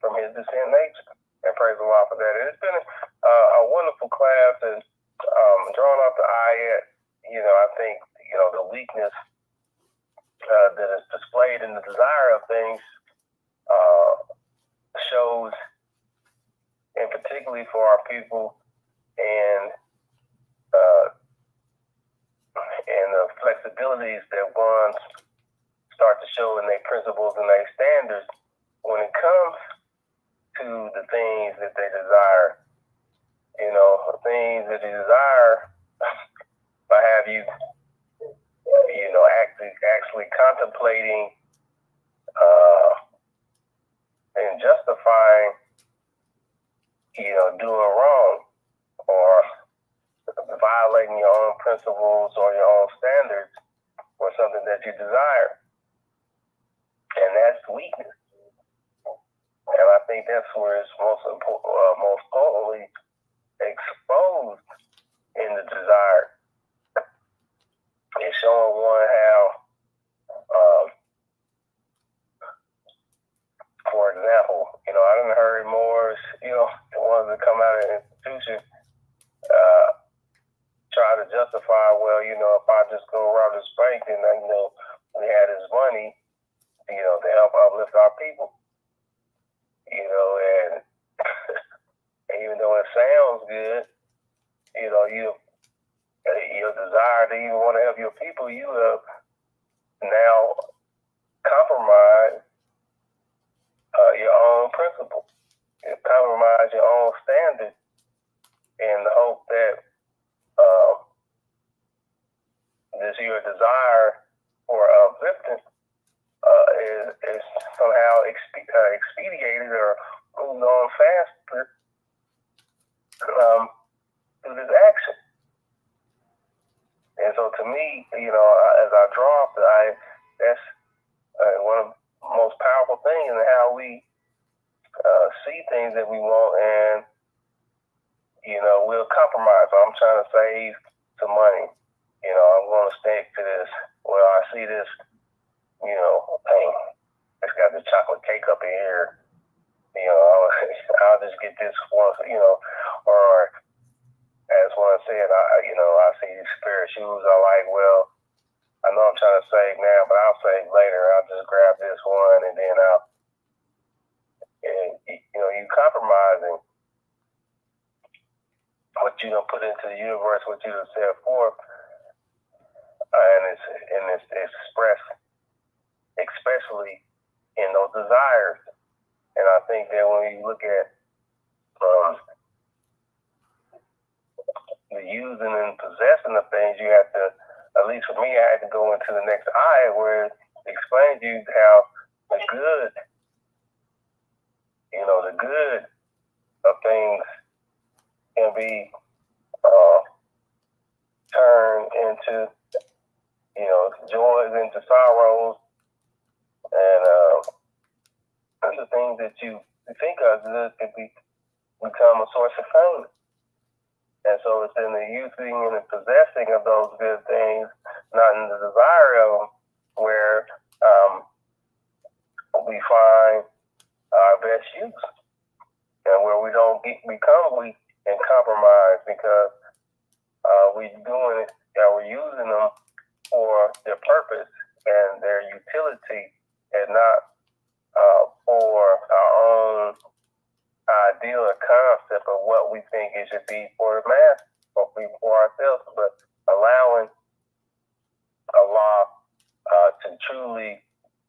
from his descent nature. And praise Allah for that. And it's been a wonderful class, and drawing off the ayat, I think, the weakness that is displayed in the desire of things shows, and particularly for our people, and the flexibilities that ones start to show in their principles and their standards when it comes to the things that they desire. Things that they desire by have you, actually contemplating and justifying, doing wrong or violating your own principles or your own standards for something that you desire. And that's weakness. And I think that's where it's most potently exposed in the desire. It's showing one how, for example, I done heard more, the ones that come out of the institution try to justify, well, if I just go rob this bank and we had this money, to help uplift our people. And even though it sounds good, your desire to even want to help your people, you have now compromised your own principle. You compromise your own standard in the hope that this your desire for uplifting is somehow expedited or moved on faster through this action. And so to me, as I draw off that's one of the most powerful things in how we see things that we want, and we'll compromise. I'm trying to save some money. I'm going to stick to this. Well, I see this, hey, it's got the chocolate cake up in here. I'll just get this once, or as one said, I see these pair of shoes I like. Well, I know I'm trying to save now, but I'll save later. I'll just grab this one, and then And you compromising what you don't put into the universe, what you don't set forth, and it's expressed, especially in those desires. And I think that when you look at the using and possessing of things, you have to, at least for me, I had to go into the next ayah where it explains to you how the good, the good of things can be turned into, joys into sorrows, and the things that you think of good could become a source of pain. And so it's in the using and the possessing of those good things, not in the desire of them, where we find our best use, and where we don't become weak and compromised because we're using them for their purpose and their utility, and not for our own ideal or concept of what we think it should be for the mass or for ourselves, but allowing Allah to truly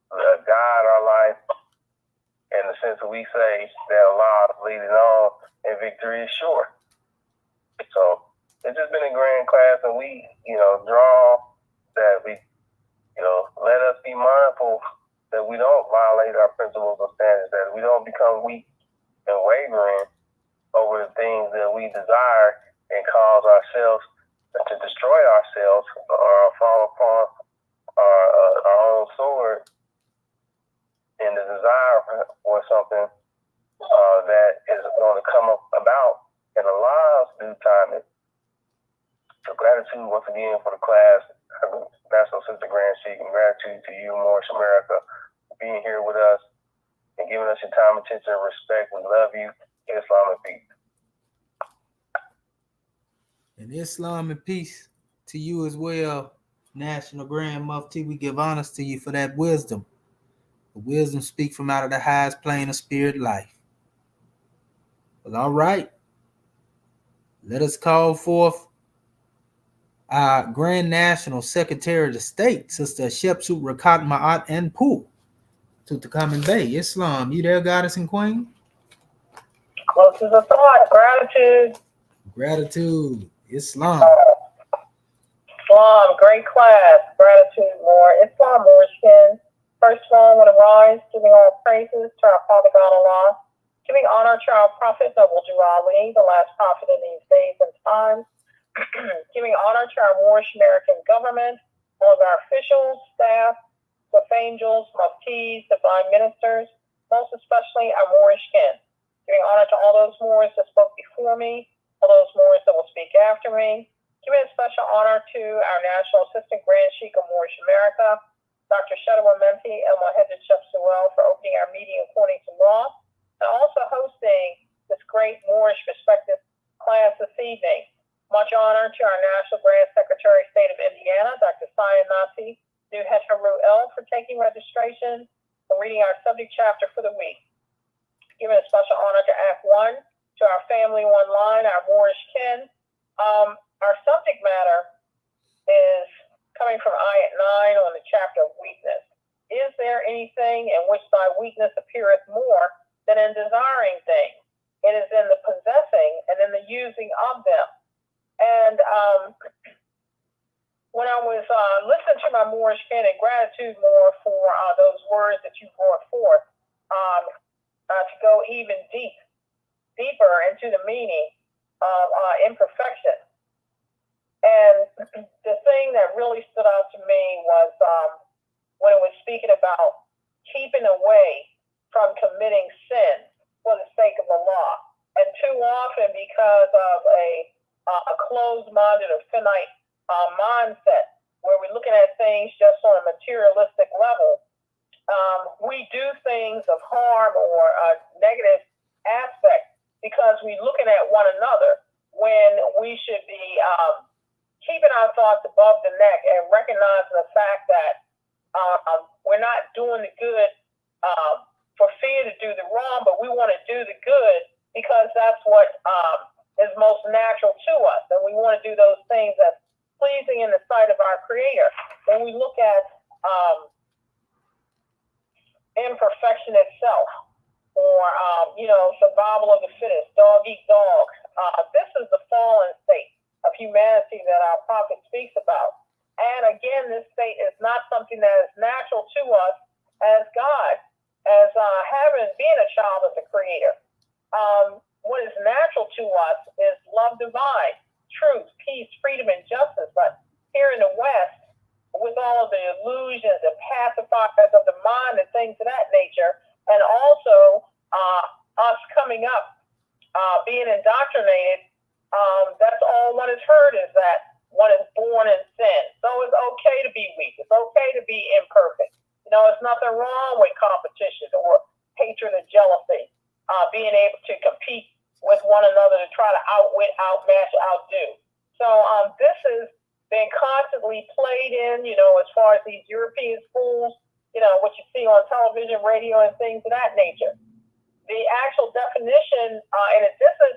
guide our life in the sense that we say that Allah is leading on and victory is sure. So it's just been a grand class, and we, draw that we, let us be mindful that we don't violate our principles or standards, that we don't become weak and wavering over the things that we desire and cause ourselves to destroy ourselves or fall upon our own sword in the desire for something that is going to come about in Allah's due time. So gratitude once again for the class, National Sister Grand Sheik, and gratitude to you, Moorish America, for being here with us and giving us your time, attention, and respect. We love you. Islam and peace. And Islam and peace to you as well, National Grand Mufti. We give honors to you for that wisdom. The wisdom speak from out of the highest plane of spirit life. Well, all right. Let us call forth our Grand National Secretary of the State, Sister Shepsut Rakat Ma'at and Pooh, to Tutankhamun Bay. Islam, you there, Goddess and Queen? Close to the thought. Gratitude. Gratitude. Islam. Islam, great class. Gratitude, more. Islam, more skin. First of all, I want to rise, giving all praises to our Father God Allah, giving honor to our Prophet, Noble Ali, the last prophet in these days and times, giving honor to our Moorish American government, all of our officials, staff, with angels, muftis, divine ministers, most especially our Moorish kin. Giving honor to all those Moors that spoke before me, all those Moors that will speak after me. Giving a special honor to our National Assistant Grand Sheik of Moorish America, Dr. Shadwa Menti El Mohamed Shepsuel, for opening our meeting according to law, and also hosting this great Moorish perspective class this evening. Much honor to our National Grand Secretary of State of Indiana, Dr. Sayan Nasi Nuhet Haru El, for taking registration and reading our subject chapter for the week. Giving a special honor to Act 1, to our family online, our Moorish kin. Our subject matter is coming from Ayat 9 on the chapter of weakness. Is there anything in which thy weakness appeareth more than in desiring things? It is in the possessing and in the using of them. And when I was listening to my Moorish kin, and gratitude more for those words that you brought forth, to go even deeper into the meaning of imperfection. And the thing that really stood out to me was when it was speaking about keeping away from committing sin for the sake of the law. And too often, because of a closed-minded or finite mindset, where we're looking at things just on a materialistic level, we do things of harm or negative aspect because we're looking at one another when we should be keeping our thoughts above the neck and recognizing the fact that we're not doing the good for fear to do the wrong, but we we want to do those things that's pleasing in the sight of our Creator. When we look at imperfection itself, or survival of the fittest, dog eat dog. This is the fallen state of humanity that our prophet speaks about. And again, this state is not something that is natural to us as God, as being a child of the Creator. What is natural to us is love divine, truth, peace, freedom, and justice. But here in the West, with all of the illusions and pacifiers of the mind and things of that nature, and also us coming up, being indoctrinated, that's all one has heard is that one is born in sin. So it's okay to be weak. It's okay to be imperfect. It's nothing wrong with competition or hatred or jealousy, being able to compete with one another to try to outwit, outmatch, outdo. So this has been constantly played in, as far as these European schools, what you see on television, radio, and things of that nature. The actual definition, in addition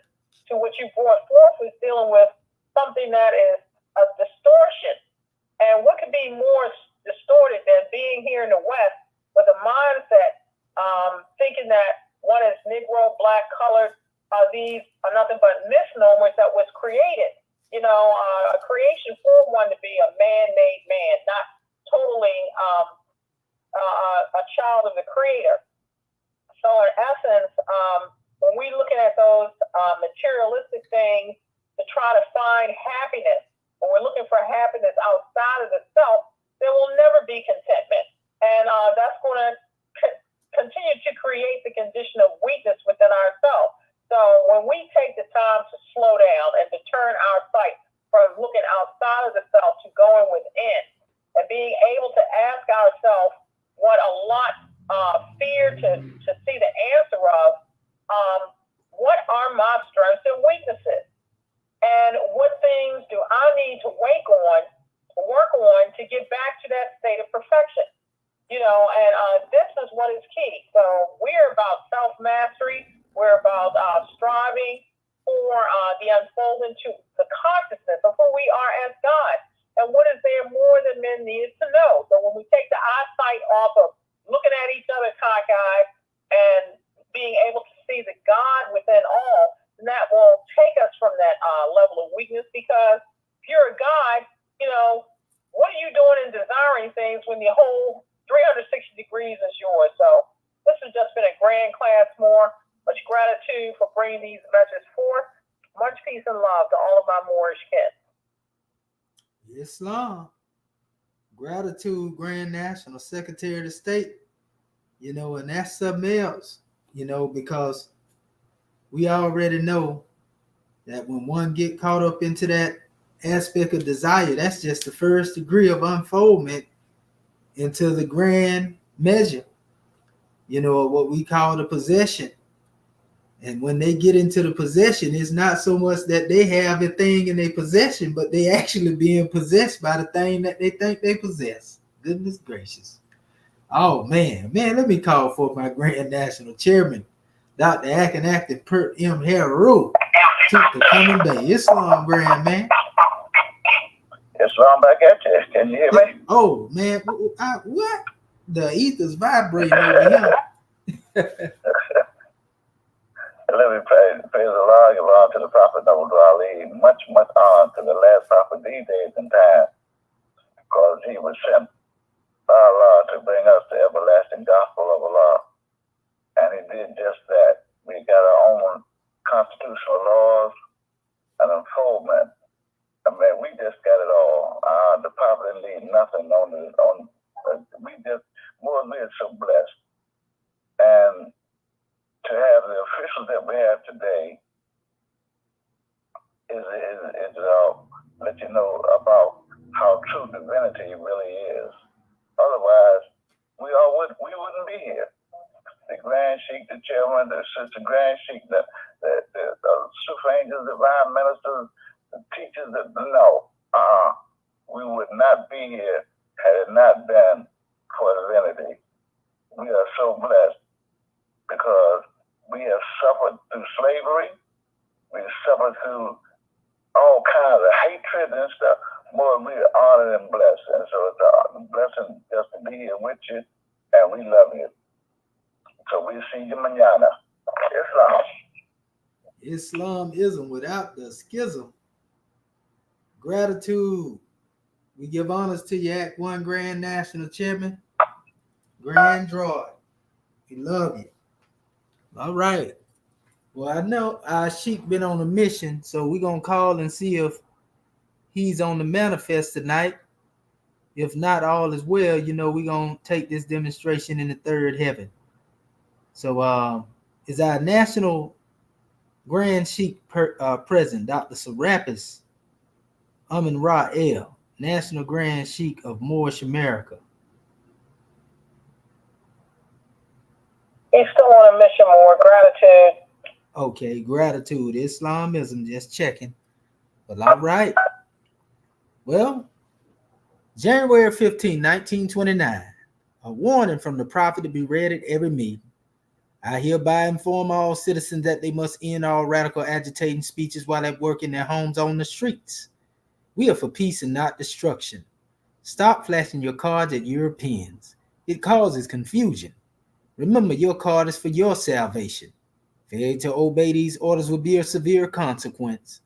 to what you brought forth, is dealing with something that is a distortion. And what could be more distorted than being here in the West with a mindset thinking that one is Negro, black, colored, these are nothing but misnomers that was created. A creation for one to be a man-made man, not totally a child of the Creator. So in essence, when we're looking at those materialistic things to try to find happiness, when we're looking for happiness outside of the self, there will never be contentment. And that's going to continue to create the condition of weakness within ourselves. So when we take the time to slow down and to turn our sight from looking outside of the self to going within, and being able to ask ourselves what a lot fear to see the answer of, what are my strengths and weaknesses? And what things do I need to work on to get back to that state of perfection? And this is what is key. So we're about self-mastery. We're about striving for the unfolding to the consciousness of who we are as God. And what is there more than men needed to know? So when we take the eyesight off of looking at each other cockeyed and being able to see the God within all, then that will take us from that level of weakness, because if you're a God, what are you doing in desiring things when the whole 360 degrees is yours? So this has just been a grand class more. Much gratitude for bringing these messages forth. Much peace and love to all of my Moorish kids. Islam. Gratitude, Grand National Secretary of the State. And that's something else, because we already know that when one get caught up into that aspect of desire, that's just the first degree of unfoldment into the grand measure, of what we call the possession. And when they get into the possession, it's not so much that they have a thing in their possession, but they actually being possessed by the thing that they think they possess. Goodness gracious. Oh, man, let me call for my Grand National Chairman, Dr. Akin Acting Pert M. Haru, to come in Bay. Islam, Grand Man. Islam back at you. Can you hear me? Oh, man, what? The ether's vibrating over here. Let me praise the Lord, give honor to the Prophet Noble Ali, much honor to the last prophet these days and time, because he was sent by Allah to bring us the everlasting gospel of Allah. And he did just that. We got our own constitutional laws and unfoldment. We just got it all. The Prophet didn't leave nothing on. We're so blessed. And to have the officials that we have today is let you know about how true divinity really is. Otherwise, we wouldn't be here. The Grand Sheikh, the Chairman, the Sister Grand Sheikh, the Super Angels, the Divine Ministers, the teachers, we would not be here had it not been for divinity. We are so blessed because we have suffered through slavery, we have suffered through all kinds of hatred and stuff. More we are honored and blessed. And so it's a blessing just to be here with you, and we love you. So we see you mañana. Islam. Islamism without the schism. Gratitude. We give honors to you, Act One Grand National Chairman, Grand Droid. We love you. All right. Well, I know our Sheik been on a mission, so we're going to call and see if he's on the manifest tonight. If not, all is well. You know, we're going to take this demonstration in the third heaven. So is our National Grand Sheik President, Dr. Serapis Amin Ra-El, National Grand Sheik of Moorish America. He's still on a mission, more gratitude. Okay, gratitude. Islamism, just checking. Well, all right. Well, January 15, 1929, a warning from the prophet to be read at every meeting. I hereby inform all citizens that they must end all radical agitating speeches while at work in their homes on the streets. We are for peace and not destruction. Stop flashing your cards at Europeans. It causes confusion. Remember, your card is for your salvation. Failure to obey these orders will be a severe consequence.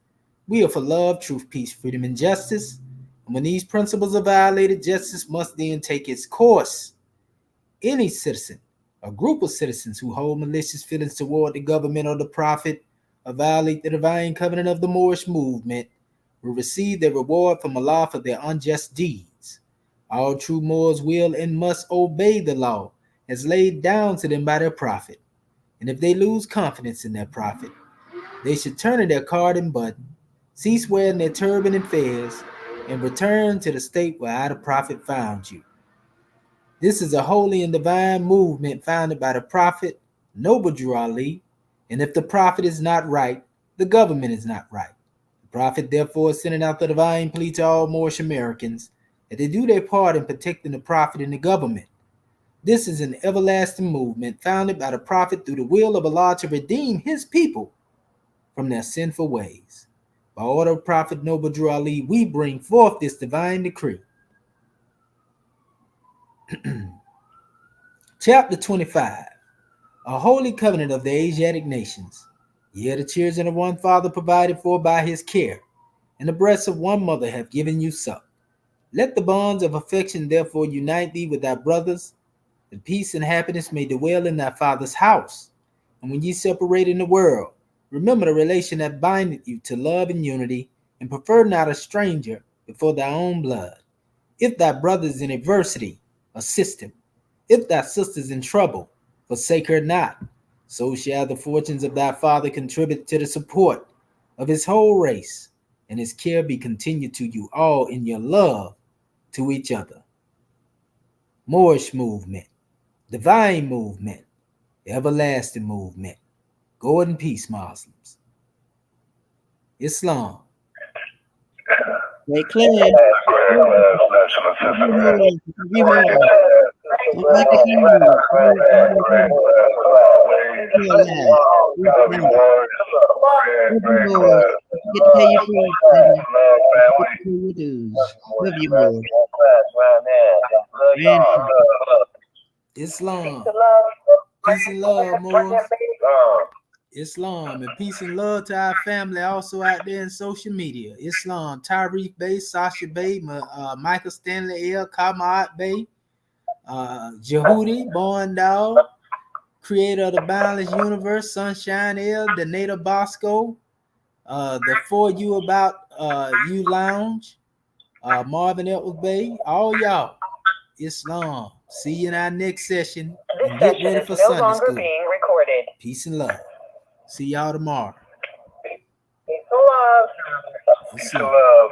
We are for love, truth, peace, freedom, and justice. And when these principles are violated, justice must then take its course. Any citizen, a group of citizens who hold malicious feelings toward the government or the prophet or violate the divine covenant of the Moorish movement will receive their reward from Allah for their unjust deeds. All true Moors will and must obey the law as laid down to them by their prophet. And if they lose confidence in their prophet, they should turn in their card and button, cease wearing their turban and fez, and return to the state where I, the prophet, found you. This is a holy and divine movement founded by the prophet, Noble Drew Ali, and if the prophet is not right, the government is not right. The prophet therefore is sending out the divine plea to all Moorish Americans that they do their part in protecting the prophet and the government. This is an everlasting movement founded by the prophet through the will of Allah to redeem his people from their sinful ways. By order of Prophet Noble Drew Ali, we bring forth this divine decree. Chapter 25, a holy covenant of the Asiatic nations. Ye are the children of one father provided for by his care, and the breasts of one mother have given you suck. Let the bonds of affection therefore unite thee with thy brothers, that peace and happiness may dwell in thy father's house. And when ye separate in the world, remember the relation that bindeth you to love and unity, and prefer not a stranger before thy own blood. If thy brother is in adversity, assist him. If thy sister is in trouble, forsake her not. So shall the fortunes of thy father contribute to the support of his whole race, and his care be continued to you all in your love to each other. Moorish movement, divine movement, everlasting movement. Go in peace, Muslims. Islam. They clear. Get to pay your fees, baby. Get to pay your dues. Love you more. Islam. Peace and love, Moors. Islam and peace and love to our family also out there in social media. Islam, Tyrese Bay, Sasha Bay, Michael Stanley L, Kamat Bay, Jehudi, Born Dog, creator of the Boundless Universe, Sunshine L, Denata Bosco, the For You About You Lounge, Marvin Edwards Bay, all y'all. Islam. See you in our next session. And get ready for Sunday school. Peace and love. See y'all tomorrow. Peace and love. Peace and love.